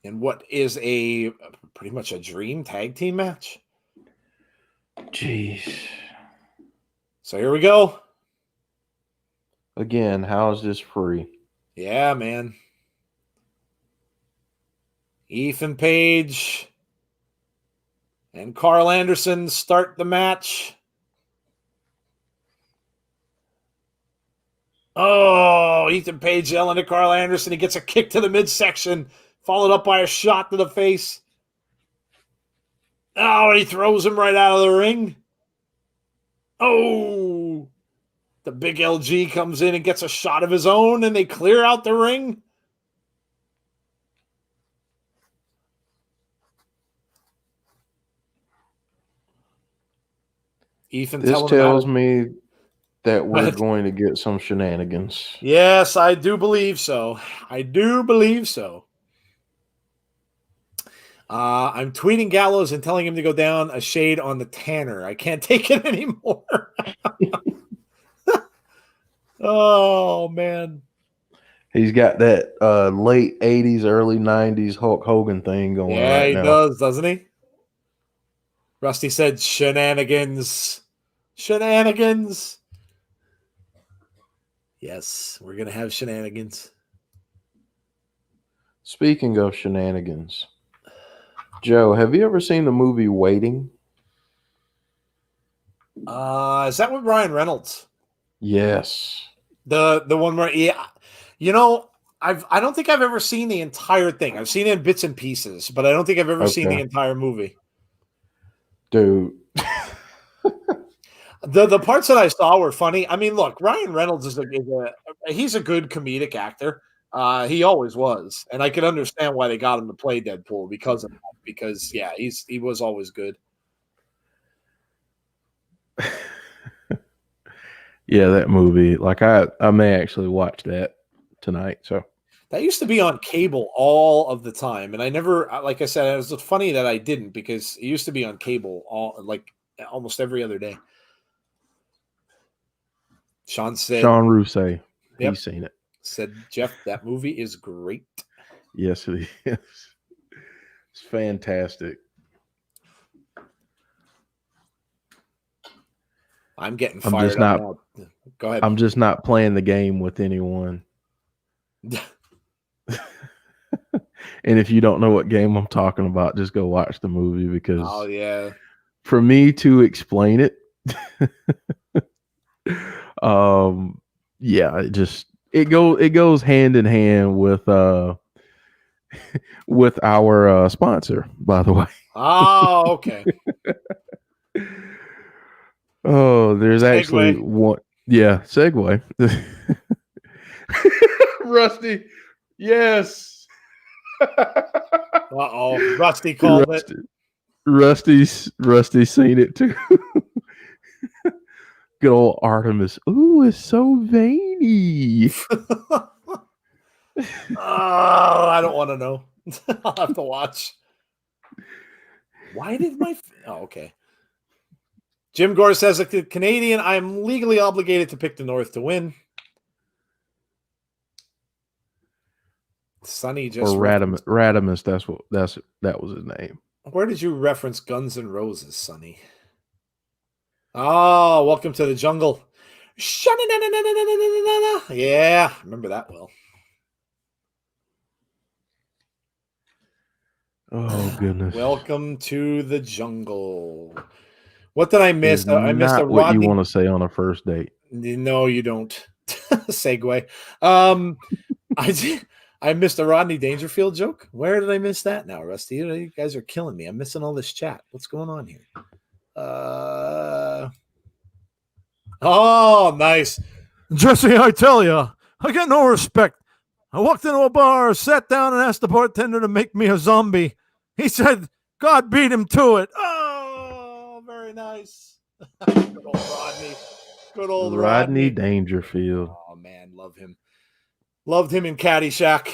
And what is pretty much a dream tag team match? Jeez. So here we go. Again, how is this free? Yeah, man. Ethan Page and Carl Anderson start the match. Oh, Ethan Page yelling at Carl Anderson. He gets a kick to the midsection, followed up by a shot to the face. Oh, and he throws him right out of the ring. Oh, the big LG comes in and gets a shot of his own, and they clear out the ring. Ethan, This tells me that we're going to get some shenanigans. Yes, I do believe so. I do believe so. I'm tweeting Gallows and telling him to go down a shade on the tanner. I can't take it anymore. Oh, man. He's got that late 80s, early 90s Hulk Hogan thing going right now. Yeah, he does, doesn't he? Rusty said shenanigans. Shenanigans. Yes, we're going to have shenanigans. Speaking of shenanigans, Joe, have you ever seen the movie Waiting? Is that with Ryan Reynolds? Yes. The one where, yeah, you know, I don't think I've ever seen the entire thing. I've seen it in bits and pieces, but I don't think I've ever seen the Okay. entire movie. Dude. The parts that I saw were funny. I mean, look, Ryan Reynolds he's a good comedic actor. He always was, and I could understand why they got him to play Deadpool because of that. Because yeah, he was always good. Yeah, that movie. Like I may actually watch that tonight. So That used to be on cable all of the time, and I never, like I said, it was funny that I didn't because it used to be on cable almost every other day. Sean said, Sean Rousseau, "Yep," he's seen it. said Jeff, that movie is great. Yes, it is. It's fantastic. I'm getting I'm fired just up not now. Go ahead. I'm just not playing the game with anyone. And if you don't know what game I'm talking about, just go watch the movie because Oh yeah. for me to explain it, yeah, it goes hand in hand with our sponsor, by the way. Oh, okay. Oh, there's actually Segue. one. Yeah, segue. Rusty, yes. Uh-oh. Rusty called it. Rusty's seen it too. Good old Artemis. Ooh, it's so veiny. Oh, I don't want to know. I'll have to watch. Why did oh, okay. Jim Gore says, like the Canadian, I am legally obligated to pick the North to win. Sonny just Or Radimus, that was his name. Where did you reference Guns N' Roses, Sonny? Oh, welcome to the jungle. Yeah, remember that well. Oh goodness. Welcome to the jungle. What did I miss? Is I missed a not what you Rodney. want to say on a first date. No, you don't. Segue. I missed a Rodney Dangerfield joke. Where did I miss that now, Rusty? You guys are killing me. I'm missing all this chat. What's going on here? Oh, nice. Jesse, I tell you, I got no respect. I walked into a bar, sat down, and asked the bartender to make me a zombie. He said, God beat him to it. Oh, very nice. Good old Rodney. Good old Rodney Rodney. Dangerfield. Oh, man, love him. Loved him in Caddyshack.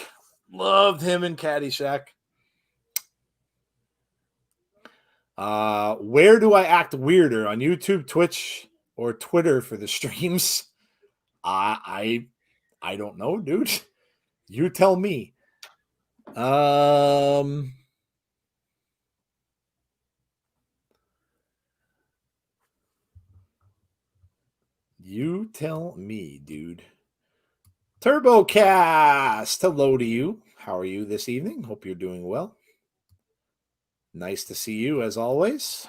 Loved him in Caddyshack. Where do I act weirder? On YouTube, Twitch, or Twitter for the streams? I don't know, dude. You tell me. You tell me, dude. TurboCast, hello to you. How are you this evening? Hope you're doing well. Nice to see you as always.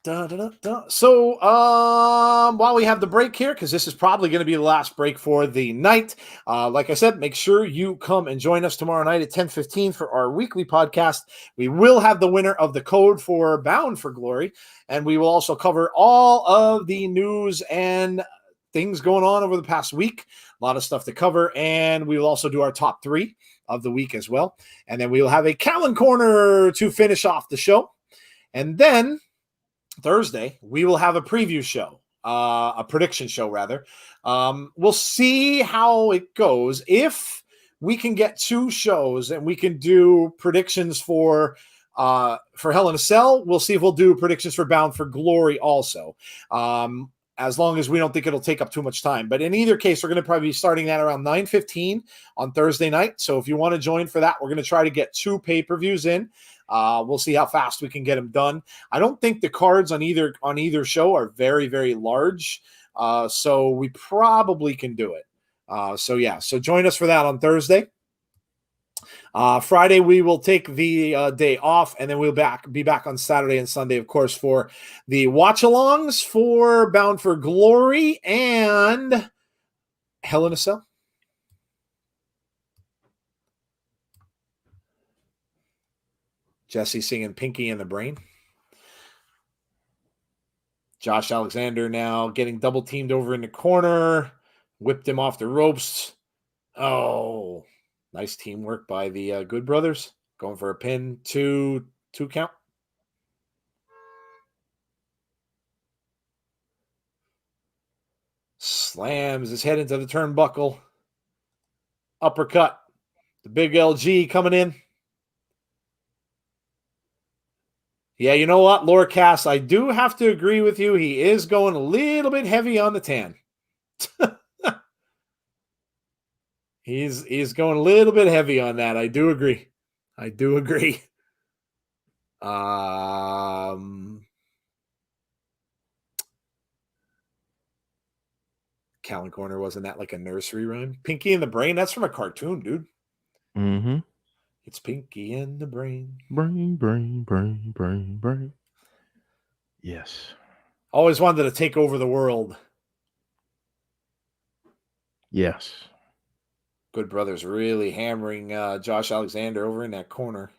So, while we have the break here, because this is probably going to be the last break for the night, like I said, make sure you come and join us tomorrow night at 10:15 for our weekly podcast. We will have the winner of the code for Bound for Glory, and we will also cover all of the news and things going on over the past week. A lot of stuff to cover, and we will also do our top 3 of the week as well. And then we will have a Callan Corner to finish off the show. And then Thursday, we will have a preview show, a prediction show, rather. We'll see how it goes. If we can get 2 shows and we can do predictions for Hell in a Cell, we'll see if we'll do predictions for Bound for Glory also. As long as we don't think it'll take up too much time. But in either case, we're going to probably be starting that around 9:15 on Thursday night. So if you want to join for that, we're going to try to get 2 pay-per-views in. We'll see how fast we can get them done. I don't think the cards on either show are very, very large. So we probably can do it. So join us for that on Thursday. Friday, we will take the day off, and then we'll be back on Saturday and Sunday, of course, for the watch-alongs for Bound for Glory and Hell in a Cell. Jesse singing Pinky in the Brain. Josh Alexander now getting double teamed over in the corner. Whipped him off the ropes. Oh, nice teamwork by the Good Brothers. Going for a pin. Two count. Slams his head into the turnbuckle. Uppercut. The big LG coming in. Yeah, you know what, Laura Cass, I do have to agree with you. He is going a little bit heavy on the tan. He's going a little bit heavy on that. I do agree. Callan Corner, wasn't that like a nursery rhyme? Pinky in the Brain, that's from a cartoon, dude. Mm-hmm. It's Pinky in the Brain. Brain. Yes. Always wanted to take over the world. Yes. Good Brothers really hammering Josh Alexander over in that corner.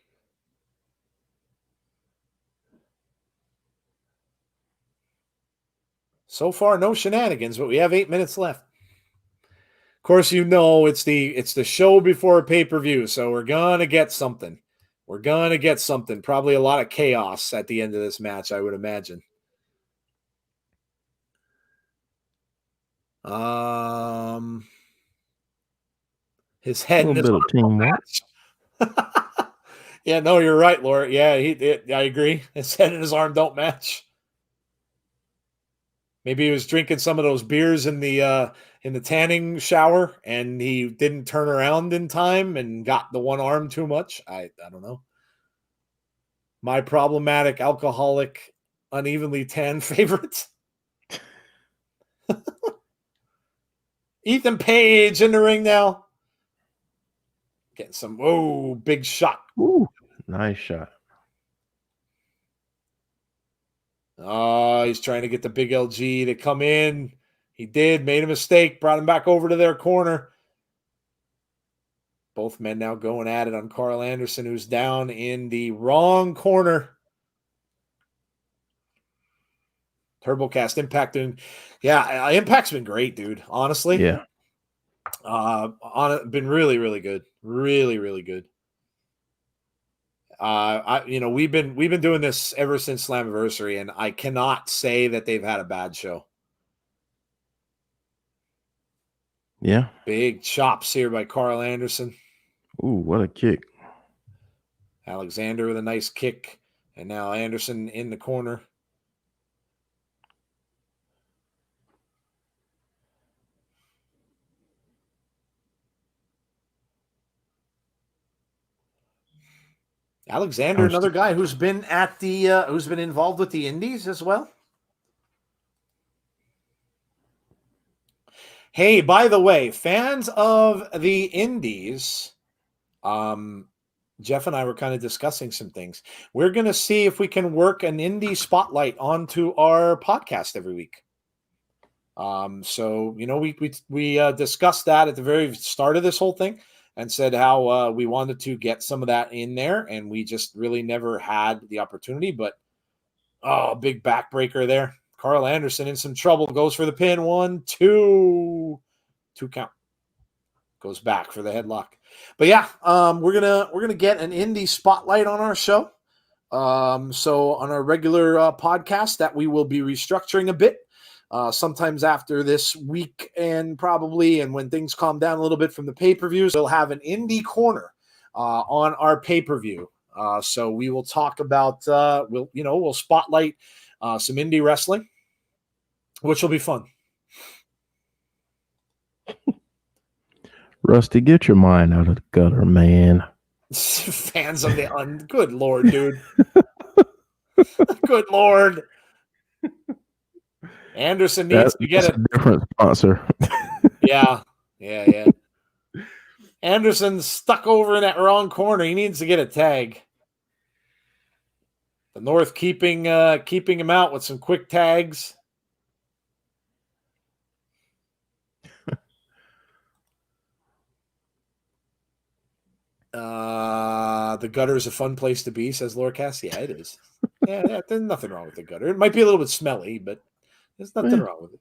So far, no shenanigans, but we have 8 minutes left. Of course, you know it's the show before a pay-per-view, so we're gonna get something. Probably a lot of chaos at the end of this match, I would imagine. His head and his arm don't match. Yeah, no, you're right, Laura. Yeah, I agree. His head and his arm don't match. Maybe he was drinking some of those beers in the tanning shower, and he didn't turn around in time and got the one arm too much. I don't know. My problematic, alcoholic, unevenly tan favorite. Ethan Page in the ring now. Getting some, big shot. Ooh, nice shot. He's trying to get the big LG to come in. He made a mistake, brought him back over to their corner. Both men now going at it on Carl Anderson, who's down in the wrong corner. TurboCast Impact doing, Impact's been great, dude. Honestly, yeah. Been really, really good, really, really good. We've been doing this ever since Slammiversary, and I cannot say that they've had a bad show. Yeah. Big chops here by Carl Anderson. Ooh, what a kick. Alexander with a nice kick, and now Anderson in the corner. Alexander, another guy who's been at who's been involved with the Indies as well. Hey, by the way, fans of the Indies, Jeff and I were kind of discussing some things. We're going to see if we can work an indie spotlight onto our podcast every week. So we discussed that at the very start of this whole thing, and said how we wanted to get some of that in there, and we just really never had the opportunity. But big backbreaker there. Carl Anderson in some trouble, goes for the pin. 1, 2 count. Goes back for the headlock. But yeah, we're gonna get an indie spotlight on our show. So on our regular podcast that we will be restructuring a bit. Sometimes after this week, and when things calm down a little bit from the pay-per-views, we'll have an indie corner on our pay-per-view. So we will talk about we'll spotlight some indie wrestling, which will be fun. Rusty, get your mind out of the gutter, man. Fans of the good Lord, dude. Good Lord. Anderson needs to get a different sponsor. Yeah. Yeah. Anderson's stuck over in that wrong corner. He needs to get a tag. The North keeping him out with some quick tags. The gutter is a fun place to be, says Lorcast. Yeah, it is. Yeah, there's nothing wrong with the gutter. It might be a little bit smelly, but there's nothing wrong with it.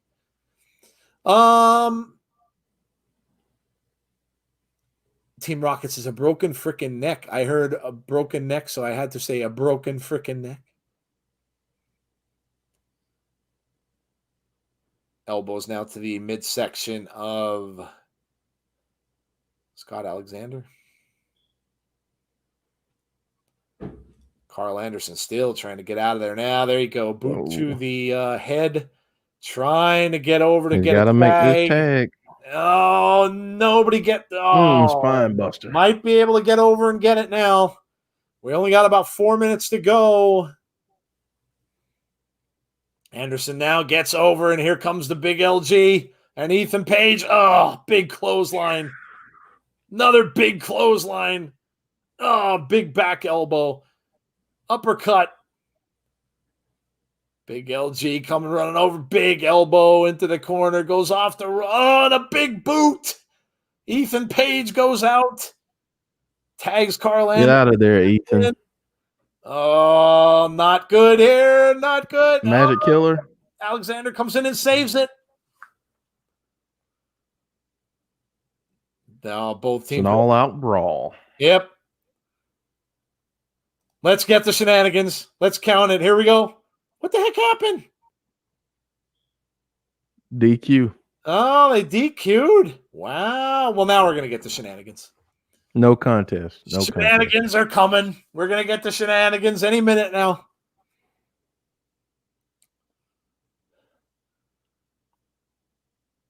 Team Rocket says a broken freaking neck. I heard a broken neck, so I had to say a broken freaking neck. Elbows now to the midsection of Scott Alexander. Carl Anderson still trying to get out of there. Now, there you go. Boot to the head. Trying to get over to get a tag. Make this tag. Oh, nobody get... Oh, spine buster. Might be able to get over and get it now. We only got about 4 minutes to go. Anderson now gets over, and here comes the big LG. And Ethan Page. Oh, big clothesline. Another big clothesline. Oh, big back elbow. Uppercut. Big LG coming running over. Big elbow into the corner. Goes off the run. A big boot. Ethan Page goes out. Tags Carl Anderson. Get out of there, Ethan. Oh, not good here. Not good. Magic Killer. Alexander comes in and saves it. Now both teams. It's an all-out brawl. Yep. Let's get the shenanigans. Let's count it. Here we go. What the heck happened? DQ. Oh, they DQ'd. Wow. Well, now we're going to get the shenanigans. No contest. Shenanigans are coming. We're going to get the shenanigans any minute now.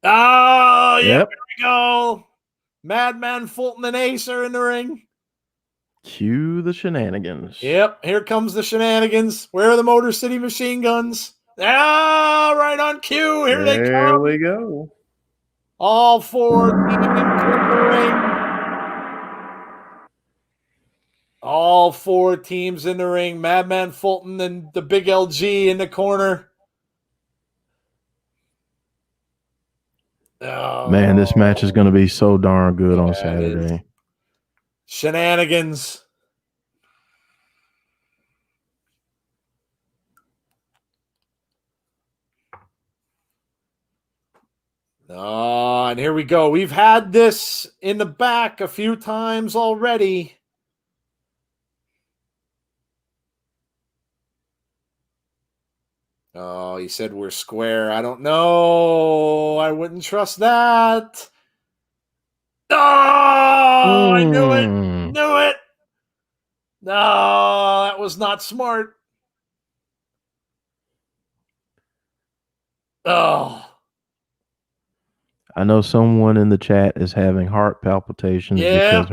Oh, yeah. Yep. Here we go. Madman Fulton and Ace are in the ring. Cue the shenanigans. Yep, here comes the shenanigans. Where are the Motor City Machine Guns? Ah, right on cue. Here they come. There we go. All four teams in the ring. All four teams in the ring. Madman Fulton and the big LG in the corner. Oh, man, this match is going to be so darn good on Saturday. Shenanigans. Oh, and here we go. We've had this in the back a few times already. Oh, he said we're square. I don't know. I wouldn't trust that. Oh, I knew it. Knew it. No, that was not smart. Oh. I know someone in the chat is having heart palpitations because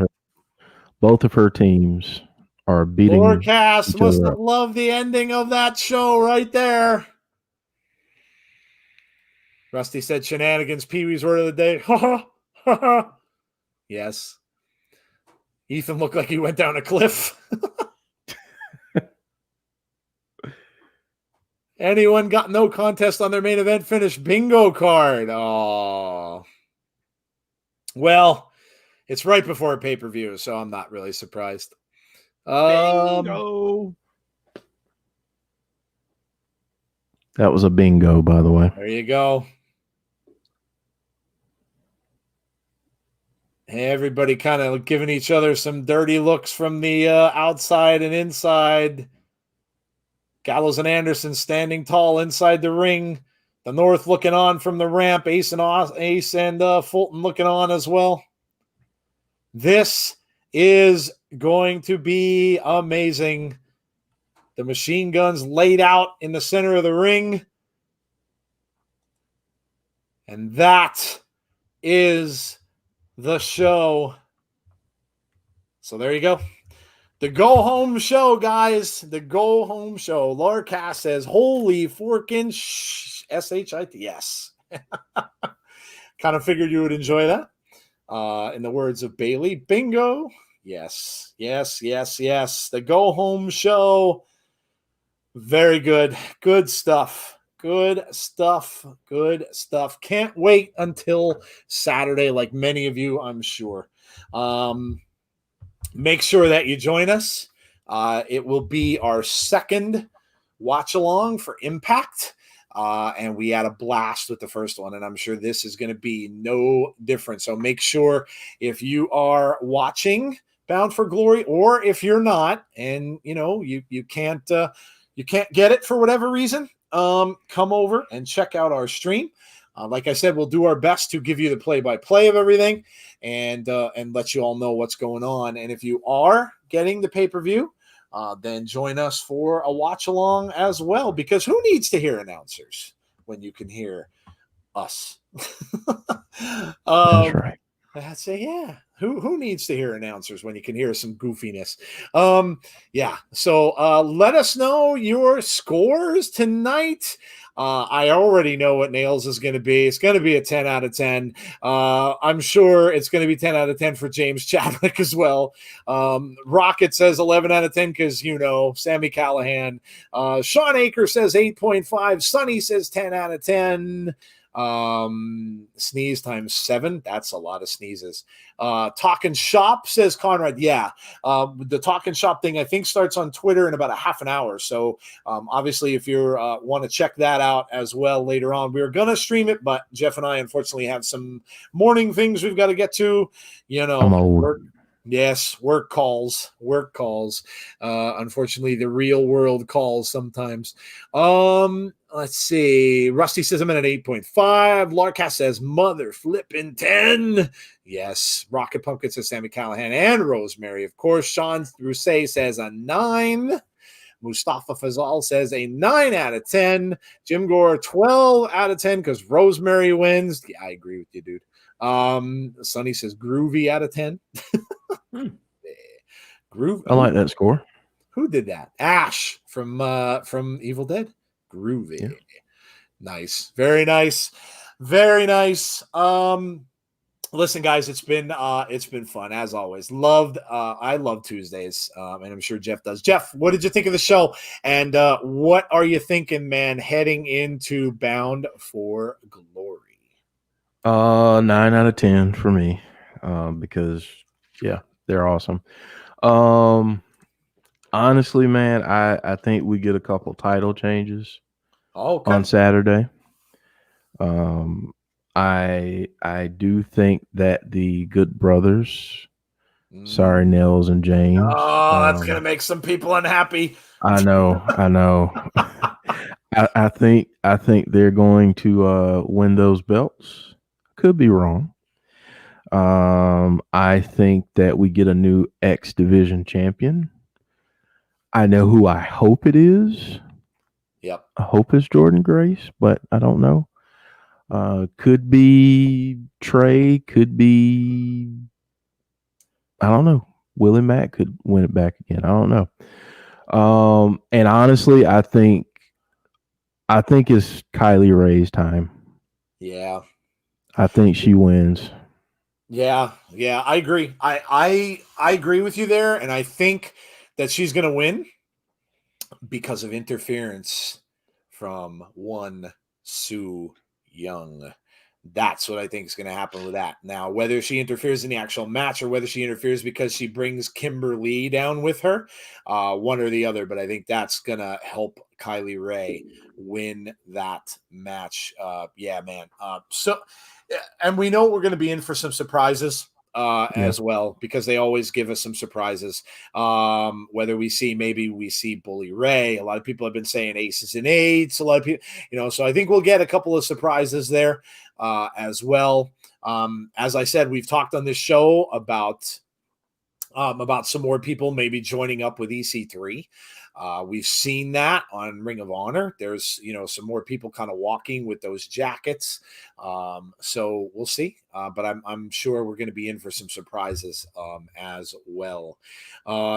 both of her teams are beating. Forecast must have loved the ending of that show right there. Rusty said shenanigans, Pee-wee's word of the day. Ha ha. Yes. Ethan looked like he went down a cliff. Anyone got no contest on their main event finish bingo card? Oh. Well, it's right before a pay-per-view, so I'm not really surprised. Bingo. That was a bingo, by the way. There you go. Everybody kind of giving each other some dirty looks from the outside and inside. Gallows and Anderson standing tall inside the ring. The North looking on from the ramp. Ace and Fulton looking on as well. This is going to be amazing. The machine guns laid out in the center of the ring. And that is the show. So there you go. The go-home show, guys. The go-home show. Laura Cass says, holy forkin' S-H-I-T. Yes. Kind of figured you would enjoy that. In the words of Bailey, bingo. Yes, yes, yes, yes. The go home show. Very good. Good stuff. Good stuff. Good stuff. Can't wait until Saturday, like many of you, I'm sure. Make sure that you join us. It will be our second watch along for Impact. And we had a blast with the first one, and I'm sure this is going to be no different. So make sure if you are watching Bound for Glory, or if you're not, and you can't get it for whatever reason, come over and check out our stream. Like I said, we'll do our best to give you the play-by-play of everything, and let you all know what's going on. And if you are getting the pay-per-view, then join us for a watch along as well, because who needs to hear announcers when you can hear us? That's right. I'd say, yeah. Who needs to hear announcers when you can hear some goofiness? Yeah. So let us know your scores tonight. I already know what Nails is going to be. It's going to be a 10 out of 10. I'm sure it's going to be 10 out of 10 for James Chadwick as well. Rocket says 11 out of 10 because, Sammy Callahan. Sean Aker says 8.5. Sonny says 10 out of 10. Sneeze times 7, that's a lot of sneezes. Talking Shop says Conrad. Yeah, the Talking Shop thing I think starts on Twitter in about a half an hour, so obviously if you want to check that out as well later on. We're gonna stream it, but Jeff and I unfortunately have some morning things we've got to get to. I'm old. Work calls. Unfortunately, the real world calls sometimes. Let's see. Rusty says I'm at an 8.5. Larcast says mother flipping 10. Yes. Rocket Pumpkin says Sammy Callahan and Rosemary. Of course, Sean Rousset says a 9. Mustafa Fazal says a 9 out of 10. Jim Gore, 12 out of 10 because Rosemary wins. Yeah, I agree with you, dude. Sonny says groovy out of 10. Groove. I like that score. Who did that? Ash from Evil Dead. Groovy. Yeah. Nice. Very nice. Very nice. Listen, guys, it's been fun as always. I love Tuesdays, and I'm sure Jeff does. Jeff, what did you think of the show? And what are you thinking, man, heading into Bound for Glory? 9 out of 10 for me, because they're awesome. Honestly, man, I think we get a couple title changes on Saturday. I do think that the Good Brothers, sorry, Nels and James. Oh, that's gonna make some people unhappy. I know. I think they're going to win those belts. Could be wrong. I think that we get a new X Division champion. I know who I hope it is. Yep. I hope it's Jordan Grace, but I don't know. Could be Trey. Could be, I don't know. Willie Mack could win it back again. I don't know. And honestly, I think it's Kylie Ray's time. Yeah. I think she wins. Yeah, I agree. I agree with you there, and I think that she's going to win because of interference from one Sue Young. That's what I think is going to happen with that. Now, whether she interferes in the actual match or whether she interferes because she brings Kimberly down with her, one or the other, but I think that's going to help Kylie Ray win that match. Yeah, man. And we know we're going to be in for some surprises as well, because they always give us some surprises. Whether we see Bully Ray. A lot of people have been saying aces and eights. A lot of people, so I think we'll get a couple of surprises there as well. As I said, we've talked on this show about some more people maybe joining up with EC3. We've seen that on Ring of Honor. There's, some more people kind of walking with those jackets. So we'll see. But I'm sure we're going to be in for some surprises as well.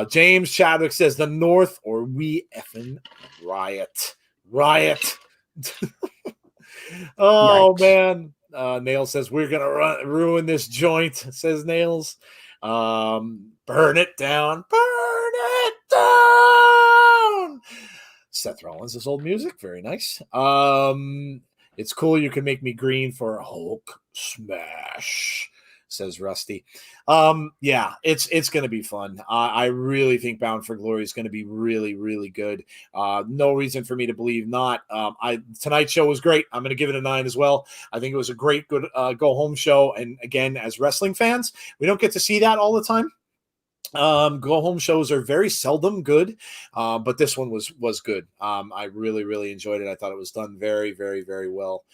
James Chadwick says the North or we effing riot. Oh, yikes. Man. Nails says, we're going to ruin this joint, says Nails. Burn it down. Burn it down. Seth Rollins' old music. Very nice. It's cool you can make me green for Hulk smash, says Rusty. Yeah, it's going to be fun. I really think Bound for Glory is going to be really, really good. No reason for me to believe not. Tonight's show was great. I'm going to give it a 9 as well. I think it was a great, good go home show. And again, as wrestling fans, we don't get to see that all the time. Go home shows are very seldom good, but this one was good. I really enjoyed it. I thought it was done very, very, very well.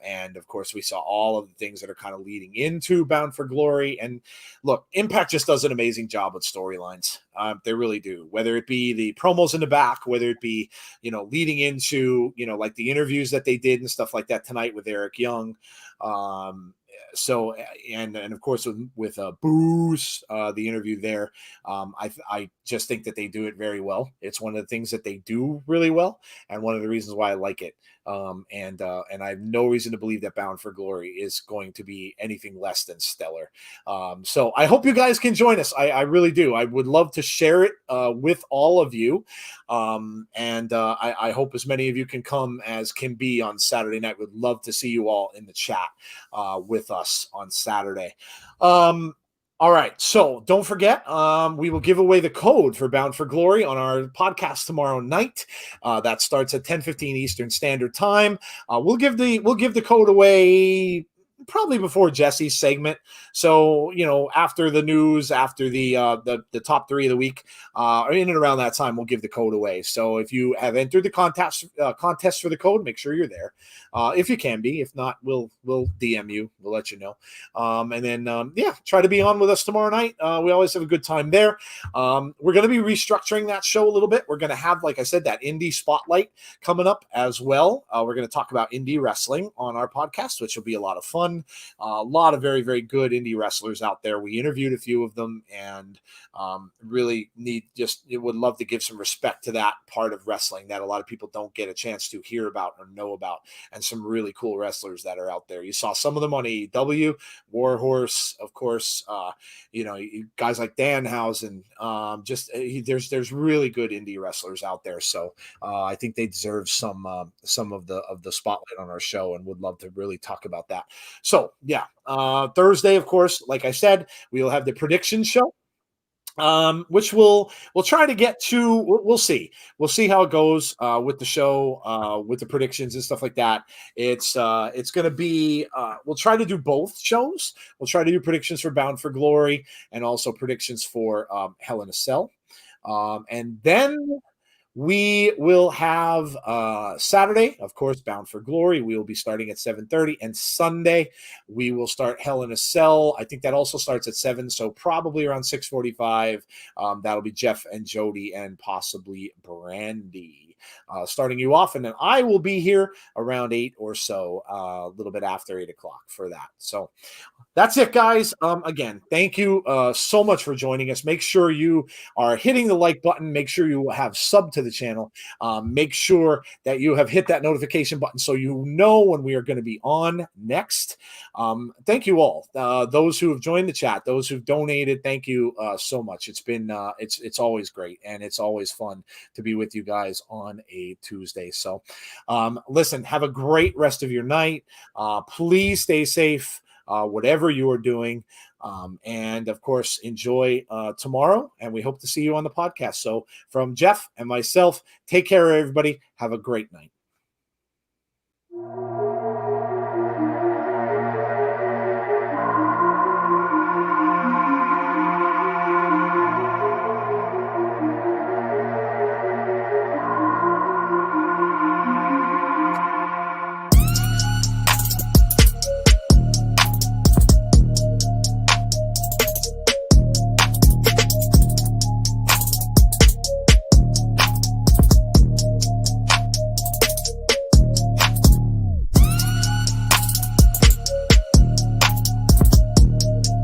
And of course, we saw all of the things that are kind of leading into Bound for Glory. And look, Impact just does an amazing job with storylines. They really do. Whether it be the promos in the back, whether it be leading into like the interviews that they did and stuff like that tonight with Eric Young. So and of course with Booze, the interview there, I just think that they do it very well. It's one of the things that they do really well, and one of the reasons why I like it. And I have no reason to believe that Bound for Glory is going to be anything less than stellar. So I hope you guys can join us. I really do. I would love to share it with all of you. I hope as many of you can come as can be on Saturday night. Would love to see you all in the chat with us on Saturday. All right, so don't forget, we will give away the code for Bound for Glory on our podcast tomorrow night. That starts at 10:15 Eastern Standard Time. We'll give the code away probably before Jesse's segment. So, after the news, after the top 3 of the week, in and around that time, we'll give the code away. So if you have entered the contest for the code, make sure you're there. If you can be. If not, we'll DM you. We'll let you know. And then, try to be on with us tomorrow night. We always have a good time there. We're going to be restructuring that show a little bit. We're going to have, like I said, that indie spotlight coming up as well. We're going to talk about indie wrestling on our podcast, which will be a lot of fun. A lot of very, very good indie wrestlers out there. We interviewed a few of them, and really would love to give some respect to that part of wrestling that a lot of people don't get a chance to hear about or know about, and some really cool wrestlers that are out there. You saw some of them on AEW, Warhorse, of course, guys like Danhausen. There's really good indie wrestlers out there. So I think they deserve some of the spotlight on our show, and would love to really talk about that. So yeah, Thursday, of course, like I said, we will have the prediction show, which we'll try to get to. We'll see how it goes with the show, with the predictions and stuff like that. It's going to be, we'll try to do both shows. We'll try to do predictions for Bound for Glory and also predictions for Hell in a Cell. And then we will have Saturday, of course, Bound for Glory. We will be starting at 7:30, and Sunday we will start Hell in a Cell. I think that also starts at 7, so probably around 6:45. That'll be Jeff and Jody and possibly Brandy starting you off, and then I will be here around 8 or so, a little bit after 8 o'clock for that. So that's it, guys. Again, thank you so much for joining us. Make sure you are hitting the like button. Make sure you have subbed to the channel. Make sure that you have hit that notification button so you know when we are going to be on next. Thank you all. Those who have joined the chat, those who've donated, thank you so much. It's been it's always great, and it's always fun to be with you guys on a Tuesday. So listen, have a great rest of your night. Please stay safe. Whatever you are doing. And of course, enjoy tomorrow, and we hope to see you on the podcast. So from Jeff and myself, take care, everybody. Have a great night.